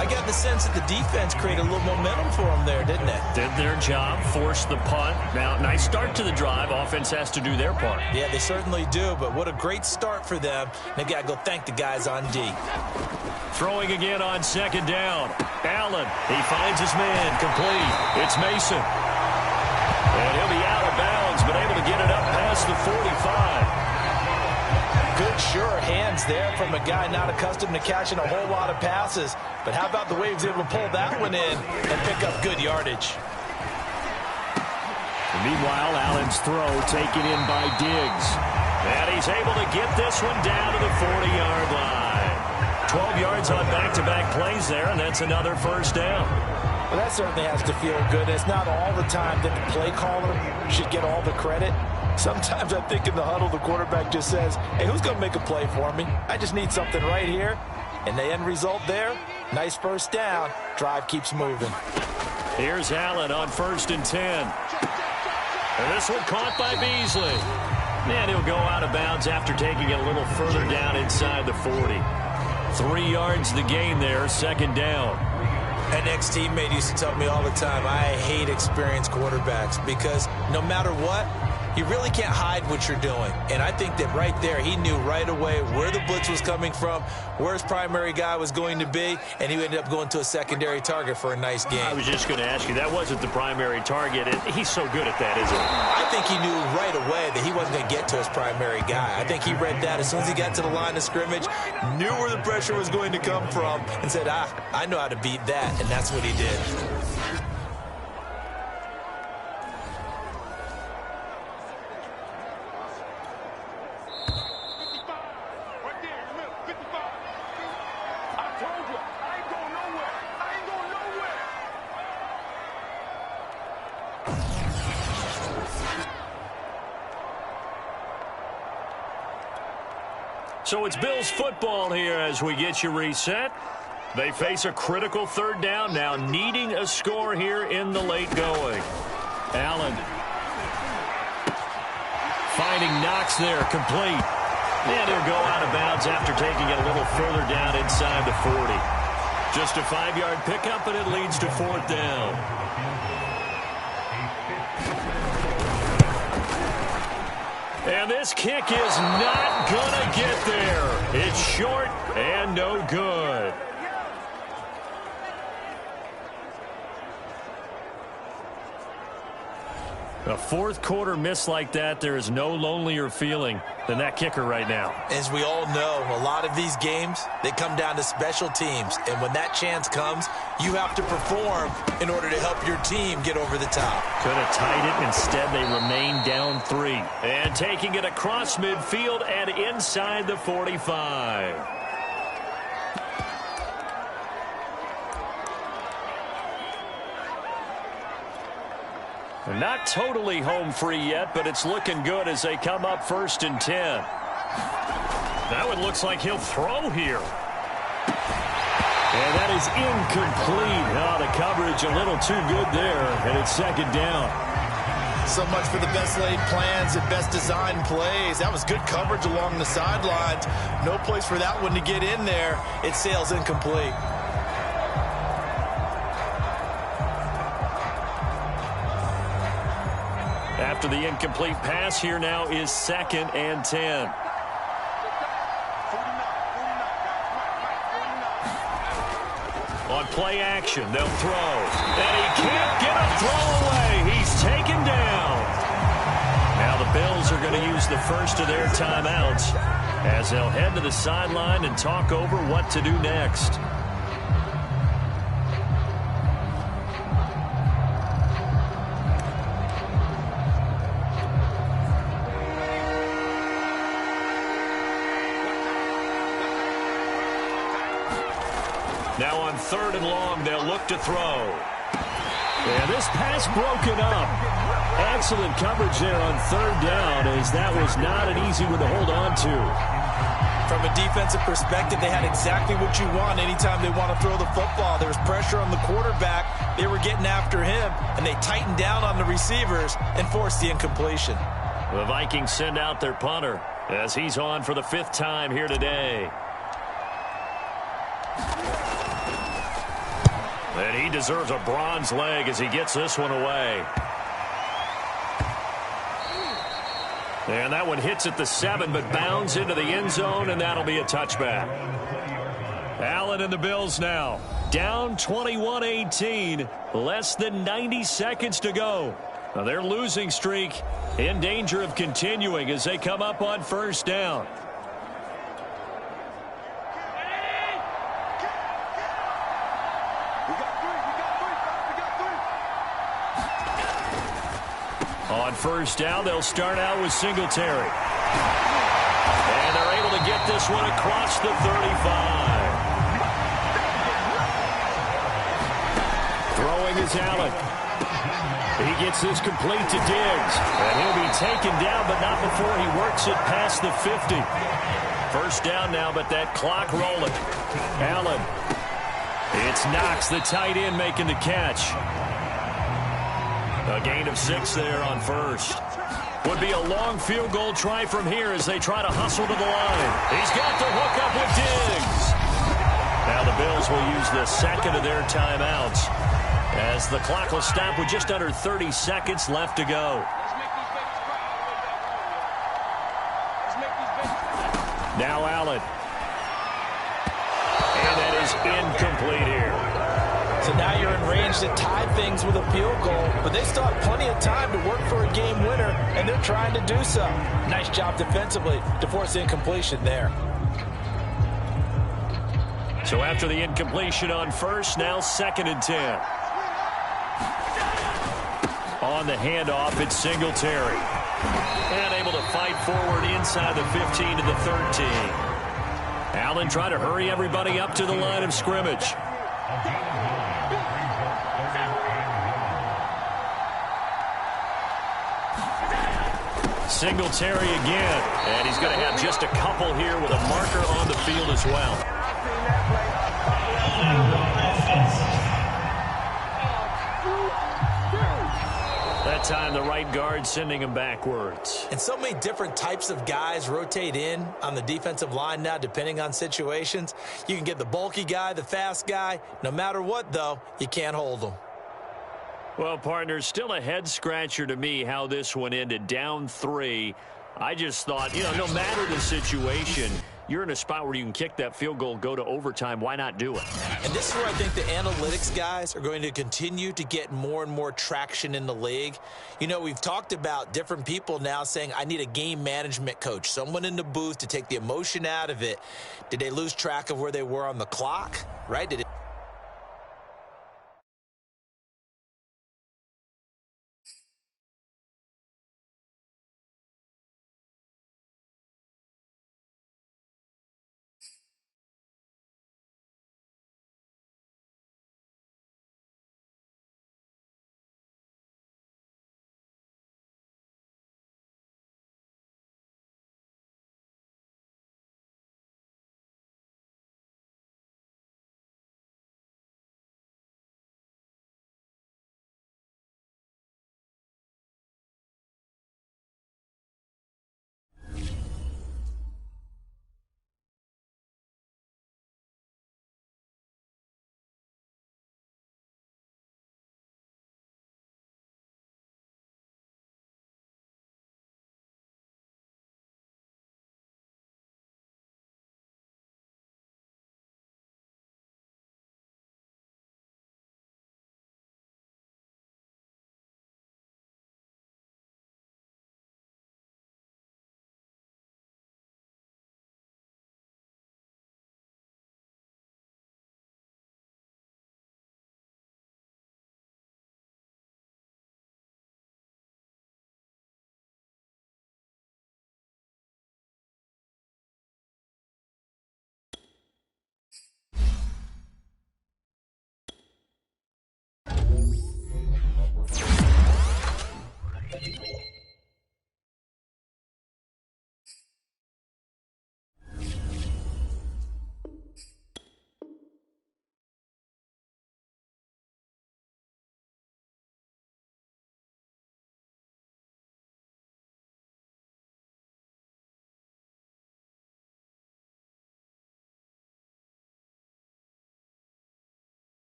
I got the sense that the defense created a little momentum for them there, didn't it?
Did their job, forced the punt. Now, nice start to the drive. Offense has to do their part.
Yeah, they certainly do, but what a great start for them. They've got to go thank the guys on D.
Throwing again on 2nd down. Allen, he finds his man, complete. It's Mason. And he'll be out of bounds, but able to get it up past the 45.
Good, sure hands there from a guy not accustomed to catching a whole lot of passes. But how about the way he was able to pull that one in and pick up good yardage?
Meanwhile, Allen's throw taken in by Diggs. And he's able to get this one down to the 40-yard line. 12 yards on back-to-back plays there, and that's another 1st down.
Well, that certainly has to feel good. It's not all the time that the play caller should get all the credit. Sometimes I think in the huddle, the quarterback just says, hey, who's going to make a play for me? I just need something right here. And the end result there, nice 1st down. Drive keeps moving.
Here's Allen on 1st and 10. And this one caught by Beasley. And he'll go out of bounds after taking it a little further down inside the 40. 3 yards the gain there, 2nd down.
An ex-teammate used to tell me all the time, I hate experienced quarterbacks because no matter what, you really can't hide what you're doing. And I think that right there, he knew right away where the blitz was coming from, where his primary guy was going to be, and he ended up going to a secondary target for a nice game.
I was just going to ask you, that wasn't the primary target, and he's so good at that, isn't he?
I think he knew right away that he wasn't going to get to his primary guy. I think he read that as soon as he got to the line of scrimmage, knew where the pressure was going to come from, and said, I know how to beat that, and that's what he did.
So it's Bills football here as we get you reset. They face a critical 3rd down now, needing a score here in the late going. Allen finding Knox there, complete. And he'll go out of bounds after taking it a little further down inside the 40. Just a 5-yard pickup, and it leads to 4th down. And this kick is not going to get there. It's short and no good. A 4th quarter miss like that, there is no lonelier feeling than that kicker right now.
As we all know, a lot of these games, they come down to special teams. And when that chance comes, you have to perform in order to help your team get over the top.
Could have tied it. Instead, they remain down 3. And taking it across midfield and inside the 45. They're not totally home free yet, but it's looking good as they come up 1st and 10. That one looks like he'll throw here. And that is incomplete. Oh, the coverage a little too good there, and it's 2nd down.
So much for the best laid plans and best designed plays. That was good coverage along the sidelines. No place for that one to get in there. It sails incomplete.
After the incomplete pass, here now is 2nd and 10. On play action, they'll throw. And he can't get a throw away. He's taken down. Now the Bills are going to use the first of their timeouts as they'll head to the sideline and talk over what to do next. Now on 3rd and long, they'll look to throw.
And this pass broken up. Excellent coverage there on 3rd down, as that was not an easy one to hold on to.
From a defensive perspective, they had exactly what you want anytime they want to throw the football. There was pressure on the quarterback. They were getting after him, and they tightened down on the receivers and forced the incompletion.
The Vikings send out their punter as he's on for the 5th time here today. And he deserves a bronze leg as he gets this one away. And that one hits at the 7, but bounds into the end zone, and that'll be a touchback. Allen and the Bills now down 21-18, less than 90 seconds to go. Now their losing streak in danger of continuing as they come up on 1st down. On 1st down, they'll start out with Singletary. And they're able to get this one across the 35. Throwing is Allen. He gets this complete to Diggs. And he'll be taken down, but not before he works it past the 50. 1st down now, but that clock rolling. Allen. It's Knox, the tight end, making the catch. A gain of 6 there on 1st. Would be a long field goal try from here as they try to hustle to the line. He's got to hook up with Diggs. Now the Bills will use the 2nd of their timeouts as the clock will stop with just under 30 seconds left to go. Now Allen. And that is incomplete here.
So now you're in range to tie things with a field goal, but they still have plenty of time to work for a game winner, and they're trying to do so. Nice job defensively to force incompletion there.
So after the incompletion on 1st, now 2nd and 10. On the handoff, it's Singletary. And able to fight forward inside the 15 to the 13. Allen trying to hurry everybody up to the line of scrimmage. Singletary again, and he's going to have just a couple here with a marker on the field as well. That time the right guard sending him backwards.
And so many different types of guys rotate in on the defensive line now, depending on situations. You can get the bulky guy, the fast guy. No matter what, though, you can't hold them.
Well, partner, still a head-scratcher to me how this one ended, down 3. I just thought, no matter the situation, you're in a spot where you can kick that field goal, go to overtime. Why not do it?
And this is where I think the analytics guys are going to continue to get more and more traction in the league. We've talked about different people now saying, I need a game management coach, someone in the booth to take the emotion out of it. Did they lose track of where they were on the clock, right? Did it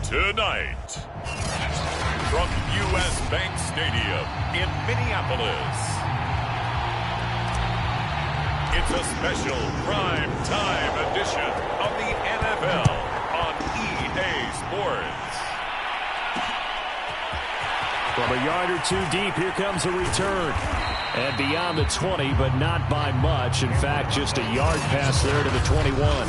Tonight, from U.S. Bank Stadium in Minneapolis, it's a special prime time edition of the NFL on EA Sports.
From a yard or two deep, here comes a return. And beyond the 20, but not by much. In fact, just a yard pass there to the 21.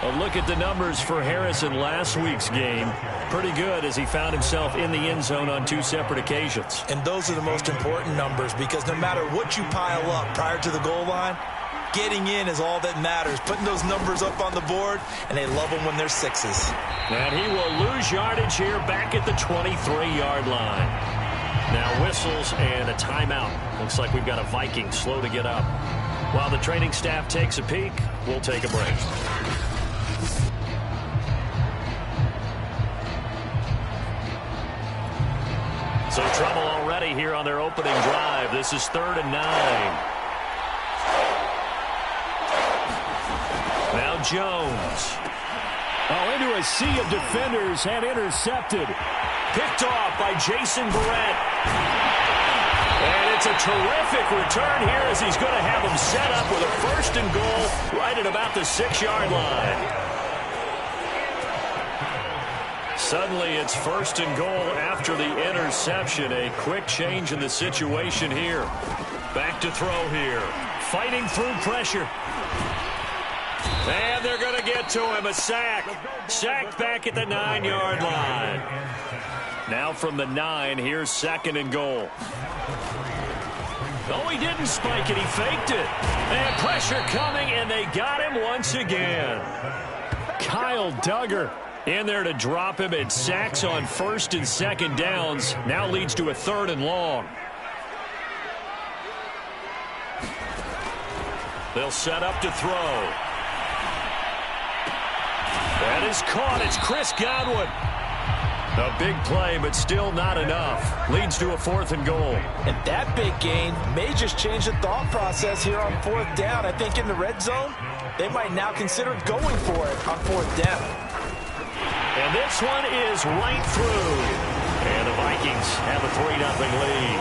A look at the numbers for Harris in last week's game. Pretty good as he found himself in the end zone on 2 separate occasions.
And those are the most important numbers because no matter what you pile up prior to the goal line, getting in is all that matters. Putting those numbers up on the board, and they love them when they're 6s.
And he will lose yardage here back at the 23-yard line. Now whistles and a timeout. Looks like we've got a Viking slow to get up. While the training staff takes a peek, we'll take a break. So trouble already here on their opening drive. This is 3rd and 9. Now Jones. Oh, into a sea of defenders and intercepted. Picked off by Jason Barrett. And it's a terrific return here as he's going to have him set up with a 1st and goal right at about the 6-yard line. Suddenly it's 1st and goal after the interception. A quick change in the situation here. Back to throw here. Fighting through pressure. And they're going to get to him. A sack. Sacked back at the 9-yard line. Now from the 9, here's 2nd and goal. Oh, he didn't spike it. He faked it. And pressure coming, and they got him once again. Kyle Duggar in there to drop him. It sacks on 1st and 2nd downs. Now leads to a 3rd and long. They'll set up to throw. That is caught. It's Chris Godwin. A big play, but still not enough. Leads to a 4th and goal.
And that big gain may just change the thought process here on 4th down. I think in the red zone, they might now consider going for it on 4th down.
And this one is right through. And the Vikings have a 3-0 lead.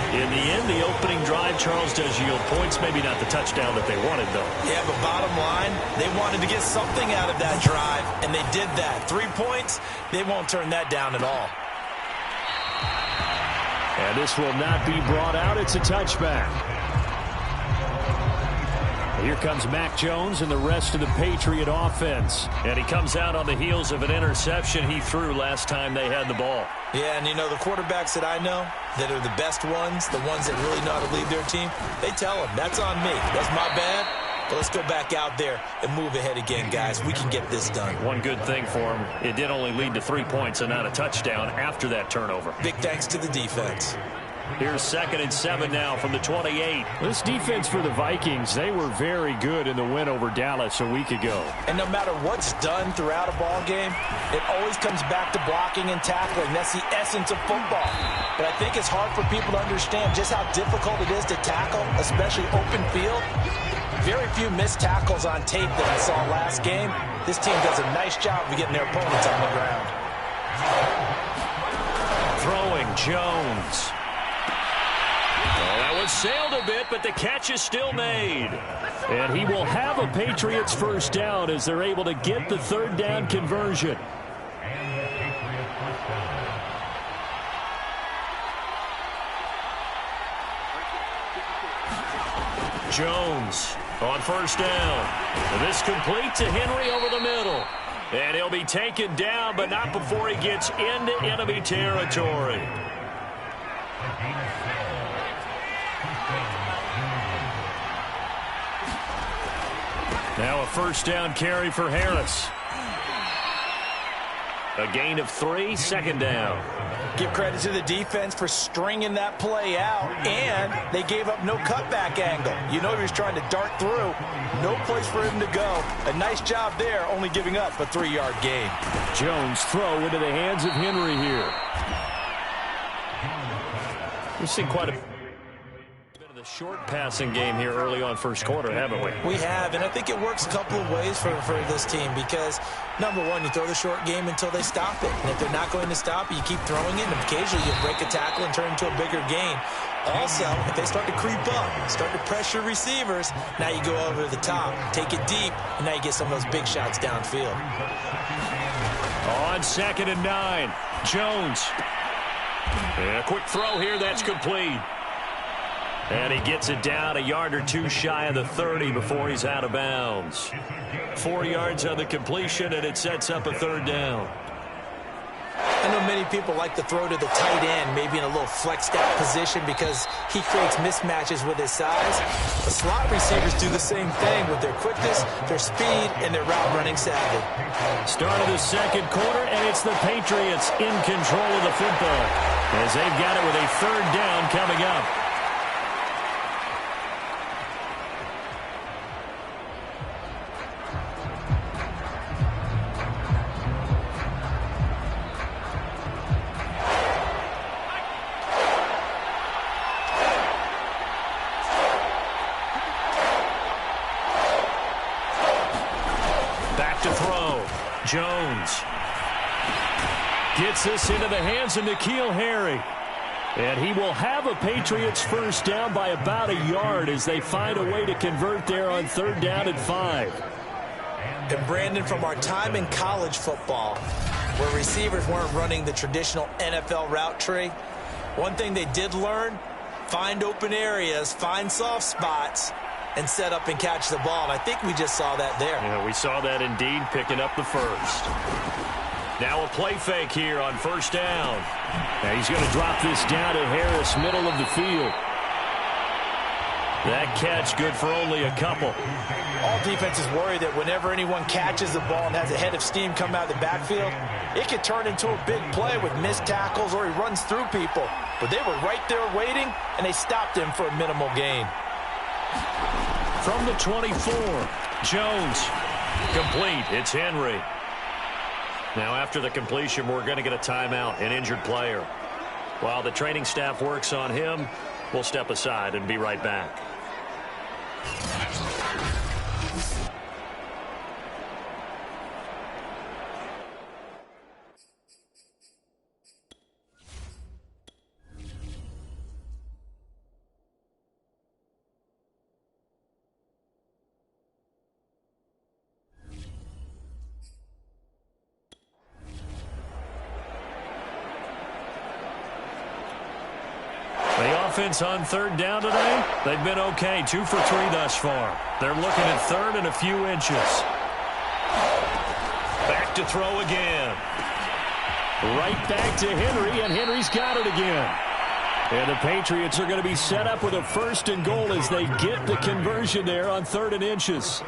In the end, the opening drive, Charles, does yield points. Maybe not the touchdown that they wanted, though.
Yeah, but bottom line, they wanted to get something out of that drive, and they did that. 3 points, they won't turn that down at all.
And this will not be brought out. It's a touchback. Here comes Mac Jones and the rest of the Patriot offense. And he comes out on the heels of an interception he threw last time they had the ball.
Yeah, and you know, the quarterbacks that I know that are the best ones, the ones that really know how to lead their team, they tell them, that's on me. That's my bad. But let's go back out there and move ahead again, guys. We can get this done.
One good thing for him, it did only lead to 3 points and not a touchdown after that turnover.
Big thanks to the defense.
Here's 2nd and 7 now from the 28. This defense for the Vikings, they were very good in the win over Dallas a week ago.
And no matter what's done throughout a ball game, it always comes back to blocking and tackling. That's the essence of football. But I think it's hard for people to understand just how difficult it is to tackle, especially open field. Very few missed tackles on tape that I saw last game. This team does a nice job of getting their opponents on the ground.
Throwing Jones. That was sailed a bit, but the catch is still made. And he will have a Patriots 1st down as they're able to get the 3rd down conversion. Jones on 1st down. And this complete to Henry over the middle. And he'll be taken down, but not before he gets into enemy territory. Now a 1st down carry for Harris. A gain of 3, 2nd down.
Give credit to the defense for stringing that play out, and they gave up no cutback angle. You know he was trying to dart through. No place for him to go. A nice job there, only giving up a 3-yard gain.
Jones throw into the hands of Henry here. We've seen quite a bit of the short passing game here early on first quarter, haven't we?
We have, and I think it works a couple of ways for this team because, number one, you throw the short game until they stop it. And if they're not going to stop it, you keep throwing it, and occasionally you break a tackle and turn it into a bigger gain. Also, if they start to creep up, start to pressure receivers, now you go over the top, take it deep, and now you get some of those big shots downfield.
On 2nd and 9, Jones. And a quick throw here, that's complete. And he gets it down a yard or two shy of the 30 before he's out of bounds. 4 yards on the completion, and it sets up a 3rd down.
I know many people like to throw to the tight end, maybe in a little flexed out position because he creates mismatches with his size. The slot receivers do the same thing with their quickness, their speed, and their route running savvy.
Start of the 2nd quarter, and it's the Patriots in control of the football as they've got it with a 3rd down coming up. Jones gets this into the hands of N'Keal Harry. And he will have a Patriots 1st down by about a yard as they find a way to convert there on 3rd down and 5.
And Brandon, from our time in college football, where receivers weren't running the traditional NFL route tree, one thing they did learn, find open areas, find soft spots, and set up and catch the ball. And I think we just saw that there.
Yeah, we saw that indeed, picking up the 1st. Now a play fake here on 1st down. Now he's going to drop this down to Harris, middle of the field. That catch good for only a couple.
All defenses worry that whenever anyone catches the ball and has a head of steam come out of the backfield, it could turn into a big play with missed tackles or he runs through people. But they were right there waiting, and they stopped him for a minimal gain.
From the 24, Jones. Complete. It's Henry. Now after the completion, we're going to get a timeout, an injured player. While the training staff works on him, we'll step aside and be right back. Offense on 3rd down today, they've been okay. 2 for 3 thus far. They're looking at 3rd and a few inches. Back to throw again. Right back to Henry, and Henry's got it again. And the Patriots are going to be set up with a 1st and goal as they get the conversion there on 3rd and inches.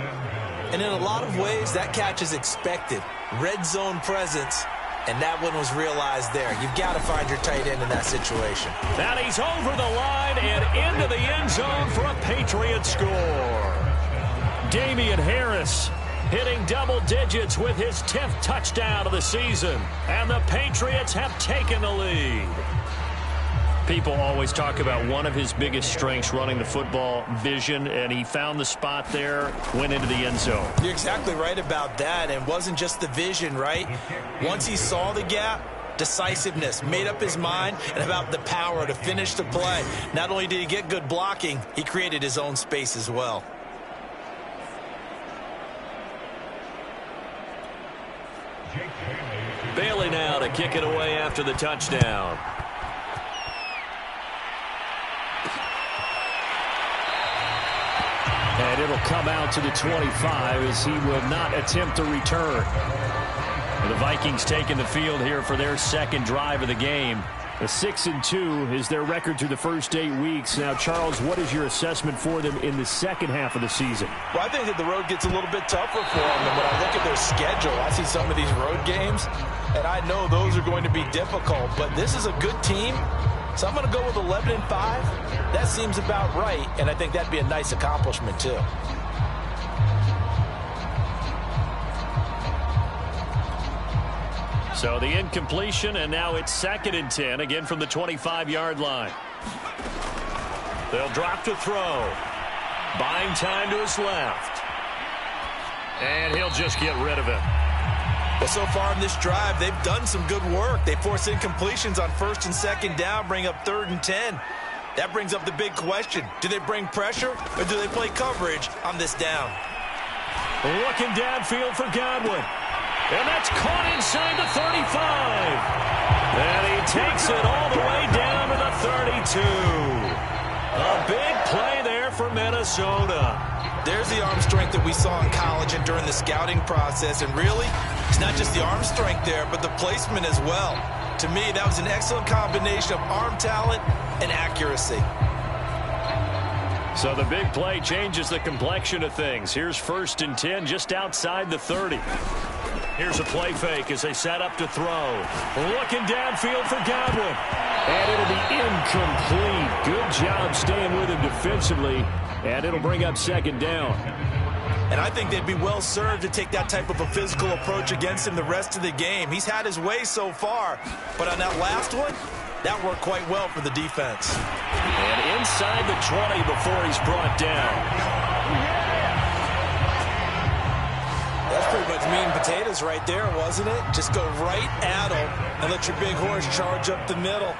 And in a lot of ways, that catch is expected. Red zone presence. And that one was realized there. You've got to find your tight end in that situation.
Now he's over the line and into the end zone for a Patriots score. Damian Harris hitting double digits with his 10th touchdown of the season. And the Patriots have taken the lead. People always talk about one of his biggest strengths, running the football, vision, and he found the spot there, went into the end zone.
You're exactly right about that, and it wasn't just the vision, right? Once he saw the gap, decisiveness, made up his mind, and about the power to finish the play. Not only did he get good blocking, he created his own space as well.
Bailey now to kick it away after the touchdown. And it'll come out to the 25 as he will not attempt to return. The Vikings taking the field here for their 2nd drive of the game. A 6-2 is their record through the first 8 weeks. Now, Charles, what is your assessment for them in the second half of the season?
Well, I think that the road gets a little bit tougher for them. And when I look at their schedule, I see some of these road games, and I know those are going to be difficult. But this is a good team, so I'm going to go with 11-5. That seems about right, and I think that'd be a nice accomplishment, too.
So the incompletion, and now it's 2nd and 10, again from the 25-yard line. They'll drop to throw. Buying time to his left. And he'll just get rid of it.
Well, so far in this drive, they've done some good work. They force incompletions on 1st and 2nd down, bring up 3rd and 10. That brings up the big question. Do they bring pressure, or do they play coverage on this down?
Looking downfield for Godwin. And that's caught inside the 35. And he takes it all the way down to the 32. A big play there for Minnesota.
There's the arm strength that we saw in college and during the scouting process. And really, it's not just the arm strength there, but the placement as well. To me, that was an excellent combination of arm talent and accuracy.
So the big play changes the complexion of things. Here's 1st and 10 just outside the 30. Here's a play fake as they set up to throw. Looking downfield for Godwin.
And it'll be incomplete. Good job staying with him defensively. And it'll bring up 2nd down.
And I think they'd be well served to take that type of a physical approach against him the rest of the game. He's had his way so far. But on that last one, that worked quite well for the defense.
And inside the 20 before he's brought down.
That's pretty much meat and potatoes right there, wasn't it? Just go right at him and let your big horse charge up the middle.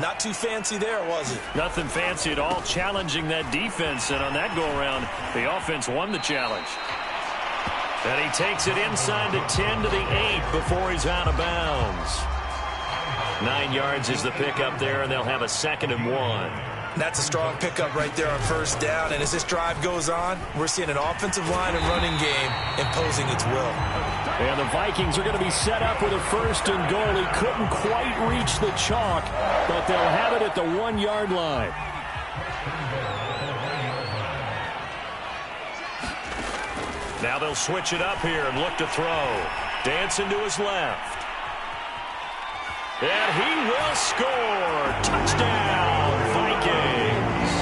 Not too fancy there, was it?
Nothing fancy at all, challenging that defense. And on that go-around, the offense won the challenge. And he takes it inside the 10 to the 8 before he's out of bounds. 9 yards is the pickup there, and they'll have a 2nd and 1.
That's a strong pickup right there on 1st down. And as this drive goes on, we're seeing an offensive line and running game imposing its will.
And the Vikings are going to be set up with a 1st and goal. He couldn't quite reach the chalk, but they'll have it at the 1-yard line.
Now they'll switch it up here and look to throw. Dancing to his left. And he will score. Touchdown, Vikings.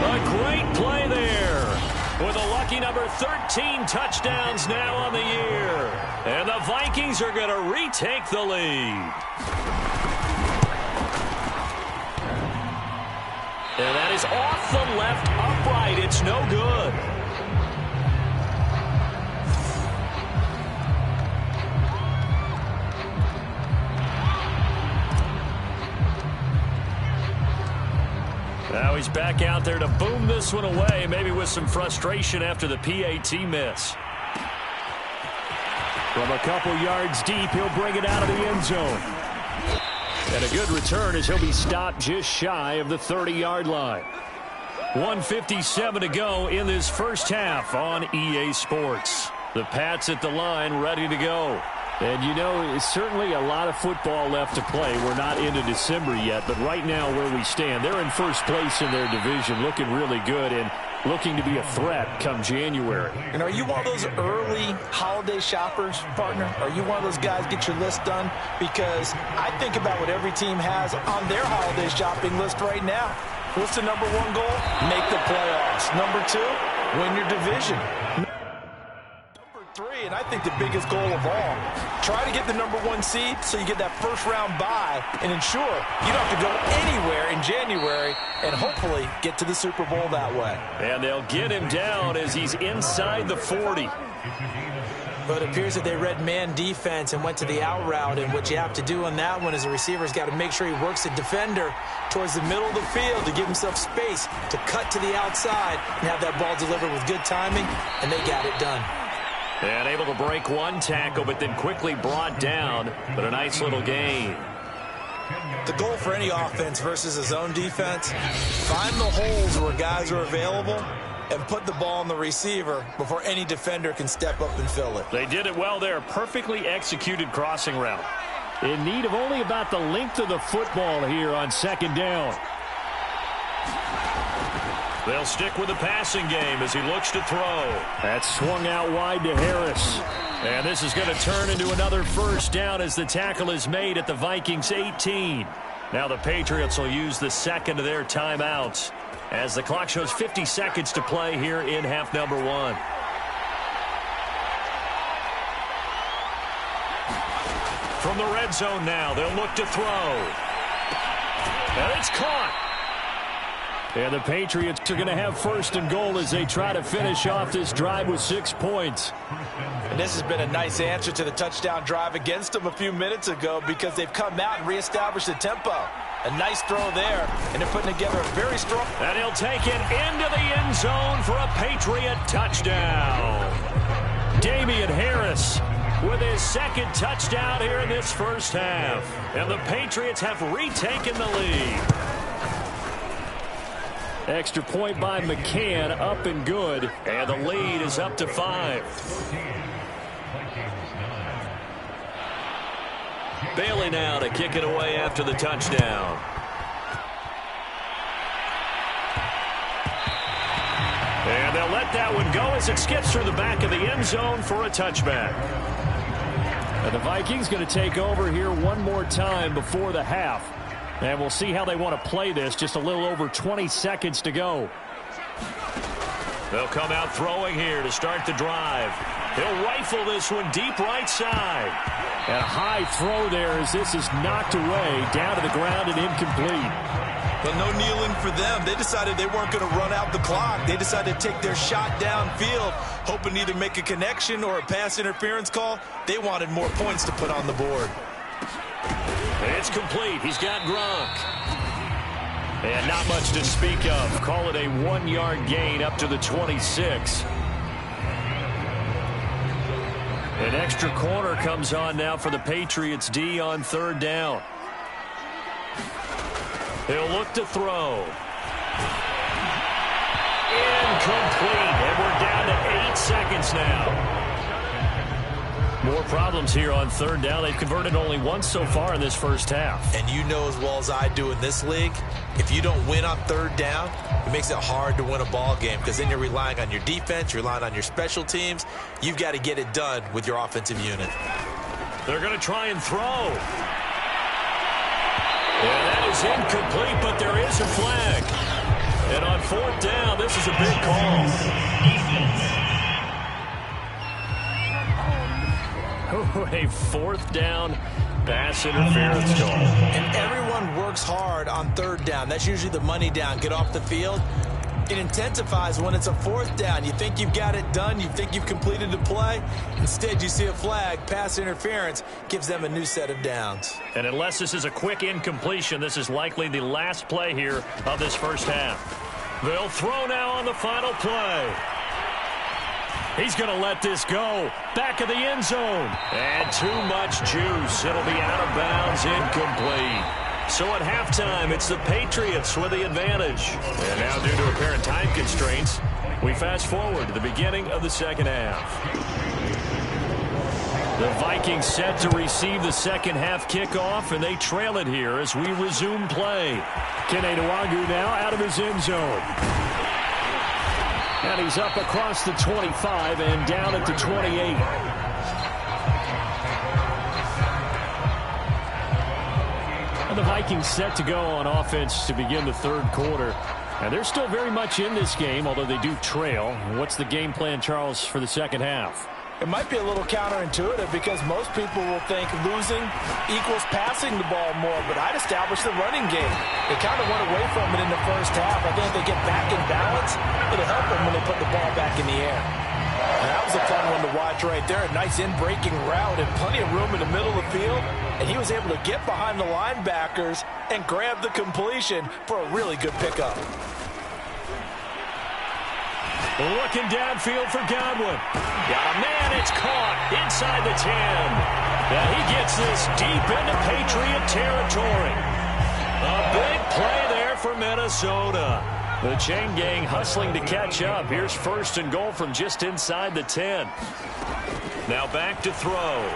A great play there. With a lucky number 13 touchdowns now on the year. And the Vikings are going to retake the lead. And that is off the left upright. It's no good. Now he's back out there to boom this one away, maybe with some frustration after the PAT miss.
From a couple yards deep, he'll bring it out of the end zone. And a good return as he'll be stopped just shy of the 30-yard line. 1:57 to go in this first half on EA Sports. The Pats at the line ready to go. And, you know, it's certainly a lot of football left to play. We're not into December yet, but right now where we stand, they're in first place in their division, looking really good and looking to be a threat come January.
And are you one of those early holiday shoppers, partner? Are you one of those guys get your list done? Because I think about what every team has on their holiday shopping list right now. What's the number 1 goal? Make the playoffs. Number 2, win your division. Three, and I think the biggest goal of all, try to get the number 1 seed so you get that first-round bye and ensure you don't have to go anywhere in January and hopefully get to the Super Bowl that way.
And they'll get him down as he's inside the 40.
But it appears that they read man defense and went to the out route, and what you have to do on that one is the receiver's got to make sure he works the defender towards the middle of the field to give himself space to cut to the outside and have that ball delivered with good timing, and they got it done.
And able to break one tackle, but then quickly brought down. But a nice little gain.
The goal for any offense versus a zone defense, find the holes where guys are available and put the ball on the receiver before any defender can step up and fill it.
They did it well there. Perfectly executed crossing route.
in need of only about the length of the football here on second down.
They'll stick with the passing game as he looks to throw.
That swung out wide to Harris.
And this is going to turn into another first down as the tackle is made at the Vikings 18. Now the Patriots will use the second of their timeouts as the clock shows 50 seconds to play here in half number 1. From the red zone now, they'll look to throw. And it's caught.
And the Patriots are going to have first and goal as they try to finish off this drive with 6 points.
And this has been a nice answer to the touchdown drive against them a few minutes ago because they've come out and reestablished the tempo. A nice throw there, and they're putting together a very strong...
And he'll take it into the end zone for a Patriot touchdown. Damian Harris with his second touchdown here in this first half. And the Patriots have retaken the lead.
Extra point by McCann, up and good.
And the lead is up to 5. Bailey now to kick it away after the touchdown. And they'll let that one go as it skips through the back of the end zone for a touchback.
And the Vikings going to take over here one more time before the half. And we'll see how they want to play this. Just a little over 20 seconds to go.
They'll come out throwing here to start the drive. He'll rifle this one deep right side.
And a high throw there as this is knocked away, down to the ground and incomplete.
But no kneeling for them. They decided they weren't going to run out the clock. They decided to take their shot downfield, hoping to either make a connection or a pass interference call. They wanted more points to put on the board.
It's complete. He's got Gronk. And not much to speak of. Call it a 1-yard gain up to the 26. An extra corner comes on now for the Patriots D on third down. He'll look to throw. Incomplete. And we're down to 8 seconds now. More problems here on third down. They've converted only once so far in this first half.
And you know as well as I do in this league, if you don't win on third down, it makes it hard to win a ball game because then you're relying on your defense, you're relying on your special teams. You've got to get it done with your offensive unit.
They're going to try and throw. And that is incomplete, but there is a flag. And on fourth down, this is a big call. A fourth down pass interference call.
And everyone works hard on third down. That's usually the money down. Get off the field. It intensifies when it's a fourth down. You think you've got it done. You think you've completed the play. Instead, you see a flag. Pass interference gives them a new set of downs.
And unless this is a quick incompletion, this is likely the last play here of this first half. They'll throw now on the final play. He's going to let this go. Back of the end zone. And too much juice. It'll be out of bounds, incomplete. So at halftime, it's the Patriots with the advantage. And now due to apparent time constraints, we fast forward to the beginning of the second half. The Vikings set to receive the second half kickoff, and they trail it here as we resume play.
Kene Nwagu now out of his end zone. And he's up across the 25 and down at the 28. And the Vikings set to go on offense to begin the third quarter. And they're still very much in this game, although they do trail. What's the game plan, Charles, for the second half?
It might be a little counterintuitive because most people will think losing equals passing the ball more, but I'd establish the running game. They kind of went away from it in the first half. I think if they get back in balance, it'll help them when they put the ball back in the air. And that was a fun one to watch right there. A nice in-breaking route and plenty of room in the middle of the field. And he was able to get behind the linebackers and grab the completion for a really good pickup.
Looking downfield for Godwin. Got a man, it's caught inside the 10. Now he gets this deep into Patriot territory. A big play there for Minnesota. The chain gang hustling to catch up. Here's first and goal from just inside the 10. Now back to throw.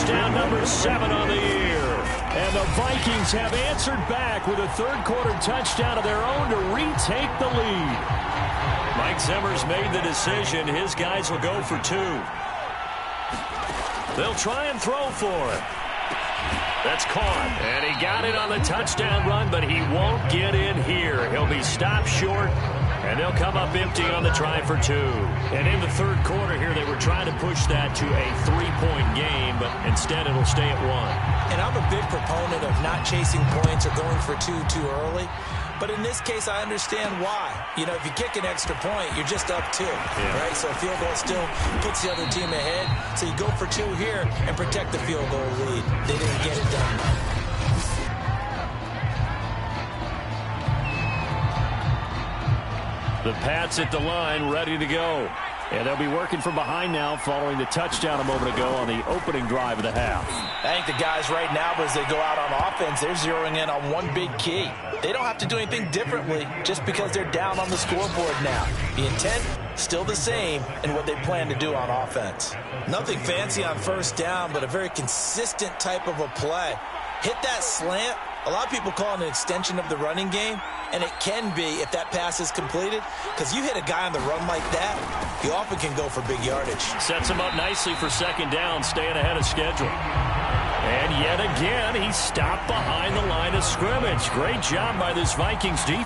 touchdown number 7 on the year. And the Vikings have answered back with a third-quarter touchdown of their own to retake the lead.
Mike Zimmer's made the decision. His guys will go for 2. They'll try and throw for it. That's caught. And he got it on the touchdown run, but he won't get in here. He'll be stopped short, and they'll come up empty on the try for 2. And in the third quarter here, they were trying to push that to a 3-point game, but instead it'll stay at 1.
And I'm a big proponent of not chasing points or going for 2 too early. But in this case, I understand why. You know, if you kick an extra point, you're just up 2, right? So a field goal still puts the other team ahead. So you go for 2 here and protect the field goal lead. They didn't get it done.
The Pats at the line, ready to go. And they'll be working from behind now following the touchdown a moment ago on the opening drive of the half.
I think the guys right now, as they go out on offense, they're zeroing in on one big key. They don't have to do anything differently just because they're down on the scoreboard now. The intent, still the same in what they plan to do on offense.
Nothing fancy on first down, but a very consistent type of a play. Hit that slant. A lot of people call it an extension of the running game, and it can be if that pass is completed, because you hit a guy on the run like that, he often can go for big yardage.
Sets him up nicely for second down, staying ahead of schedule. And yet again, he stopped behind the line of scrimmage. Great job by this Vikings defense.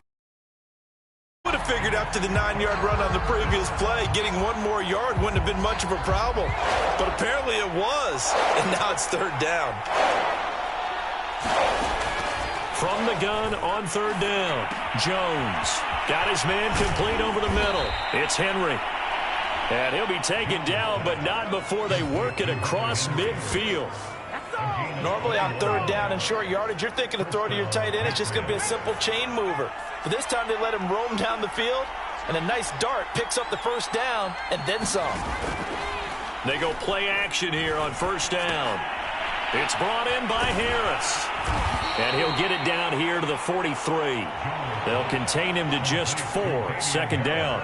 Would have figured after the 9-yard run on the previous play, getting 1 more yard wouldn't have been much of a problem. But apparently it was, and now it's third down.
From the gun on third down, Jones got his man complete over the middle. It's Henry. And he'll be taken down, but not before they work it across midfield.
Normally on third down and short yardage, you're thinking to throw to your tight end. It's just going to be a simple chain mover. But this time they let him roam down the field, and a nice dart picks up the first down and then some.
They go play action here on first down. It's brought in by Harris. And he'll get it down here to the 43. They'll contain him to just 4. Second down.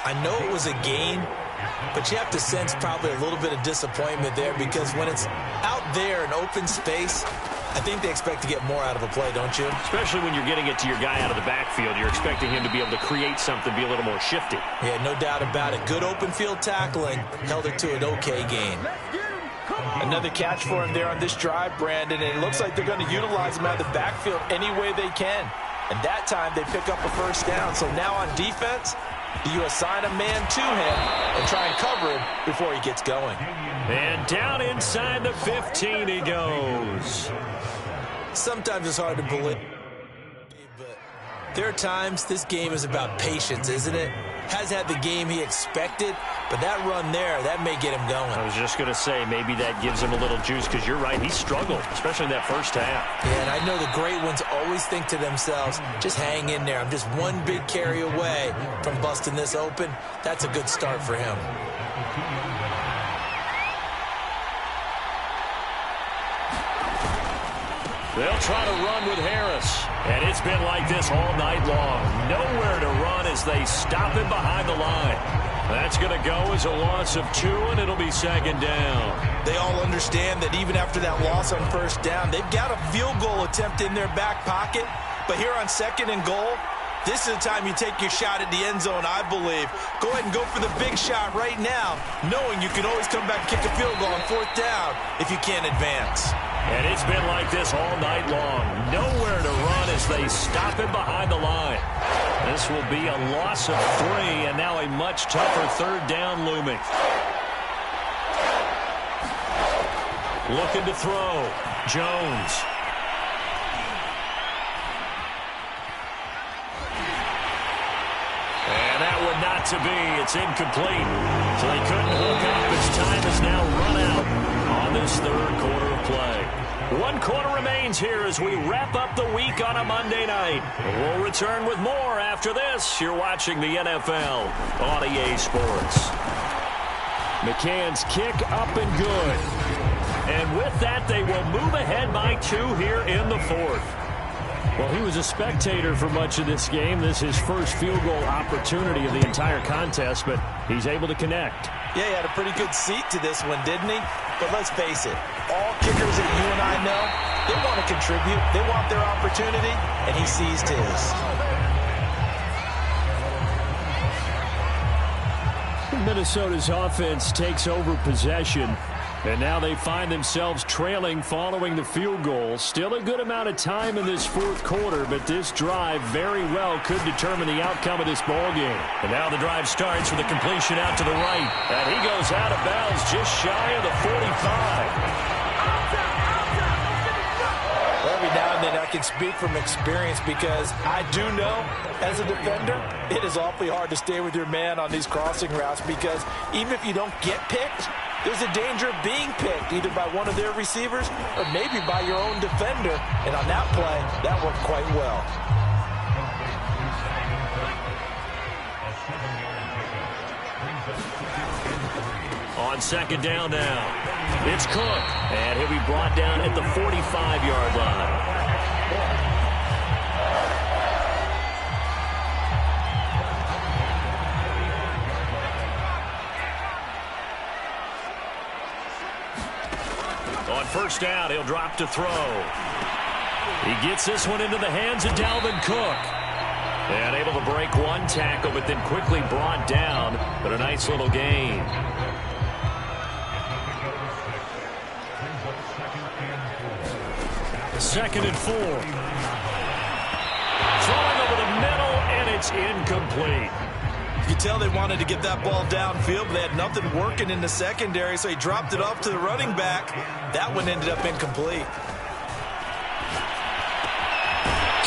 I know it was a gain, but you have to sense probably a little bit of disappointment there, because when it's out there in open space, I think they expect to get more out of a play, don't you?
Especially when you're getting it to your guy out of the backfield. You're expecting him to be able to create something, be a little more shifty.
Yeah, no doubt about it. Good open field tackling held it to an okay gain.
Another catch for him there on this drive, Brandon, and it looks like they're going to utilize him out of the backfield any way they can. And that time they pick up a first down. So now on defense, do you assign a man to him and try and cover him before he gets going?
And down inside the 15 he goes.
Sometimes it's hard to believe, but there are times this game is about patience, isn't it? Has had the game he expected, but that run there, that may get him going.
I was just going to say, maybe that gives him a little juice, because you're right, he struggled, especially in that first half.
Yeah, and I know the great ones always think to themselves, just hang in there. I'm just one big carry away from busting this open. That's a good start for him.
They'll try to run with Harris. And it's been like this all night long. Nowhere to run as they stop him behind the line. That's going to go as a loss of 2, and it'll be second down.
They all understand that even after that loss on first down, they've got a field goal attempt in their back pocket. But here on second and goal, this is the time you take your shot at the end zone, I believe. Go ahead and go for the big shot right now, knowing you can always come back and kick a field goal on fourth down if you can't advance.
And it's been like this all night long. Nowhere to run as they stop him behind the line. This will be a loss of 3, and now a much tougher third down looming. Looking to throw. Jones. And that one not to be. It's incomplete. So they couldn't hook up as time is now run out on this third quarter of play. 1 quarter remains here as we wrap up the week on a Monday night. We'll return with more after this. You're watching the NFL on EA Sports. McCann's kick up and good. And with that, they will move ahead by 2 here in the fourth.
Well, he was a spectator for much of this game. This is his first field goal opportunity of the entire contest, but he's able to connect.
Yeah, he had a pretty good seat to this one, didn't he?
But let's face it, all kickers that you and I know, they want to contribute. They want their opportunity, and he seized his.
Minnesota's offense takes over possession, and now they find themselves trailing following the field goal. Still a good amount of time in this fourth quarter, but this drive very well could determine the outcome of this ball game.
And now the drive starts with a completion out to the right. And he goes out of bounds just shy of the 45.
Every now and then I can speak from experience because I do know, as a defender, it is awfully hard to stay with your man on these crossing routes because even if you don't get picked, there's a danger of being picked either by one of their receivers or maybe by your own defender. And on that play, that worked quite well.
On second down now, it's Cook, and he'll be brought down at the 45-yard line. On first down, he'll drop to throw. He gets this one into the hands of Dalvin Cook. And able to break one tackle, but then quickly brought down, but a nice little gain.
Second and 4. Throwing over the middle, and it's incomplete.
You could tell they wanted to get that ball downfield, but they had nothing working in the secondary, so he dropped it off to the running back. That one ended up incomplete.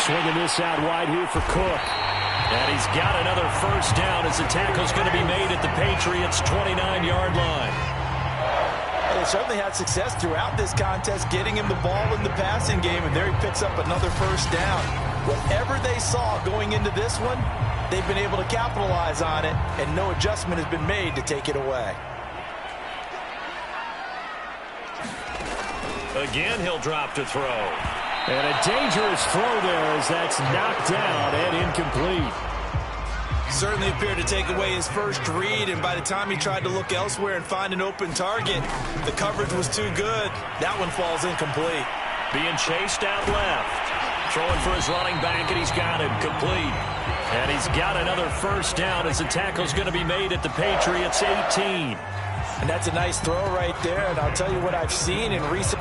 Swinging this out wide here for Cook.
And he's got another first down as the tackle's going to be made at the Patriots' 29-yard line.
They certainly had success throughout this contest getting him the ball in the passing game, and there he picks up another first down. Whatever they saw going into this one, they've been able to capitalize on it, and no adjustment has been made to take it away.
Again, he'll drop to throw.
And a dangerous throw there as that's knocked down and incomplete.
Certainly appeared to take away his first read, and by the time he tried to look elsewhere and find an open target, the coverage was too good. That one falls incomplete.
Being chased out left. Throwing for his running back, and he's got him complete. And he's got another first down as the tackle's going to be made at the Patriots' 18.
And that's a nice throw right there, and I'll tell you what I've seen in recent...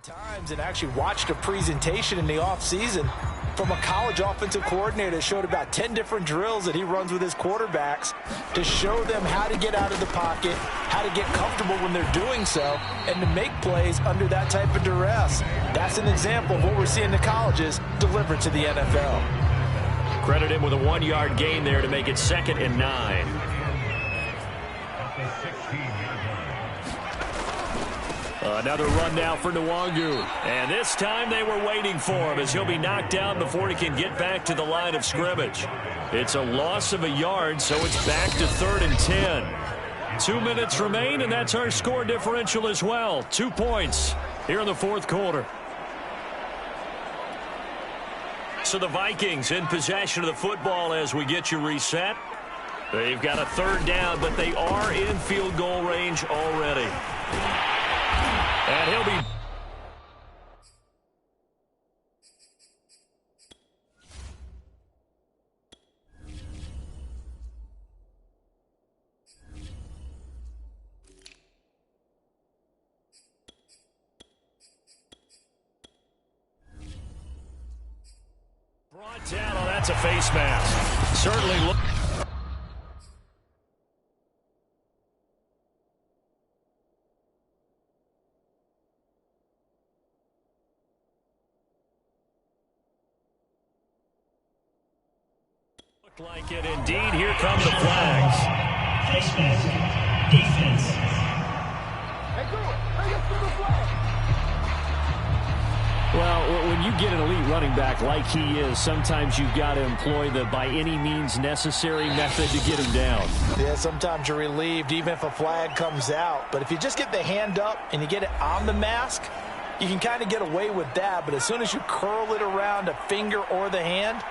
times and actually watched a presentation in the offseason from a college offensive coordinator that showed about 10 different drills that he runs with his quarterbacks to show them how to get out of the pocket, how to get comfortable when they're doing so, and to make plays under that type of duress. That's an example of what we're seeing the colleges deliver to the NFL.
Credit him with a 1-yard gain there to make it 2nd and 9.
Another run now for Nwangu.
And this time they were waiting for him as he'll be knocked down before he can get back to the line of scrimmage. It's a loss of a yard, so it's back to 3rd and 10. 2 minutes remain, and that's our score differential as well. 2 points here in the fourth quarter. So the Vikings in possession of the football as we get you reset. They've got a 3rd down, but they are in field goal range already. And he'll be... brought down. Oh, that's a face mask. Certainly look... like it indeed. Here come the flags.
Face mask. Defense.
Hey, do it. Hey, let's do the flag.
Well, when you get an elite running back like he is, sometimes you've got to employ the by any means necessary method to get him down.
Yeah, sometimes you're relieved even if a flag comes out. But if you just get the hand up and you get it on the mask, you can kind of get away with that. But as soon as you curl it around a finger or the hand,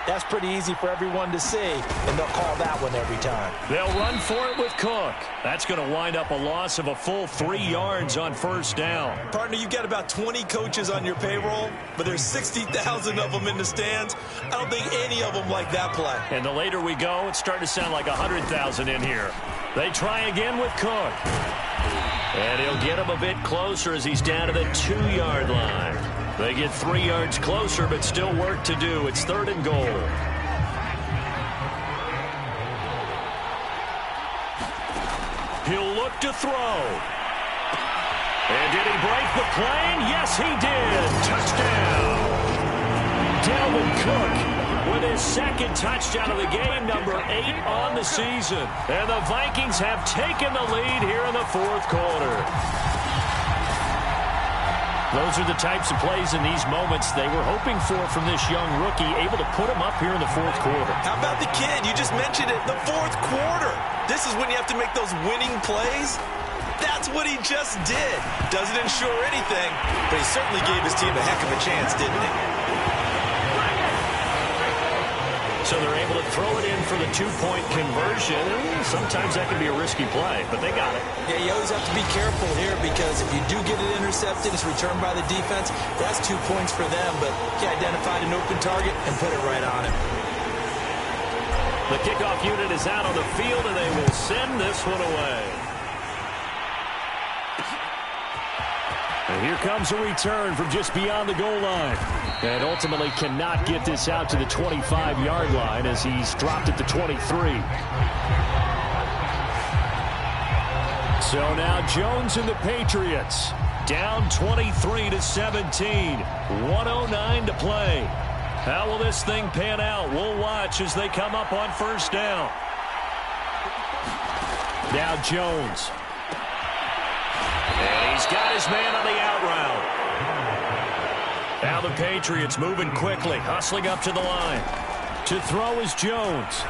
that's pretty easy for everyone to see, and they'll call that one every time.
They'll run for it with Cook. That's going to wind up a loss of a full 3 yards on first down.
Partner, you've got about 20 coaches on your payroll, but there's 60,000 of them in the stands. I don't think any of them like that play.
And the later we go, it's starting to sound like 100,000 in here. They try again with Cook. And he'll get him a bit closer as he's down to the 2-yard line. They get 3 yards closer, but still work to do. It's 3rd and goal. He'll look to throw. And did he break the plane? Yes, he did. Touchdown. Dalvin Cook with his 2nd touchdown of the game, number 8 on the season. And the Vikings have taken the lead here in the 4th quarter. Those are the types of plays in these moments they were hoping for from this young rookie, able to put him up here in the 4th quarter.
How about the kid? You just mentioned it, the 4th quarter. This is when you have to make those winning plays. That's what he just did. Doesn't ensure anything, but he certainly gave his team a heck of a chance, didn't he?
So they're able to throw it in for the 2-point conversion. Sometimes that can be a risky play, but they got it.
Yeah, you always have to be careful here because if you do get it intercepted, it's returned by the defense. That's 2 points for them, but he identified an open target and put it right on him.
The kickoff unit is out on the field, and they will send this one away. And here comes a return from just beyond the goal line. And ultimately cannot get this out to the 25-yard line as he's dropped at the 23. So now Jones and the Patriots down 23-17. 1:09 to play. How will this thing pan out? We'll watch as they come up on first down. Now Jones. And he's got his man on the out route. Now the Patriots moving quickly, hustling up to the line. To throw is Jones.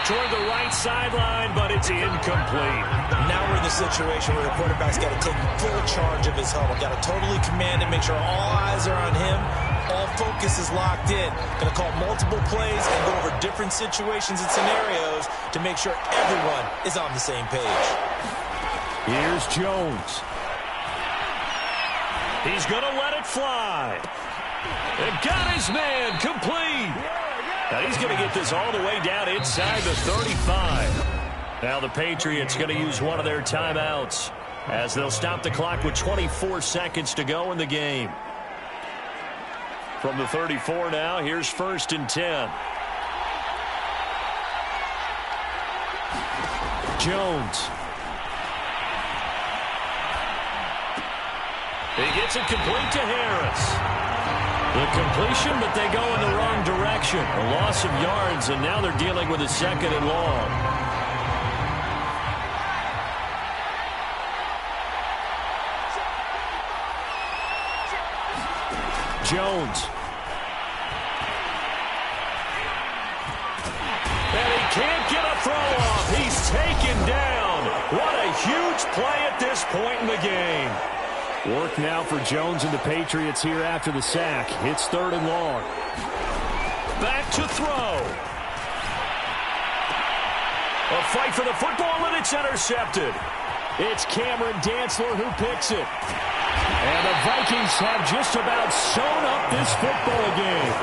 Toward the right sideline, but it's incomplete.
Now we're in the situation where the quarterback's got to take full charge of his huddle. Got to totally command it, make sure all eyes are on him. All focus is locked in. Going to call multiple plays and go over different situations and scenarios to make sure everyone is on the same page.
Here's Jones. He's going to let it fly. And got his man complete. Now he's going to get this all the way down inside the 35. Now the Patriots going to use one of their timeouts as they'll stop the clock with 24 seconds to go in the game. From the 34 now, here's 1st and 10. Jones. He gets it complete to Harris. The completion, but they go in the wrong direction. A loss of yards, and now they're dealing with a 2nd and long. Jones. And he can't get a throw off. He's taken down. What a huge play at this point in the game.
Work now for Jones and the Patriots here after the sack. It's 3rd and long.
Back to throw. A fight for the football, and it's intercepted. It's Cameron Dantzler who picks it. And the Vikings have just about sewn up this football game.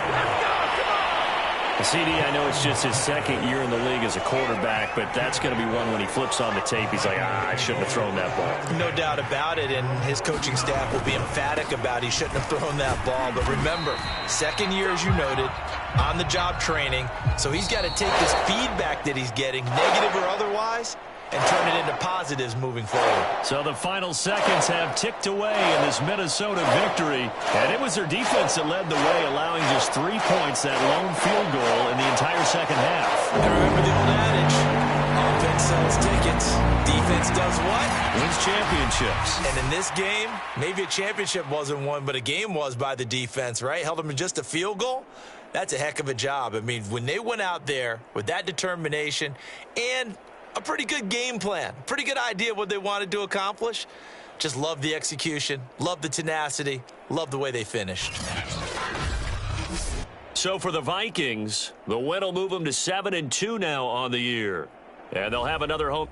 CD, I know it's just his 2nd year in the league as a quarterback, but that's going to be one when he flips on the tape. He's like, I shouldn't have thrown that ball.
No doubt about it, and his coaching staff will be emphatic about he shouldn't have thrown that ball. But remember, 2nd year, as you noted, on-the-job training, so he's got to take this feedback that he's getting, negative or otherwise, and turn it into positives moving forward.
So the final seconds have ticked away in this Minnesota victory. And it was their defense that led the way, allowing just 3 points, that lone field goal in the entire second half.
And remember the old adage, offense sells tickets. Defense does what?
wins championships.
And in this game, maybe a championship wasn't won, but a game was by the defense, right? Held them to just a field goal. That's a heck of a job. I mean, when they went out there with that determination and a pretty good game plan, pretty good idea what they wanted to accomplish, just love the execution, love the tenacity, love the way they finished.
So for the Vikings, the win will move them to 7-2 now on the year. And they'll have another home.